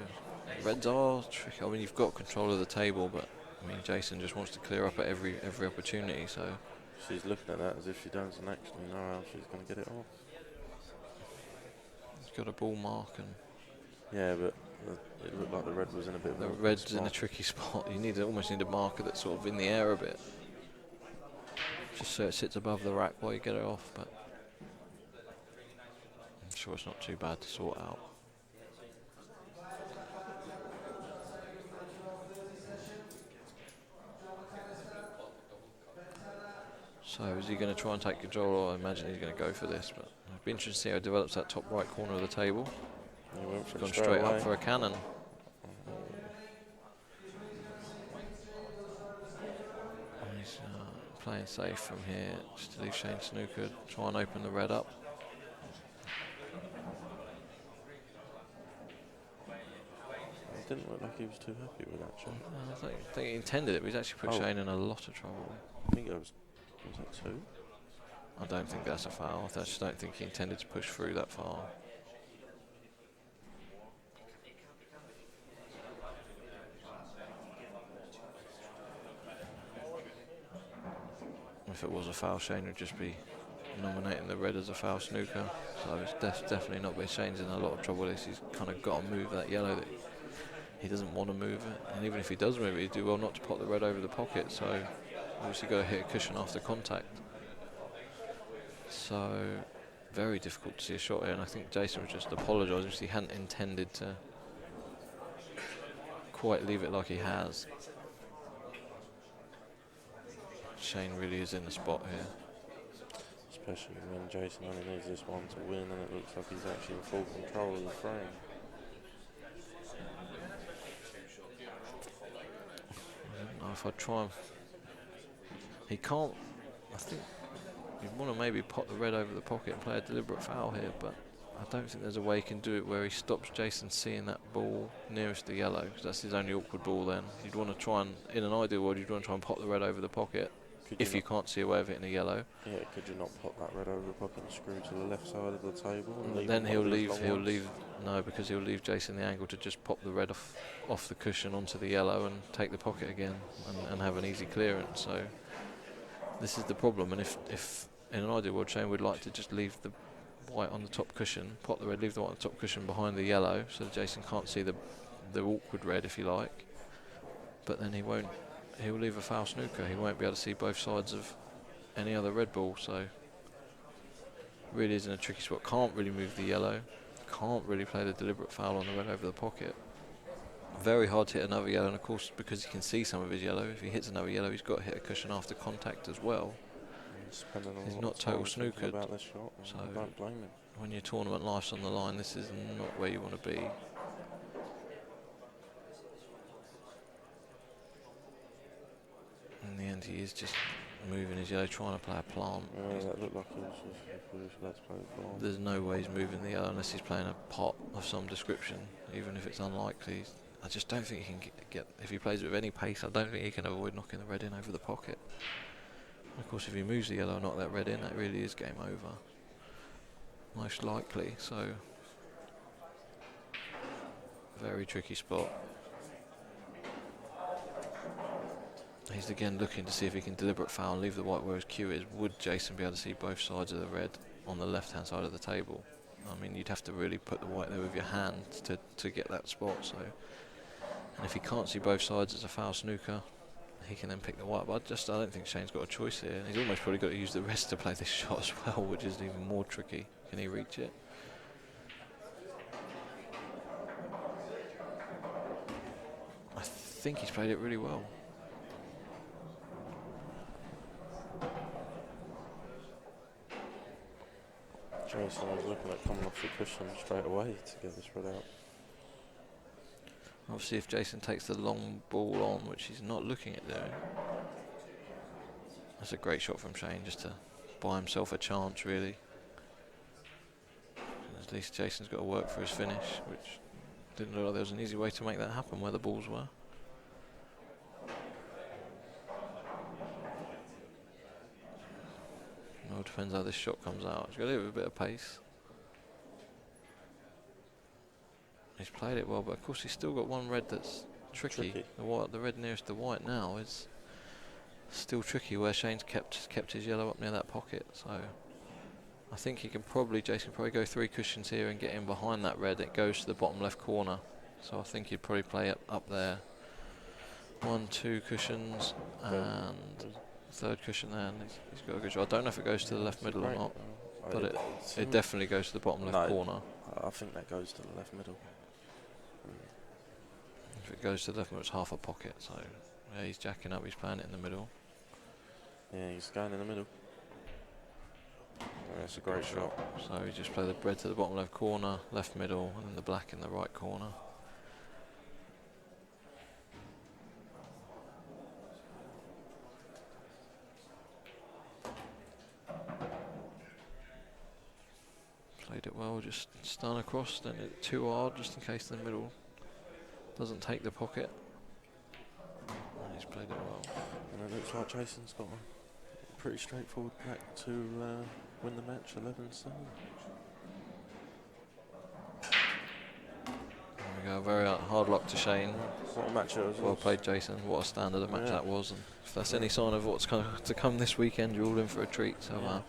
reds are tricky. I mean, you've got control of the table, but I mean, Jayson just wants to clear up at every opportunity, so She's looking at that as if she doesn't actually know how she's going to get it off. he's got a ball mark, and Yeah, but it looked like the red was in a bit of the a red's in a spot. tricky spot. You almost need a marker that's sort of in the air a bit, just so it sits above the rack while you get it off. But I'm sure it's not too bad to sort out. So is he going to try and take control? I imagine he's going to go for this, but it'd be interesting to see how he develops that top right corner of the table. He went for it Gone straight away. up for a cannon. He's playing safe from here, just to leave Shane Snooker try and open the red up. It didn't look like he was too happy with that shot. I think he intended it, but he's actually put Oh. Shane in a lot of trouble. I think it was that 2? I don't think that's a foul. I just don't think he intended to push through that far. If it was a foul, Shane would just be nominating the red as a foul snooker. So it's definitely not. But Shane's in a lot of trouble. He's kind of got to move that yellow. That he doesn't want to move it, and even if he does move it, he'd do well not to pop the red over the pocket. So obviously got to hit a cushion after contact. So very difficult to see a shot here, and I think Jayson was just apologising because he hadn't intended to quite leave it like he has. Shane really is in the spot here. Especially when Jayson only needs this one to win, and it looks like he's actually in full control of the frame. I don't know if I'd try him. He can't. I think you'd want to maybe pop the red over the pocket and play a deliberate foul here, but I don't think there's a way he can do it where he stops Jayson seeing that ball nearest the yellow, because that's his only awkward ball then. You'd want to try and, in an ideal world, you'd want to try and pop the red over the pocket if you can't see a way of hitting the yellow. Yeah, could you not pop that red over the pocket and screw to the left side of the table? And leave Then him he'll on those leave, long ones? no, because he'll leave Jayson the angle to just pop the red off the cushion onto the yellow and take the pocket again and have an easy clearance. So this is the problem, and if in an ideal world Shane would like to just leave the white on the top cushion, pop the red, leave the white on the top cushion behind the yellow so that Jayson can't see the awkward red, if you like, but then he'll leave a foul snooker. He won't be able to see both sides of any other red ball, so really is in a tricky spot. Can't really move the yellow, can't really play the deliberate foul on the red over the pocket. Very hard to hit another yellow, and of course because he can see some of his yellow, if he hits another yellow he's got to hit a cushion after contact as well. He's not total snookered, about this shot, so I don't blame him. when your tournament life's on the line, this is not where you want to be. In the end he is just moving his yellow, trying to play a plant. Yeah, that looked like he was about to play the ball. There's no way he's moving the yellow unless he's playing a pot of some description, even if it's unlikely. I just don't think he can get if he plays it with any pace, I don't think he can avoid knocking the red in over the pocket. Of course, if he moves the yellow and knock that red in, that really is game over. Most likely, so very tricky spot. He's again looking to see if he can deliberate foul and leave the white where his cue is. Would Jayson be able to see both sides of the red on the left-hand side of the table? I mean, you'd have to really put the white there with your hand to get that spot. So, and if he can't see both sides as a foul snooker, he can then pick the white. But I don't think Shane's got a choice here. He's almost probably got to use the rest to play this shot as well, which is even more tricky. Can he reach it? I think he's played it really well. Jayson was looking at coming off the cushion straight away to get this red out. Obviously, if Jayson takes the long ball on, which he's not looking at doing, that's a great shot from Shane, just to buy himself a chance, really. At least Jayson's got to work for his finish, which didn't look like there was an easy way to make that happen where the balls were. Well, depends how this shot comes out. He's got to hit with a bit of pace. He's played it well, but of course he's still got one red that's tricky. The red nearest the white now is still tricky, where Shane's kept his yellow up near that pocket. So I think he can probably, Jayson can probably go 3 cushions here and get in behind that red. It goes to the bottom left corner. So I think he'd probably play it up there. 1, 2 cushions and third cushion there, and he's got a good shot. I don't know if it goes to the left middle or not, but it definitely goes to the bottom left corner. I think that goes to the left middle. If it goes to the left middle, it's half a pocket. So yeah, he's jacking up. He's playing it in the middle. Yeah, he's going in the middle. That's a great shot. So he just play the red to the bottom left corner, left middle, and then the black in the right corner. Played it well, just stun across, then it too hard, just in case the middle doesn't take the pocket. And he's played it well. And it looks like Jayson's got a pretty straightforward back to win the match, 11-7. There we go, very hard luck to Shane. What a match it was. Well played, Jayson. What a standard of match that was. And if that's any sign of what's to come this weekend, you're all in for a treat. So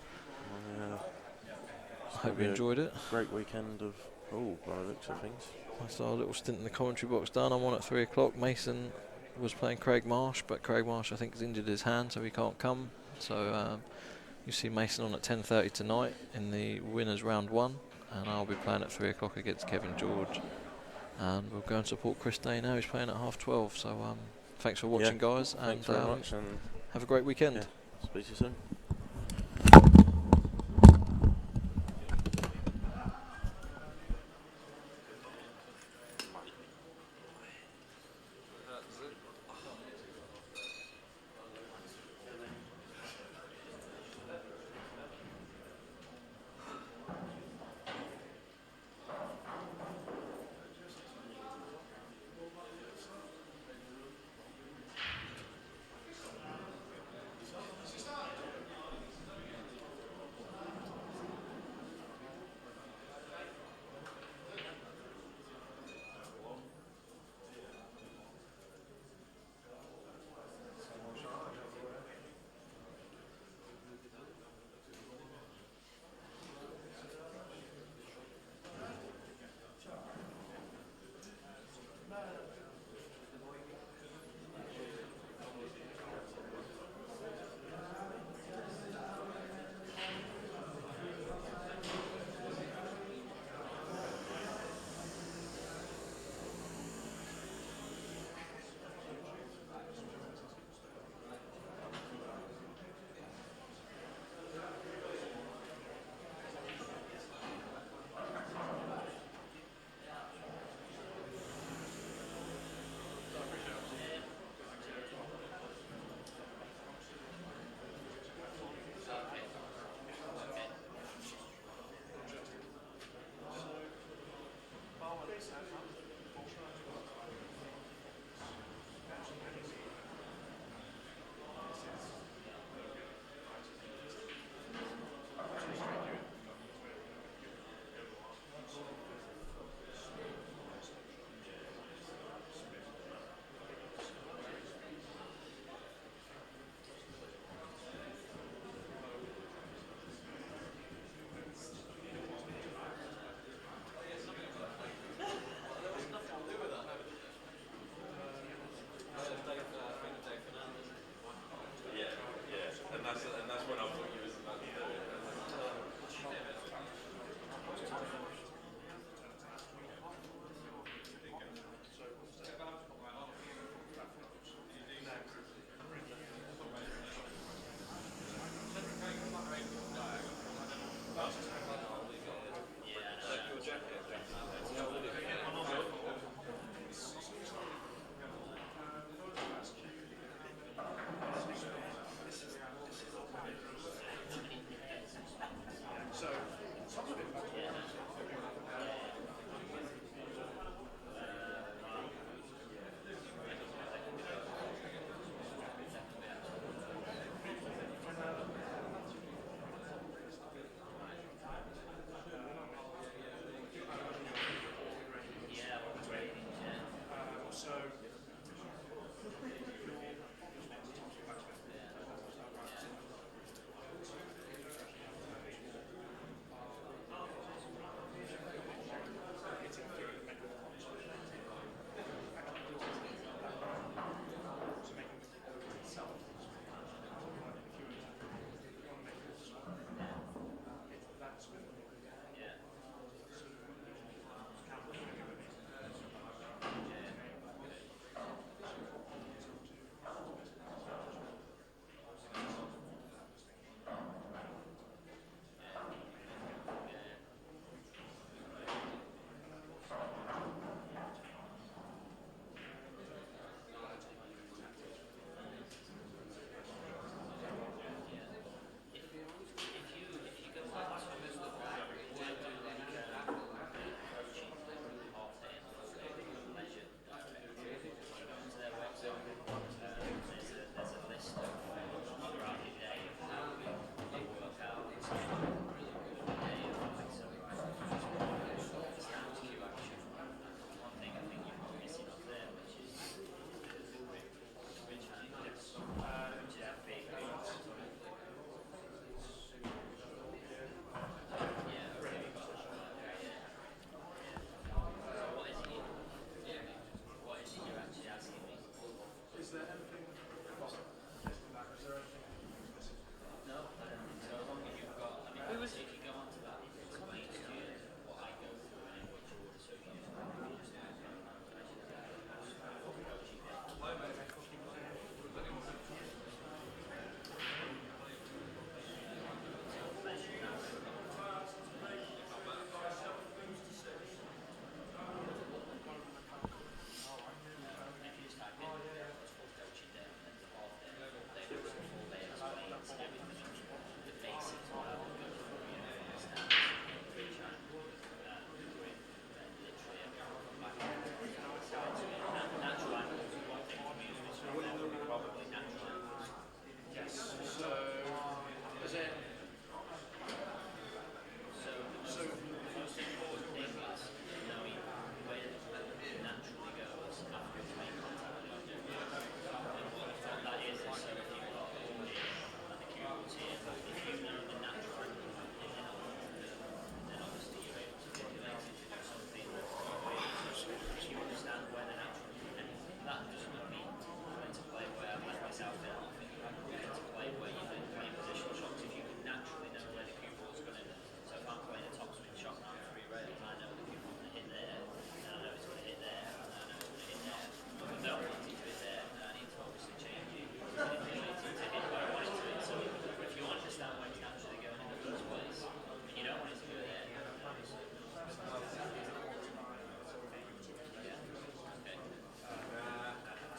I hope you enjoyed it. Great weekend of, by the looks of things. That's our little stint in the commentary box done. I'm on at 3 o'clock. Mason was playing Craig Marsh, but Craig Marsh I think has injured his hand, so he can't come. So you see Mason on at 10:30 tonight in the winners round 1, and I'll be playing at 3 o'clock against Kevin George And we'll go and support Chris Day now. He's playing at 12:30. So thanks for watching, guys, and Thanks very much, and have a great weekend. yeah, speak to you soon.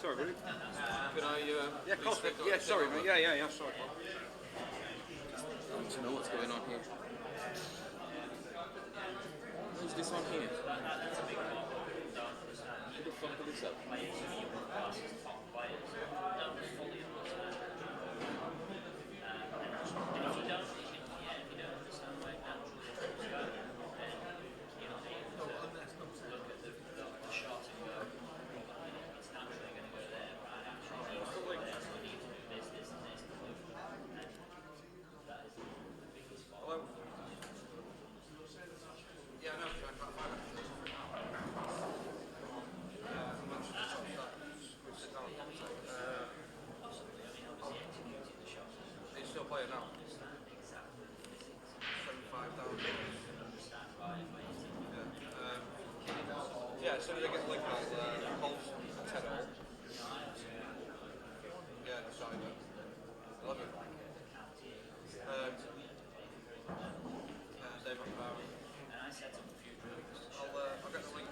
Sorry, William. Could I, Yeah, of course. Yeah, sorry, mate. Yeah. Sorry. I want to know what's going on here. Who's this on here? Who the fuck put this up? Yeah, no, I can't find it. He's still playing now. 75 down. Yeah, as soon as I get linked out, Pulse 10 all. Yeah, that's right. 11. Dave McFarlane. I'll